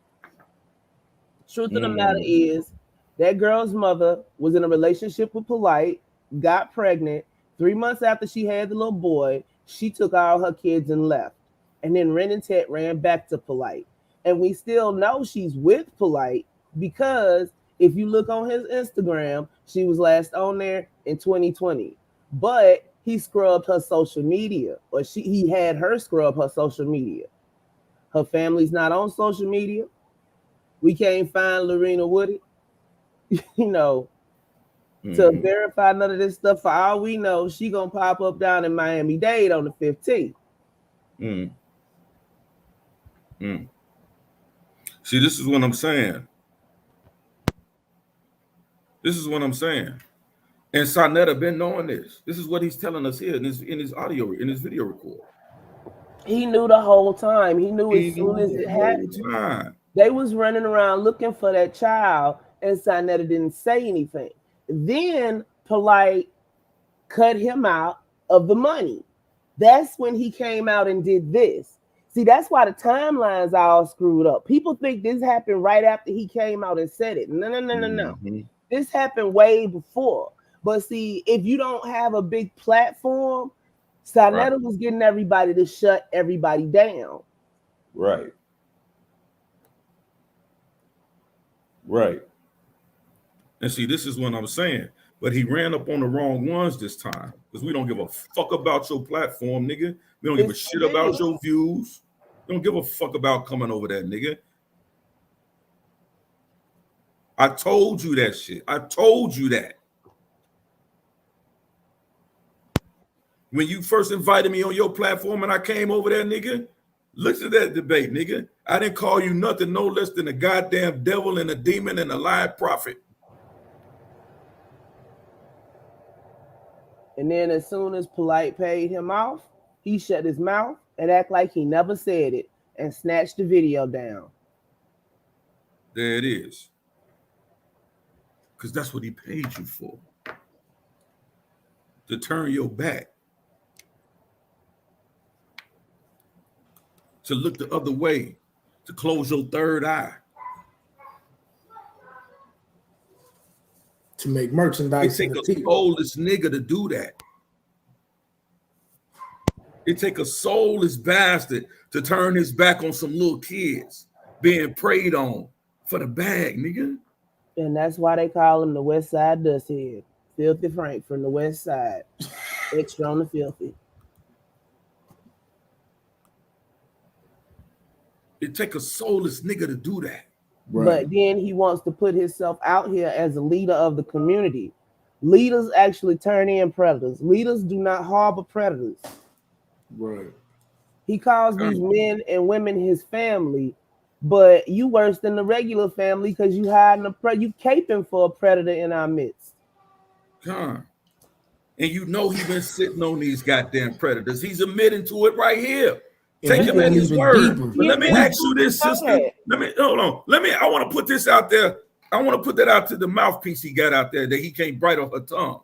Truth of the matter is, that girl's mother was in a relationship with Polite, got pregnant. 3 months after she had the little boy, she took all her kids and left. And then Ren and Ted ran back to Polite. And we still know she's with Polite because if you look on his Instagram, she was last on there in 2020. But he scrubbed her social media, or he had her scrub her social media. Her family's not on social media. We can't find Lorena Woody, to verify none of this stuff. For all we know, she gonna pop up down in Miami-Dade on the 15th. See, this is what I'm saying. This is what I'm saying. And Sinetta been knowing this. This is what he's telling us here in his audio, in his video record. He knew the whole time. He knew as soon as it happened. They was running around looking for that child, and Sinetta didn't say anything. Then Polite cut him out of the money. That's when he came out and did this. See, that's why the timelines are all screwed up. People think this happened right after he came out and said it. No. This happened way before. But see, if you don't have a big platform, Sinetta was getting everybody to shut everybody down. Right. And see, this is what I'm saying. But he ran up on the wrong ones this time because we don't give a fuck about your platform, nigga. We don't give a shit about your views. We don't give a fuck about coming over that, nigga. I told you that shit. I told you that. When you first invited me on your platform and I came over there, nigga, listen to that debate, nigga. I didn't call you nothing no less than a goddamn devil and a demon and a lying prophet. And then as soon as Polite paid him off, he shut his mouth and act like he never said it and snatched the video down. There it is. Because that's what he paid you for. To turn your back. To look the other way. To close your third eye. To make merchandise. It take a soulless nigga to do that. It take a soulless bastard to turn his back on some little kids being preyed on for the bag, nigga. And that's why they call him the West Side Dusthead. Filthy Frank from the West Side. Extra on the filthy. It take a soulless nigga to do that. But then he wants to put himself out here as a leader of the community. Leaders actually turn in predators. Leaders do not harbor predators. Right. He calls these men and women his family, but you worse than the regular family because you hiding you caping for a predator in our midst. And you know he been sitting on these goddamn predators. He's admitting to it right here. Take him at his word. But let me ask you this, sister. Hold on. I want to put this out there. I want to put that out to the mouthpiece he got out there that he can't bite off her tongue.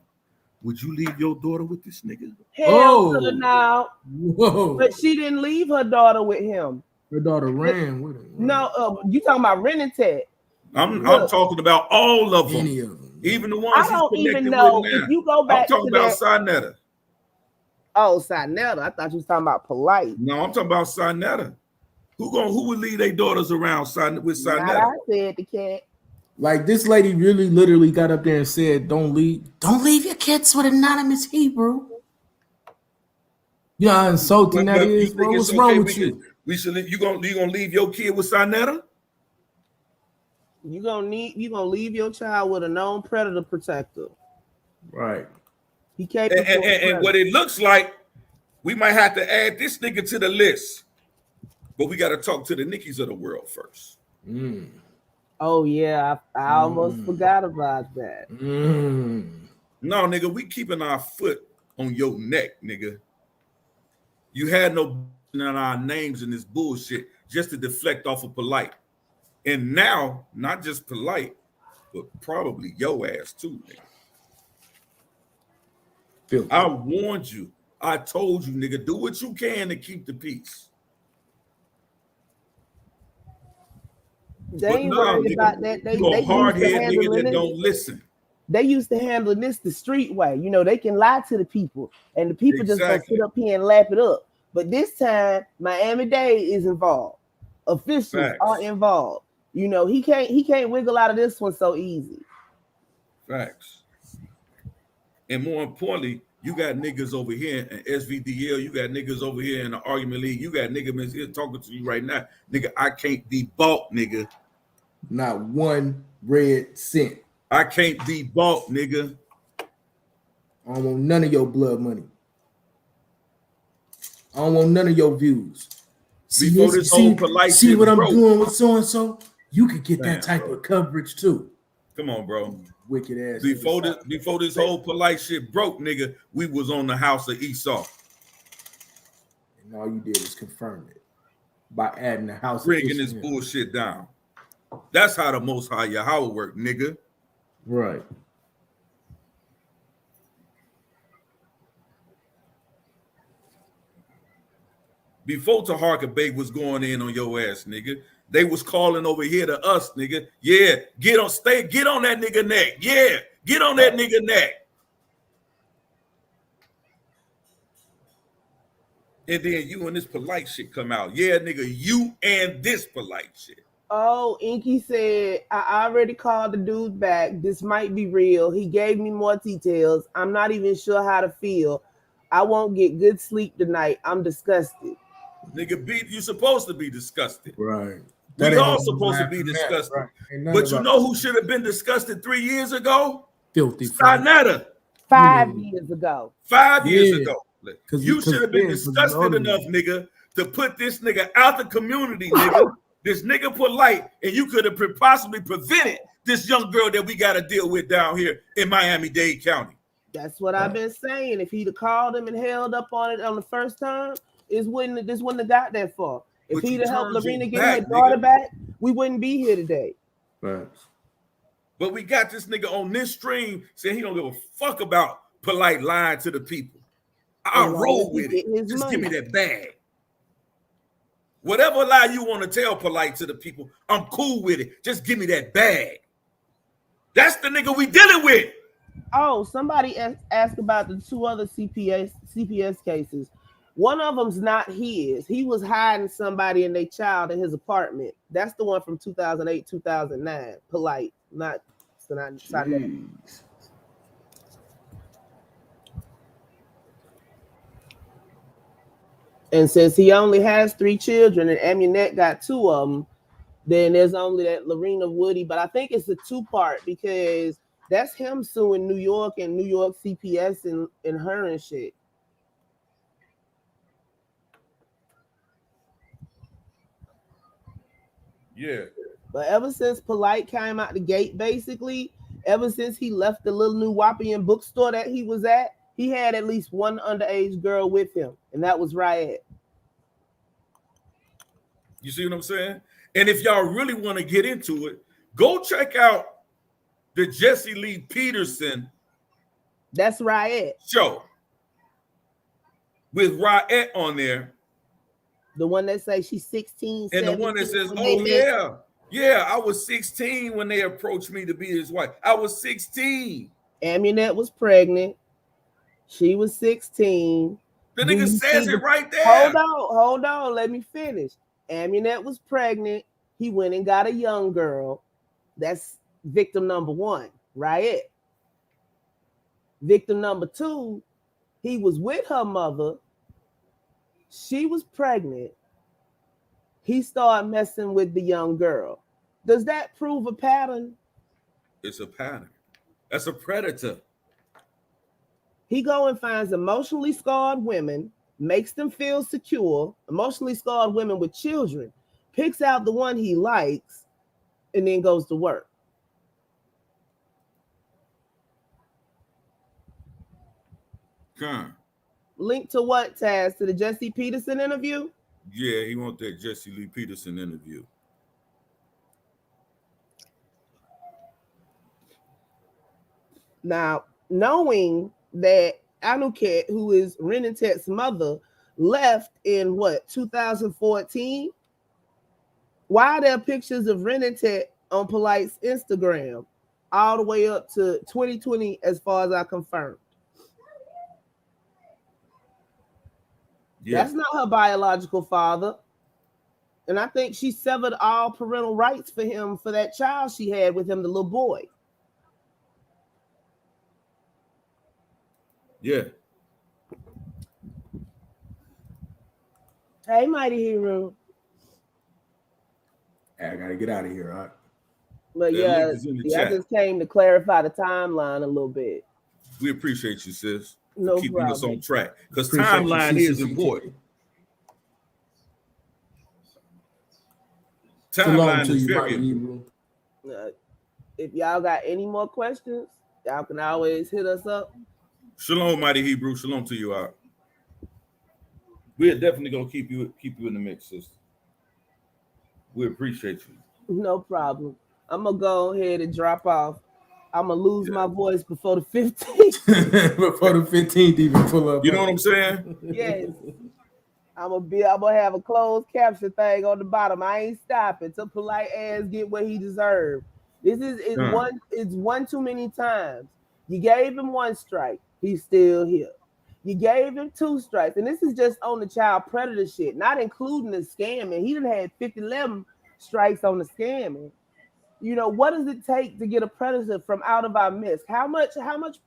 Would you leave your daughter with this nigga? Hell to the now. Whoa. But she didn't leave her daughter with him. Her daughter ran with him. No, you talking about Ren and Ted. I'm talking about all of them. Even the ones I don't even know if you go back. I'm talking about Sinetta. Oh, Sinetta. I thought you was talking about Polite. No, I'm talking about Sinetta. Who would leave their daughters around with Sinetta? I said the cat. Like this lady really literally got up there and said, don't leave your kids with anonymous Hebrew. You know how insulting that is, bro. What's wrong with you? You gonna leave your kid with Sinetta? You gonna leave your child with a known predator protector. Right. He can't. And what it looks like, we might have to add this nigga to the list. But we got to talk to the Nickies of the world first. Oh yeah, I almost forgot about that. No, nigga, we keeping our foot on your neck, nigga. You had no in our names in this bullshit just to deflect off of Polite. And now, not just Polite, but probably your ass too, nigga. I warned you. I told you, nigga, do what you can to keep the peace. They ain't worried about that. They a hard-headed nigga that it. don't listen. They used to handle this the street way. You know, they can lie to the people, and the people just gonna sit up here and lap it up. But this time, Miami-Dade is involved. Officials are involved. You know, he can't wiggle out of this one so easy. Facts. And more importantly, you got niggas over here in SVDL. You got niggas over here in the argument league. You got niggas here talking to you right now. Nigga, I can't be bought, nigga. Not one red cent. I can't be bought, nigga. I don't want none of your blood money. I don't want none of your views. See what I'm doing with so-and-so? You could get that type of coverage too. Come on, bro. Wicked ass. Before this whole Polite shit broke, nigga, we was on the house of Esau. And all you did was confirm it by adding the house. Bringing this bullshit down. That's how the Most High Yahweh work, nigga. Right. Before Taharka Bay was going in on your ass, nigga, they was calling over here to us, nigga. Yeah, get on that nigga neck. Yeah, get on that nigga neck. And then you and this Polite shit come out. Yeah, nigga, you and this Polite shit. Oh, Inky said, I already called the dude back. This might be real. He gave me more details. I'm not even sure how to feel. I won't get good sleep tonight. I'm disgusted. Nigga, you supposed to be disgusted. Right. We all supposed to be disgusted. Right. But you know who should have been disgusted 3 years ago? Filthy. Sinetta. 5 years ago. 5 years ago. You should have been disgusted enough, nigga, to put this nigga out the community, nigga. This nigga Polite, and you could have possibly prevented this young girl that we got to deal with down here in Miami-Dade County. That's what I've been saying. If he'd have called him and held up on it on the first time, this wouldn't have got that far. If he'd have helped Lorena get her daughter back, we wouldn't be here today. Right. But we got this nigga on this stream saying he don't give a fuck about Polite lying to the people. I'll roll with it. Just give me that bag. Whatever lie you want to tell Polite to the people, I'm cool with it. Just give me that bag. That's the nigga we dealing with. Oh, somebody asked about the 2 other CPS cases. One of them's not his. He was hiding somebody and their child in his apartment. That's the one from 2008, 2009. Polite, not. And since he only has 3 children and Amunet got 2 of them, then there's only that Lorena Woody. But I think it's a 2-part because that's him suing New York and New York CPS and her and shit. Yeah. But ever since Polite came out the gate, basically, ever since he left the little New Wapian bookstore that he was at, he had at least one underage girl with him, and that was Riot. You see what I'm saying? And if y'all really want to get into it, go check out the Jesse Lee Peterson. That's Riot. Show. With Riot on there. The one that says she's 16. And the one that says, oh, yeah. Yeah, I was 16 when they approached me to be his wife. I was 16. Amunet was pregnant. She was 16. The nigga says it right there. Hold on. Let me finish. Amunet was pregnant. He went and got a young girl. That's victim number 1, Riot. Victim number 2, he was with her mother. She was pregnant. He started messing with the young girl. Does that prove a pattern? It's a pattern. That's a predator. He go and finds emotionally scarred women, makes them feel secure, emotionally scarred women with children, picks out the one he likes, and then goes to work. Link to what, Taz? To the Jesse Peterson interview? Yeah, he want that Jesse Lee Peterson interview. Now, knowing that Anuket, who is Renatet's mother, left in what, 2014? Why are there pictures of Renatet on Polite's Instagram all the way up to 2020 as far as I confirmed? Yeah. That's not her biological father. And I think she severed all parental rights for him for that child she had with him, the little boy. Yeah. Hey, Mighty Hero. I gotta get out of here, all right? But yeah, I just came to clarify the timeline a little bit. We appreciate you, sis. No keeping problem. us on track. Because timeline is important. Timeline is very important. If y'all got any more questions, y'all can always hit us up. Shalom, Mighty Hebrew. Shalom to you out. We're definitely gonna keep you in the mix, sister. We appreciate you. No problem. I'm gonna go ahead and drop off. I'm gonna lose my voice before the 15th. Before the 15th even pull up. You know what I'm saying? Yes. I'm gonna have a closed caption thing on the bottom. I ain't stopping till polite ass get what he deserved. It's one too many times. You gave him one strike, he's still here. You gave him 2 strikes, and this is just on the child predator shit, not including the scamming. He done had 11 strikes on the scamming. You know, what does it take to get a predator from out of our midst? How much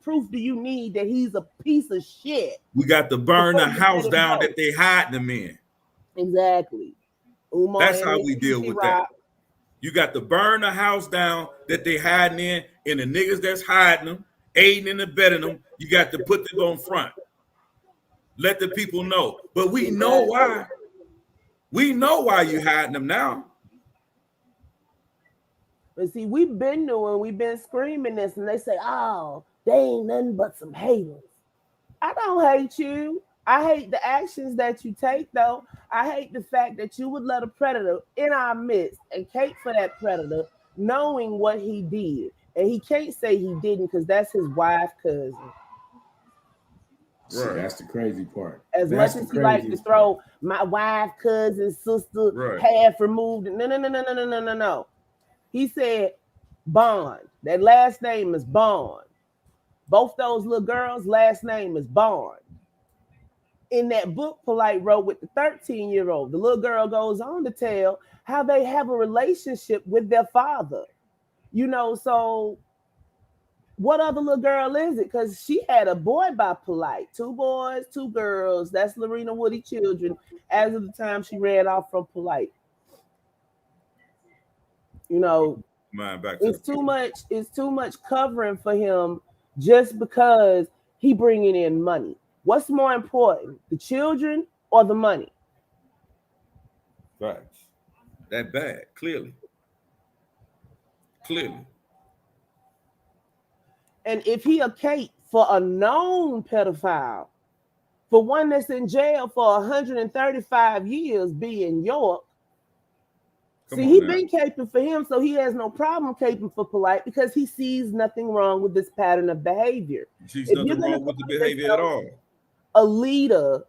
proof do you need that he's a piece of shit? We got to burn the house down that they hide them in. Exactly. That's how we deal with that. You got to burn the house down that they hiding in, and the niggas that's hiding them, aiding and abetting them, you got to put them on front. Let the people know. But we know why. We know why you hiding them now. But see, we've been doing, we've been screaming this, and they say, oh, they ain't nothing but some haters. I don't hate you. I hate the actions that you take, though. I hate the fact that you would let a predator in our midst and cape for that predator, knowing what he did. And he can't say he didn't because that's his wife's cousin. Right. That's the crazy part. As much as he likes to throw my wife, cousin, sister, half removed. No. He said Bond. That last name is Bond. Both those little girls' last name is Bond. In that book Polite wrote with the 13-year-old, the little girl goes on to tell how they have a relationship with their father. You know, so what other little girl is it? Because she had a boy by Polite. 2 boys, 2 girls. That's Lorena Woody children as of the time she ran off from Polite. You know, it's too much covering for him just because he bringing in money. What's more important, the children or the money? Facts. That bad, clearly. And if he a cape for a known pedophile, for one that's in jail for 135 years, being York, he been caping for him, so he has no problem caping for Polite because he sees nothing wrong with this pattern of behavior. He sees nothing wrong with the behavior at all. A leader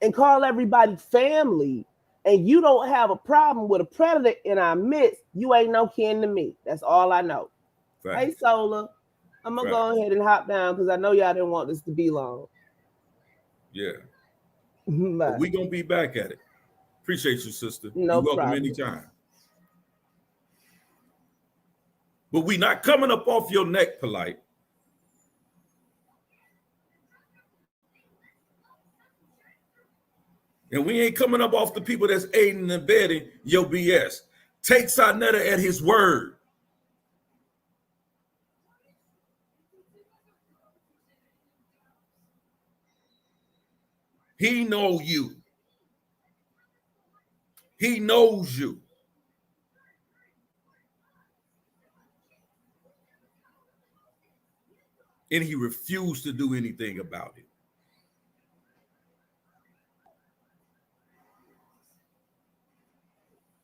and call everybody family, and you don't have a problem with a predator in our midst, you ain't no kin to me. That's all I know. Right. Hey, Solar, I'm gonna go ahead and hop down because I know y'all didn't want this to be long. Yeah. We gonna be back at it. Appreciate you, sister. No You're welcome anytime. But we not coming up off your neck, Polite. And we ain't coming up off the people that's aiding and abetting your BS. Take Sarnetta at his word. He know you. He knows you. And he refused to do anything about it.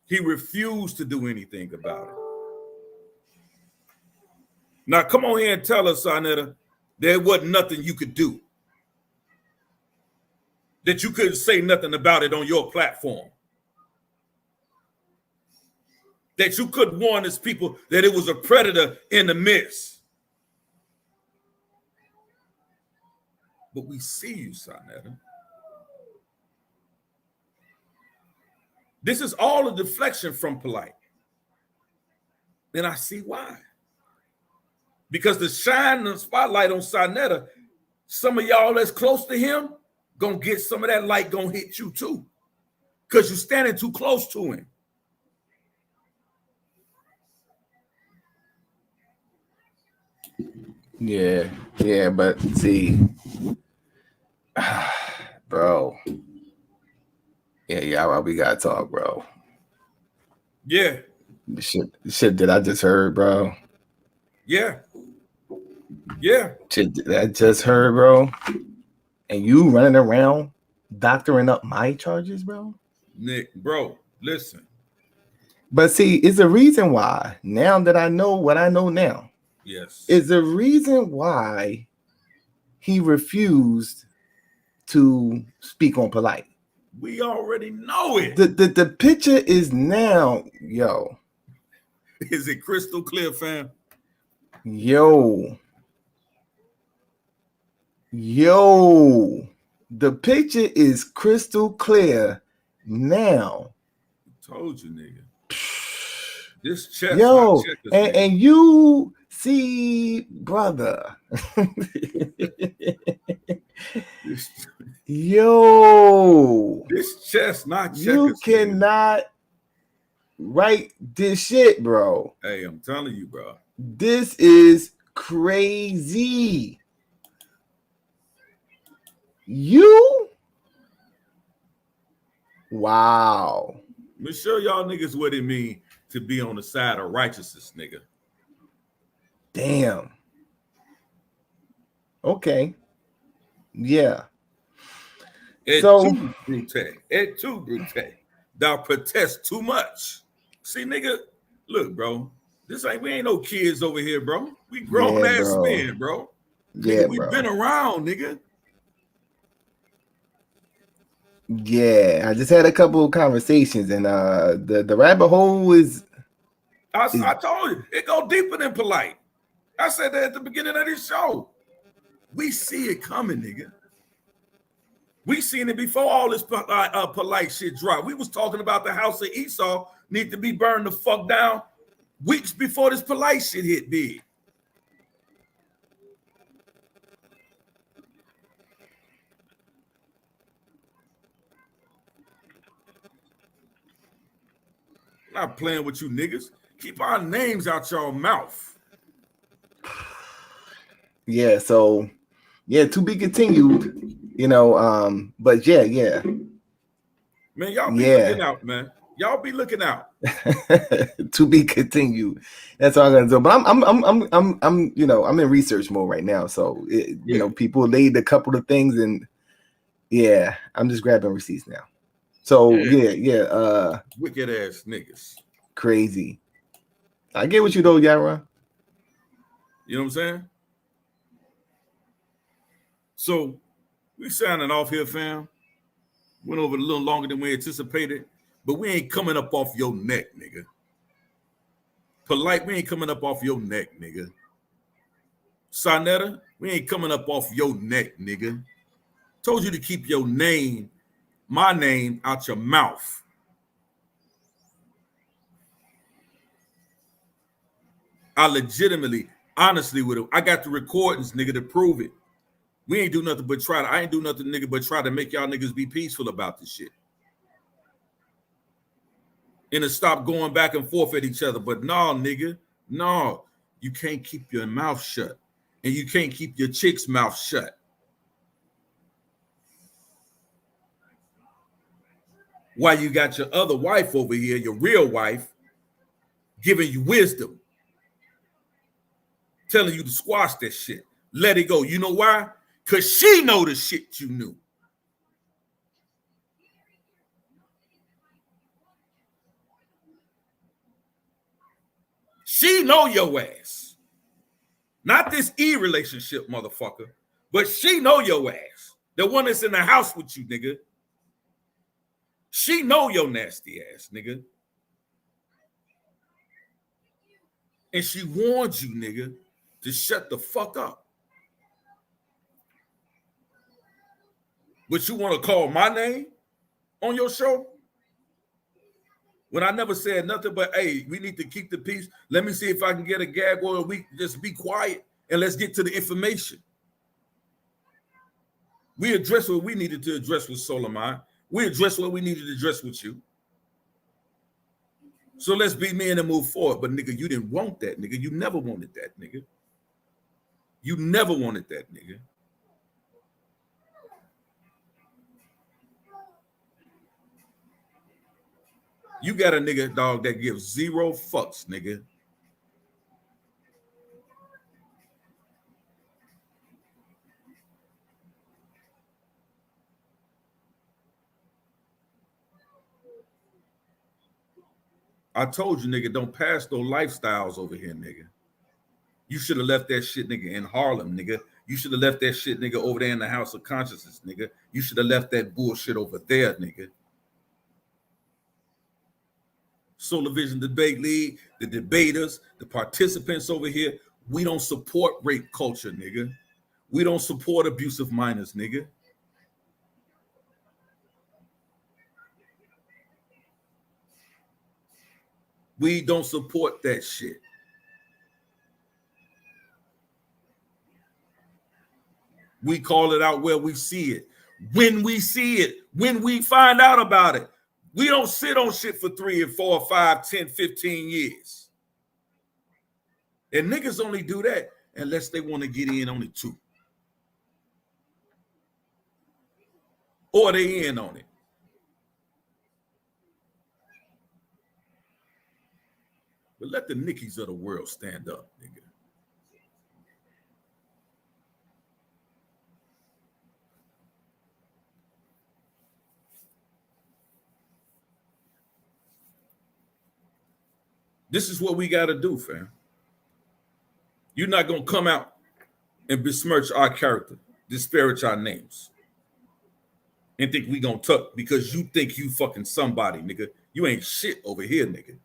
He refused to do anything about it. Now, come on here and tell us, Sarnetta, there wasn't nothing you could do. That you couldn't say nothing about it on your platform. That you couldn't warn his people that it was a predator in the midst. But we see you, Sarnetta. This is all a deflection from Polite. And I see why. Because to shine the spotlight on Sarnetta, some of y'all that's close to him gonna get some of that light gonna hit you too. Because you're standing too close to him. Yeah, but see, bro. Yeah, we gotta talk, bro. Yeah. The shit that I just heard, bro. Yeah. Shit that I just heard, bro. And you running around doctoring up my charges, bro. Nick, bro, listen. But see, it's a reason why, now that I know what I know now. Yes. Is the reason why he refused to speak on Polite. We already know it. The picture is now, yo. Is it crystal clear, fam? Yo. The picture is crystal clear now. Told you, nigga. This chest, yo, checkers, and you see, brother. Yo, this chest not checkers. You cannot write this shit, bro. Hey, I'm telling you, bro. This is crazy. You? Wow. Let me show y'all niggas what it mean to be on the side of righteousness, nigga. Damn. Okay. Yeah. Et tu, Brute. Thou protest too much. See, nigga, look, bro. We ain't no kids over here, bro. We grown ass men, bro. Yeah, nigga, we been around, nigga. Yeah, I just had a couple of conversations, and the rabbit hole is. I told you it go deeper than Polite. I said that at the beginning of this show. We see it coming, nigga. We seen it before all this Polite shit dropped. We was talking about the house of Esau need to be burned the fuck down weeks before this Polite shit hit big. Not playing with you niggas. Keep our names out your mouth. Yeah, so yeah, to be continued, you know, but yeah. Man, y'all be looking out, man. Y'all be looking out. To be continued. That's all I'm gonna do. But I'm you know, I'm in research mode right now. So you know, people laid a couple of things, and yeah, I'm just grabbing receipts now. So yeah. Wicked ass niggas. Crazy. I get what you know, Yara. You know what I'm saying? So we signing off here, fam. Went over a little longer than we anticipated, but we ain't coming up off your neck, nigga. Polite, we ain't coming up off your neck, nigga. Sarnetta, we ain't coming up off your neck, nigga. Told you to keep your name, my name, out your mouth. I legitimately, honestly, I got the recordings, nigga, to prove it. We ain't do nothing but I ain't do nothing, nigga, but try to make y'all niggas be peaceful about this shit. and to stop going back and forth at each other. But no, nigga, no, you can't keep your mouth shut, and you can't keep your chick's mouth shut. While you got your other wife over here, your real wife, giving you wisdom, telling you to squash that shit. Let it go. You know why? Because she know the shit you knew. She know your ass. Not this relationship, motherfucker, but she know your ass. The one that's in the house with you, nigga. She know your nasty ass, nigga. And she warned you, nigga, to shut the fuck up. But you want to call my name on your show? When I never said nothing but, hey, we need to keep the peace. Let me see if I can get a gag or we just be quiet and let's get to the information. We addressed what we needed to address with Solomon. We addressed what we needed to address with you. So let's be men and move forward. But nigga, you didn't want that, nigga. You never wanted that, nigga. You never wanted that, nigga. You got a nigga, dog, that gives zero fucks, nigga. I told you, nigga, don't pass no lifestyles over here, nigga. You should have left that shit, nigga, in Harlem, nigga. You should have left that shit, nigga, over there in the House of Consciousness, nigga. You should have left that bullshit over there, nigga. Solar Vision Debate League, the debaters, the participants over here, we don't support rape culture, nigga. We don't support abusive minors, nigga. We don't support that shit. We call it out where we see it. When we see it, when we find out about it. We don't sit on shit for 3 and 4, 5, 10, 15 years. And niggas only do that unless they want to get in on it too. Or they in on it. But let the Nickies of the world stand up, nigga. This is what we got to do, fam. You're not going to come out and besmirch our character, disparage our names, and think we going to tuck because you think you fucking somebody, nigga. You ain't shit over here, nigga.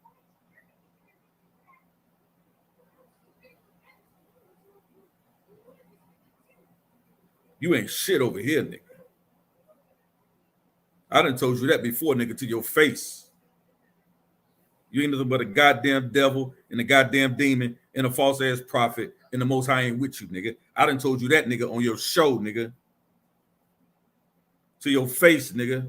You ain't shit over here, nigga. I done told you that before, nigga, to your face. You ain't nothing but a goddamn devil and a goddamn demon and a false ass prophet, and the Most High ain't with you, nigga. I done told you that, nigga, on your show, nigga. To your face, nigga.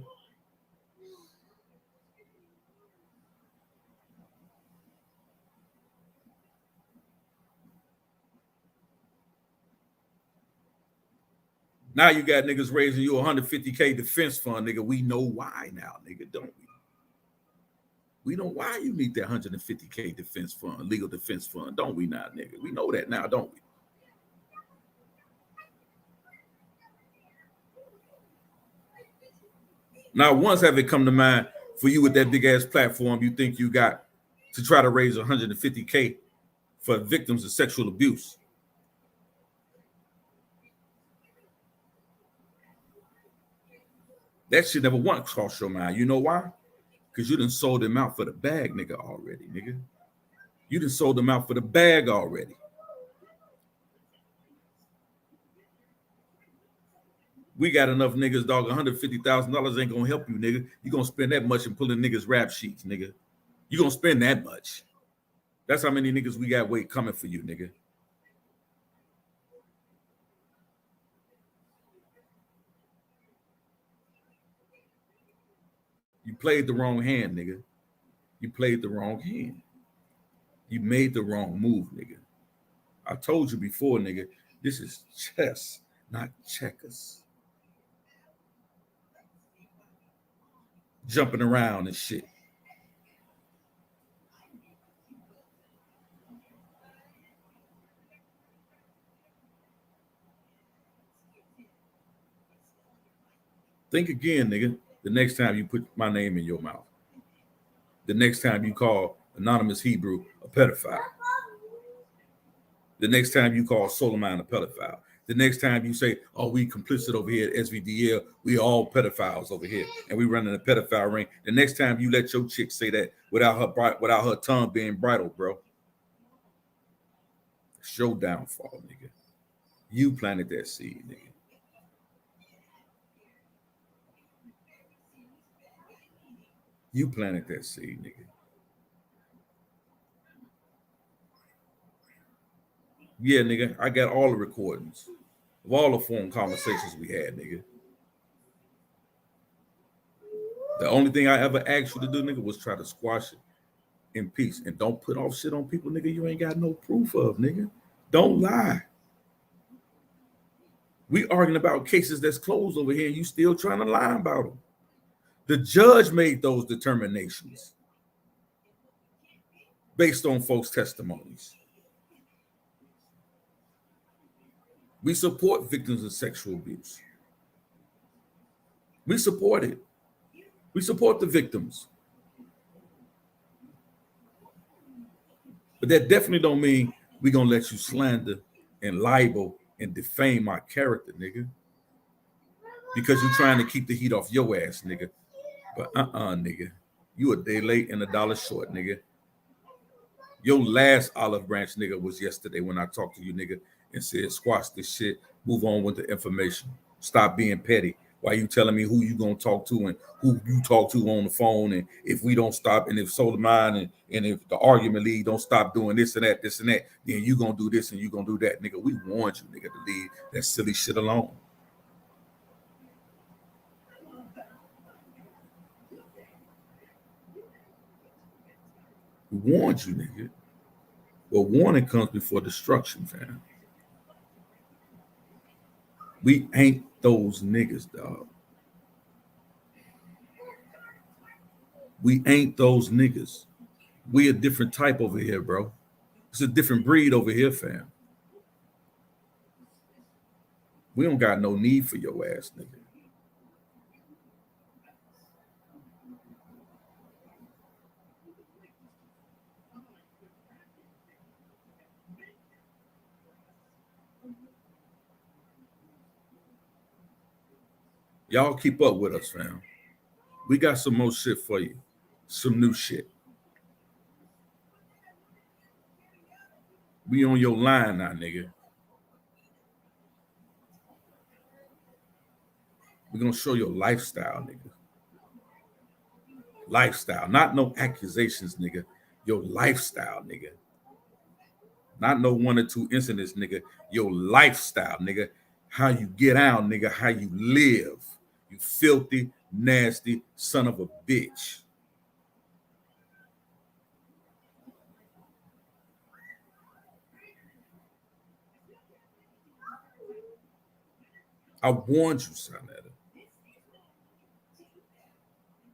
Now you got niggas raising you $150K defense fund, nigga. We know why now, nigga, don't we? We know why you need that $150K defense fund, legal defense fund, don't we now, nigga? We know that now, don't we? Now, once have it come to mind for you with that big ass platform you think you got to try to raise $150K for victims of sexual abuse? That shit never once crossed your mind. You know why? Because you done sold them out for the bag, nigga, already, nigga. You done sold them out for the bag already. We got enough niggas, dog. $150,000 ain't gonna help you, nigga. You gonna spend that much in pulling niggas' rap sheets, nigga. You gonna spend that much. That's how many niggas we got wait coming for you, nigga. You played the wrong hand, nigga. You played the wrong hand. You made the wrong move, nigga. I told you before, nigga, this is chess, not checkers. Jumping around and shit. Think again, nigga, the next time you put my name in your mouth. The next time you call Anonymous Hebrew a pedophile. The next time you call Solomon a pedophile. The next time you say, oh, we complicit over here at SVDL, we all pedophiles over here, and we running a pedophile ring. The next time you let your chick say that without her tongue being bridled, bro. It's your downfall, nigga. You planted that seed, nigga. You planted that seed, nigga. Yeah, nigga, I got all the recordings of all the phone conversations we had, nigga. The only thing I ever asked you to do, nigga, was try to squash it in peace. And don't put off shit on people, nigga, you ain't got no proof of, nigga. Don't lie. We arguing about cases that's closed over here, and you still trying to lie about them. The judge made those determinations based on folks' testimonies. We support victims of sexual abuse. We support it. We support the victims. But that definitely don't mean we're going to let you slander and libel and defame my character, nigga. Because you're trying to keep the heat off your ass, nigga. But nigga. You a day late and $1 short, nigga. Your last olive branch, nigga, was yesterday when I talked to you, nigga, and said, squash this shit, move on with the information. Stop being petty. Why you telling me who you gonna talk to and who you talk to on the phone? And if we don't stop, and if Solomon and if the argument league don't stop doing this and that, then you gonna do this and you gonna do that, nigga. We warned you, nigga, to leave that silly shit alone. We warned you, nigga. Well, warning comes before destruction, fam. We ain't those niggas, dog. We ain't those niggas. We a different type over here, bro. It's a different breed over here, fam. We don't got no need for your ass, nigga. Y'all keep up with us, fam. We got some more shit for you. Some new shit. We on your line now, nigga. We're going to show your lifestyle, nigga. Lifestyle. Not no accusations, nigga. Your lifestyle, nigga. Not no 1 or 2 incidents, nigga. Your lifestyle, nigga. How you get out, nigga. How you live. You filthy, nasty son of a bitch. I warned you, son.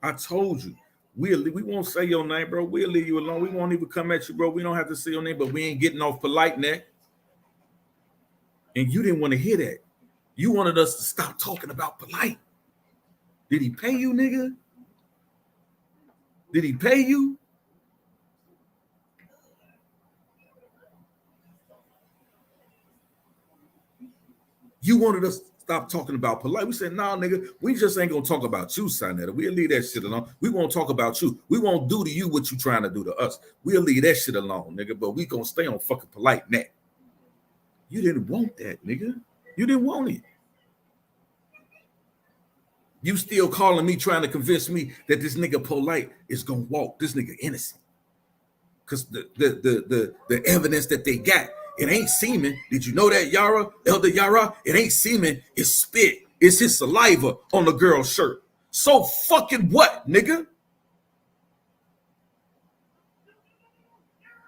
I told you. We won't say your name, bro. We'll leave you alone. We won't even come at you, bro. We don't have to say your name, but we ain't getting off polite neck. And you didn't want to hear that. You wanted us to stop talking about polite. Did he pay you, nigga? Did he pay you? You wanted us to stop talking about polite. We said, nah, nigga, we just ain't gonna talk about you, Sinetta. We'll leave that shit alone. We won't talk about you. We won't do to you what you trying to do to us. We'll leave that shit alone, nigga, but we gonna stay on fucking polite neck. You didn't want that, nigga. You didn't want it. You still calling me, trying to convince me that this nigga polite is gonna walk. This nigga innocent. Because the evidence that they got, it ain't semen. Did you know that, Yara? Elder Yara? It ain't semen. It's spit. It's his saliva on the girl's shirt. So fucking what, nigga?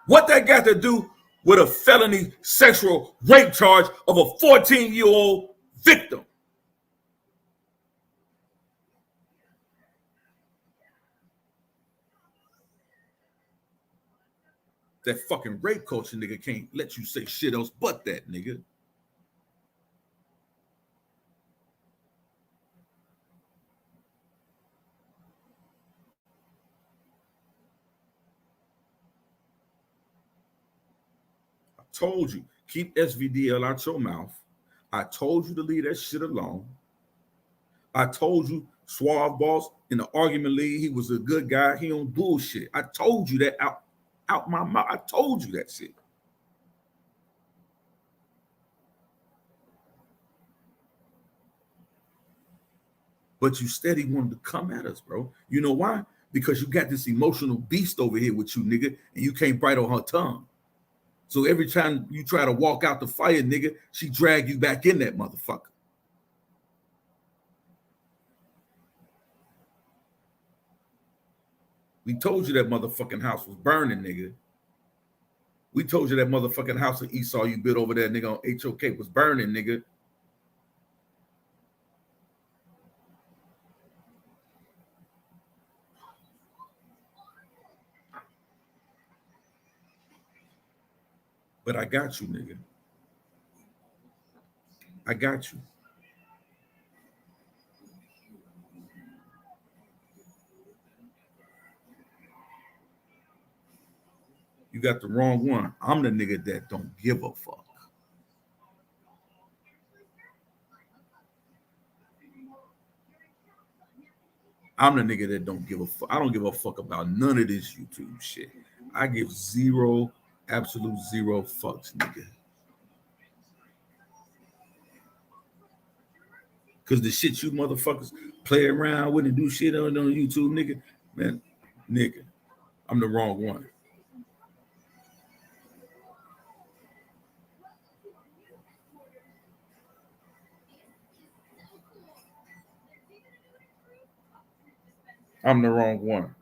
What that got to do with a felony sexual rape charge of a 14-year-old victim? That fucking rape culture nigga can't let you say shit else but that, nigga. I told you, keep SVDL out your mouth. I told you to leave that shit alone. I told you, Suave Boss in the argument league, he was a good guy. He on bullshit. I told you that out my mouth. I told you that shit. But you steady wanted to come at us, bro. You know why? Because you got this emotional beast over here with you, nigga, and you can't bite on her tongue. So every time you try to walk out the fire, nigga, she drag you back in that motherfucker. We told you that motherfucking house was burning, nigga. We told you that motherfucking house of Esau you built over there, nigga, on H.O.K was burning, nigga. But I got you, nigga. I got you. You got the wrong one. I'm the nigga that don't give a fuck. I'm the nigga that don't give a fuck. I don't give a fuck about none of this YouTube shit. I give zero, absolute zero fucks, nigga. Because the shit you motherfuckers play around with and do shit on YouTube, nigga, man, nigga, I'm the wrong one. I'm the wrong one.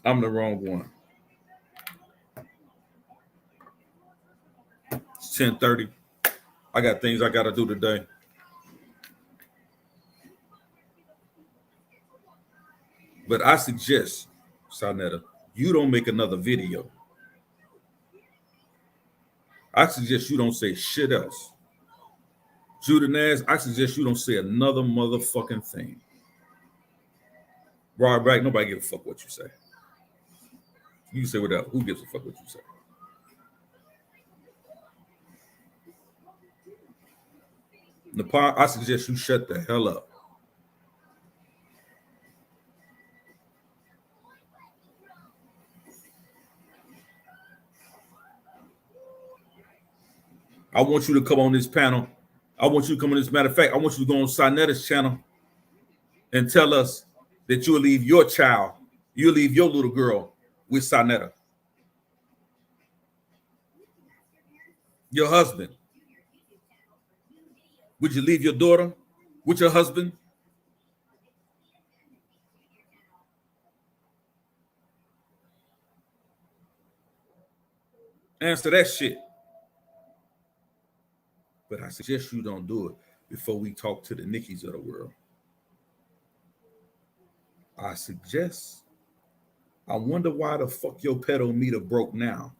I'm the wrong one. It's 10:30. I got things I got to do today. But I suggest, Sarnetta, you don't make another video. I suggest you don't say shit else. Judah Naz, I suggest you don't say another motherfucking thing. Rod Brack, nobody give a fuck what you say. You can say whatever. Who gives a fuck what you say? Nepal, I suggest you shut the hell up. I want you to come on this panel. I want you to come on this. Matter of fact, I want you to go on Sarnetta's channel and tell us that you'll leave your child, you'll leave your little girl with Sarnetta. Your husband. Would you leave your daughter with your husband? Answer that shit. But I suggest you don't do it before we talk to the Nickies of the world. I suggest, I wonder why the fuck your pedometer broke now.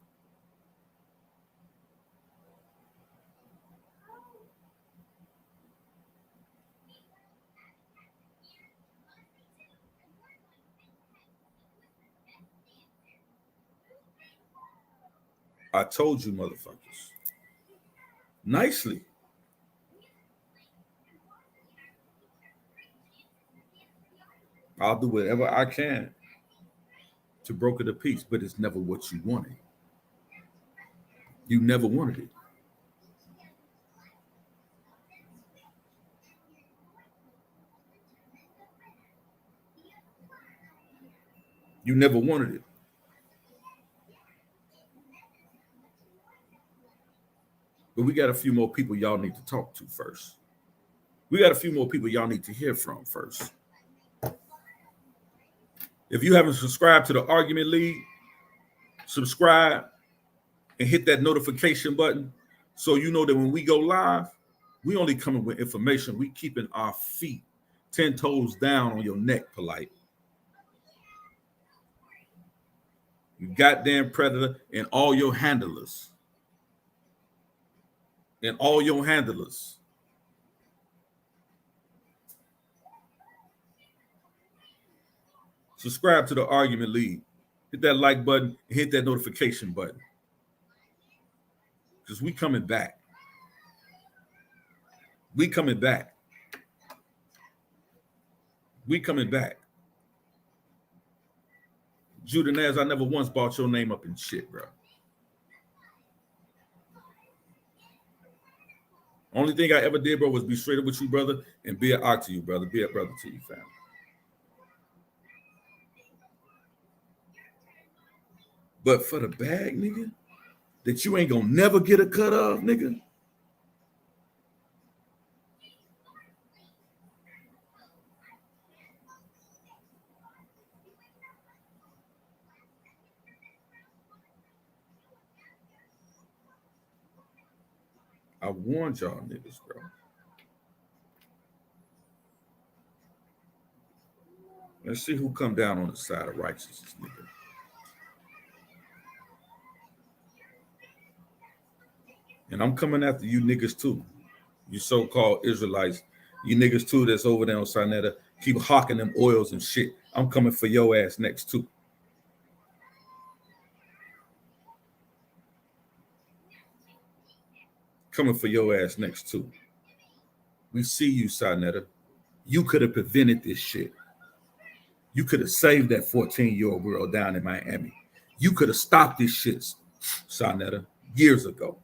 I told you, motherfuckers. Nicely. I'll do whatever I can to broker the peace, but it's never what you wanted. You never wanted it. You never wanted it. But we got a few more people y'all need to talk to first. We got a few more people y'all need to hear from first. If you haven't subscribed to the Argument League, subscribe and hit that notification button so you know that when we go live, we only coming with information. We keeping our feet 10 toes down on your neck, Polite. You goddamn predator and all your handlers. And all your handlers. Subscribe to the Argument League. Hit that like button and hit that notification button. Because we coming back. We coming back. We coming back. Judenaz, I never once brought your name up in shit, bro. Only thing I ever did, bro, was be straight up with you, brother, and be an art to you, brother. Be a brother to you, family. But for the bag, nigga, that you ain't gonna never get a cut of, nigga. I warned y'all niggas, bro. Let's see who come down on the side of righteousness, nigga. And I'm coming after you niggas too. You so-called Israelites. You niggas too that's over there on Sinetta. Keep hawking them oils and shit. I'm coming for your ass next too. Coming for your ass next too. We see you, Sinetta. You could have prevented this shit. You could have saved that 14-year-old girl down in Miami. You could have stopped this shit, Sinetta, years ago.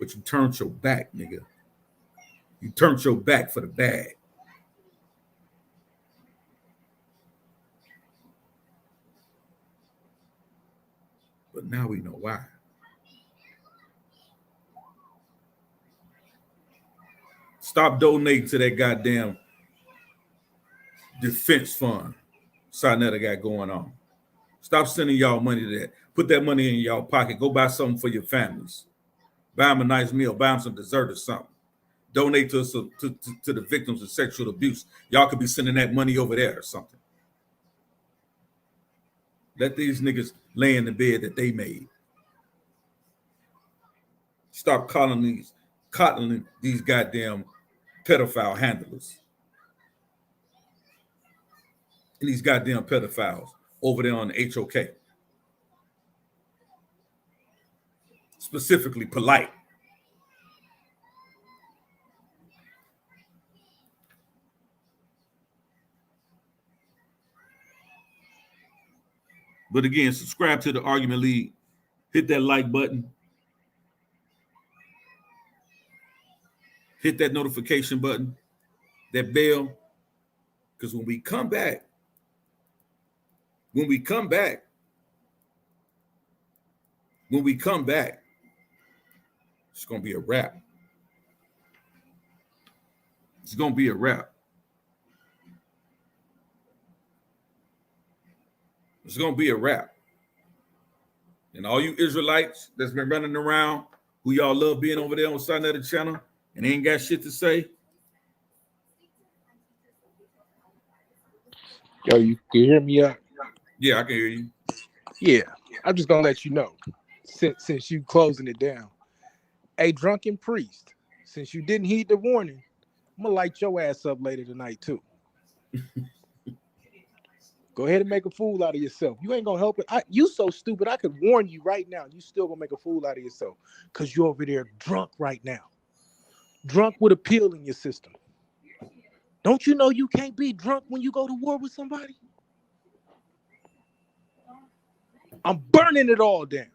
But you turned your back, nigga. You turned your back for the bag. But now we know why. Stop donating to that goddamn defense fund Sinetta got going on. Stop sending y'all money to that. Put that money in y'all pocket. Go buy something for your families. Buy them a nice meal. Buy them some dessert or something. Donate to the victims of sexual abuse. Y'all could be sending that money over there or something. Let these niggas lay in the bed that they made. Stop coddling these goddamn pedophile handlers. And these goddamn pedophiles over there on the H.O.K. Specifically Polite. But again, subscribe to the Argument League. Hit that like button. Hit that notification button. That bell. Because when we come back, it's going to be a wrap. It's going to be a wrap. It's going to be a wrap. And all you Israelites that's been running around, who y'all love being over there on Sinetta channel and ain't got shit to say. Yo, you can hear me up? Yeah, I can hear you. Yeah, I'm just going to let you know, since you closing it down. Hey, drunken priest, since you didn't heed the warning, I'm going to light your ass up later tonight, too. Go ahead and make a fool out of yourself. You ain't going to help it. You so stupid, I could warn you right now. You still going to make a fool out of yourself because you're over there drunk right now. Drunk with a pill in your system. Don't you know you can't be drunk when you go to war with somebody? I'm burning it all down.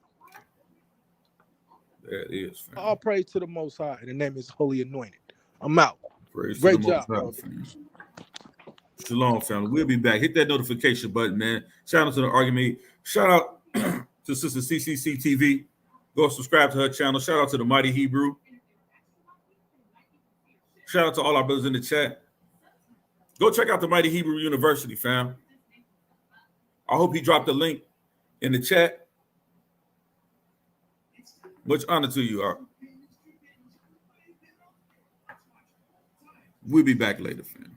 There it is. Fam. All praise to the Most High. And the name is Holy Anointed. I'm out. Praise Great to the job. Most High, Shalom, family. We'll be back. Hit that notification button, man. Shout out to the Argument. Shout out to Sister CCC TV. Go subscribe to her channel. Shout out to the Mighty Hebrew. Shout out to all our brothers in the chat. Go check out the Mighty Hebrew University, fam. I hope he dropped the link in the chat. Much honor to you. We'll be back later, fam.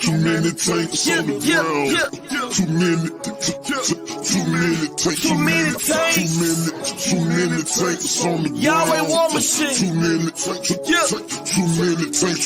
Too many tanks on the ground. Too many tanks. Too many tanks. Too many tanks on the ground. Yahweh war machine. Too many tanks.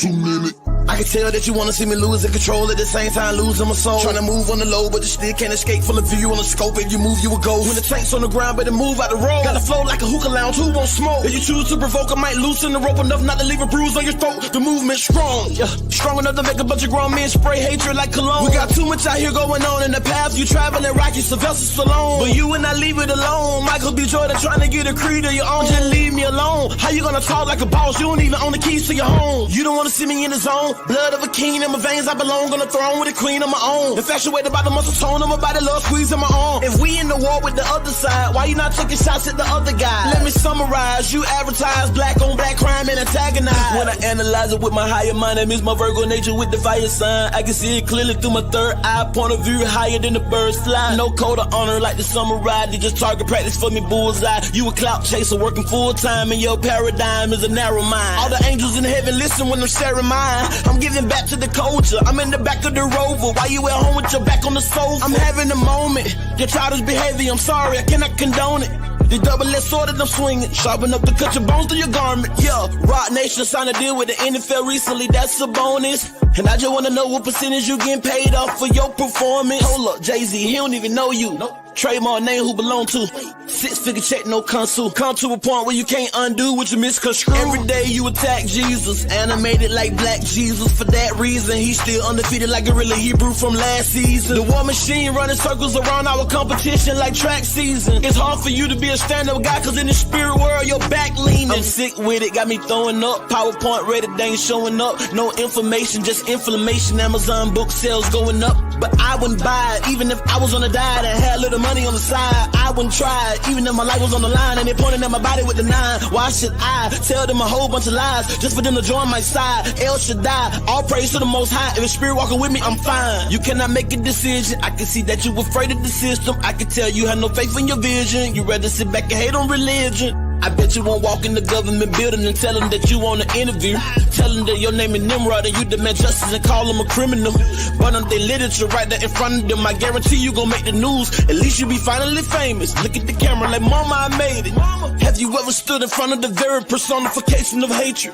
Too many. I can tell that you wanna see me losing control at the same time losing my soul. Trying to move on the low, but you still can't escape from the view on the scope. If you move, you will go. When the tank's on the ground, better move out the road. Gotta flow like a hookah lounge, who won't smoke? If you choose to provoke, I might loosen the rope enough not to leave a bruise on your throat. The movement's strong, yeah. Strong enough to make a bunch of grown men spray hatred like cologne. We got too much out here going on in the path you traveling, Rocky Sylvester Stallone. But you and I leave it alone. Michael B. Jordan trying to get a creed of your own. Just leave me alone. How you gonna talk like a boss? You don't even own the keys to your home. You don't wanna see me in the zone. Blood of a king in my veins, I belong on the throne with a queen of my own. Infatuated by the muscle tone of my body, love squeezing my arm. If we in the war with the other side, why you not taking shots at the other guy? Let me summarize, you advertise black on black crime and antagonize. When I analyze it with my higher mind, I miss my Virgo nature with the fire sign. I can see it clearly through my third eye, point of view higher than the birds fly. No code of honor like the samurai, they just target practice for me bullseye. You a clout chaser working full time and your paradigm is a narrow mind. All the angels in heaven listen when I'm sharing mine. I'm giving back to the culture. I'm in the back of the Rover. Why you at home with your back on the sofa? I'm having a moment. Your childish behavior, I'm sorry, I cannot condone it. The double-edged sword that I'm swinging, sharp enough to cut your bones through your garment. Yeah, Rock Nation signed a deal with the NFL recently, that's a bonus. And I just wanna know what percentage you getting paid off for your performance. Hold up, Jay-Z, he don't even know you. Nope. Trademark name who belong to. 6-figure check, no consul. Come to a point where you can't undo what you misconstrue. Every day you attack Jesus, animated like Black Jesus. For that reason, he's still undefeated like Gorilla Hebrew from last season. The war machine running circles around our competition like track season. It's hard for you to be a stand-up guy, cause in the spirit world, your back leaning. I'm sick with it, got me throwing up. PowerPoint ready, they ain't showing up. No information, just inflammation. Amazon book sales going up. But I wouldn't buy it, even if I was on a diet and had little money on the side. I wouldn't try it, even if my life was on the line and they pointing at my body with the 9. Why should I tell them a whole bunch of lies just for them to join my side? El Shaddai, all praise to the Most High. If the Spirit walking with me, I'm fine. You cannot make a decision. I can see that you afraid of the system. I can tell you have no faith in your vision. You rather sit back and hate on religion. I bet you won't walk in the government building and tell them that you want an interview. Tell them that your name is Nimrod and you demand justice and call them a criminal. Burn up their literature right there in front of them. I guarantee you gon' make the news. At least you be finally famous. Look at the camera like, mama, I made it. Have you ever stood in front of the very personification of hatred?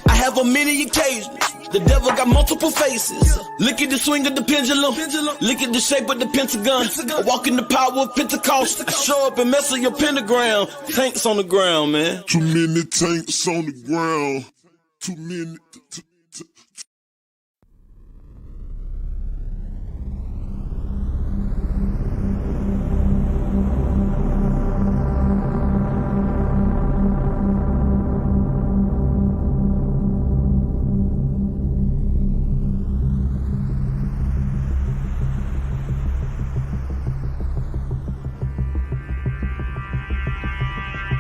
I have on many occasions. The devil got multiple faces. Look at the swing of the pendulum. Look at the shape of the pentagon. I walk in the power of Pentecost. I show up and mess with your pentagram. Tanks on the ground, man. Too many tanks on the ground. Too many.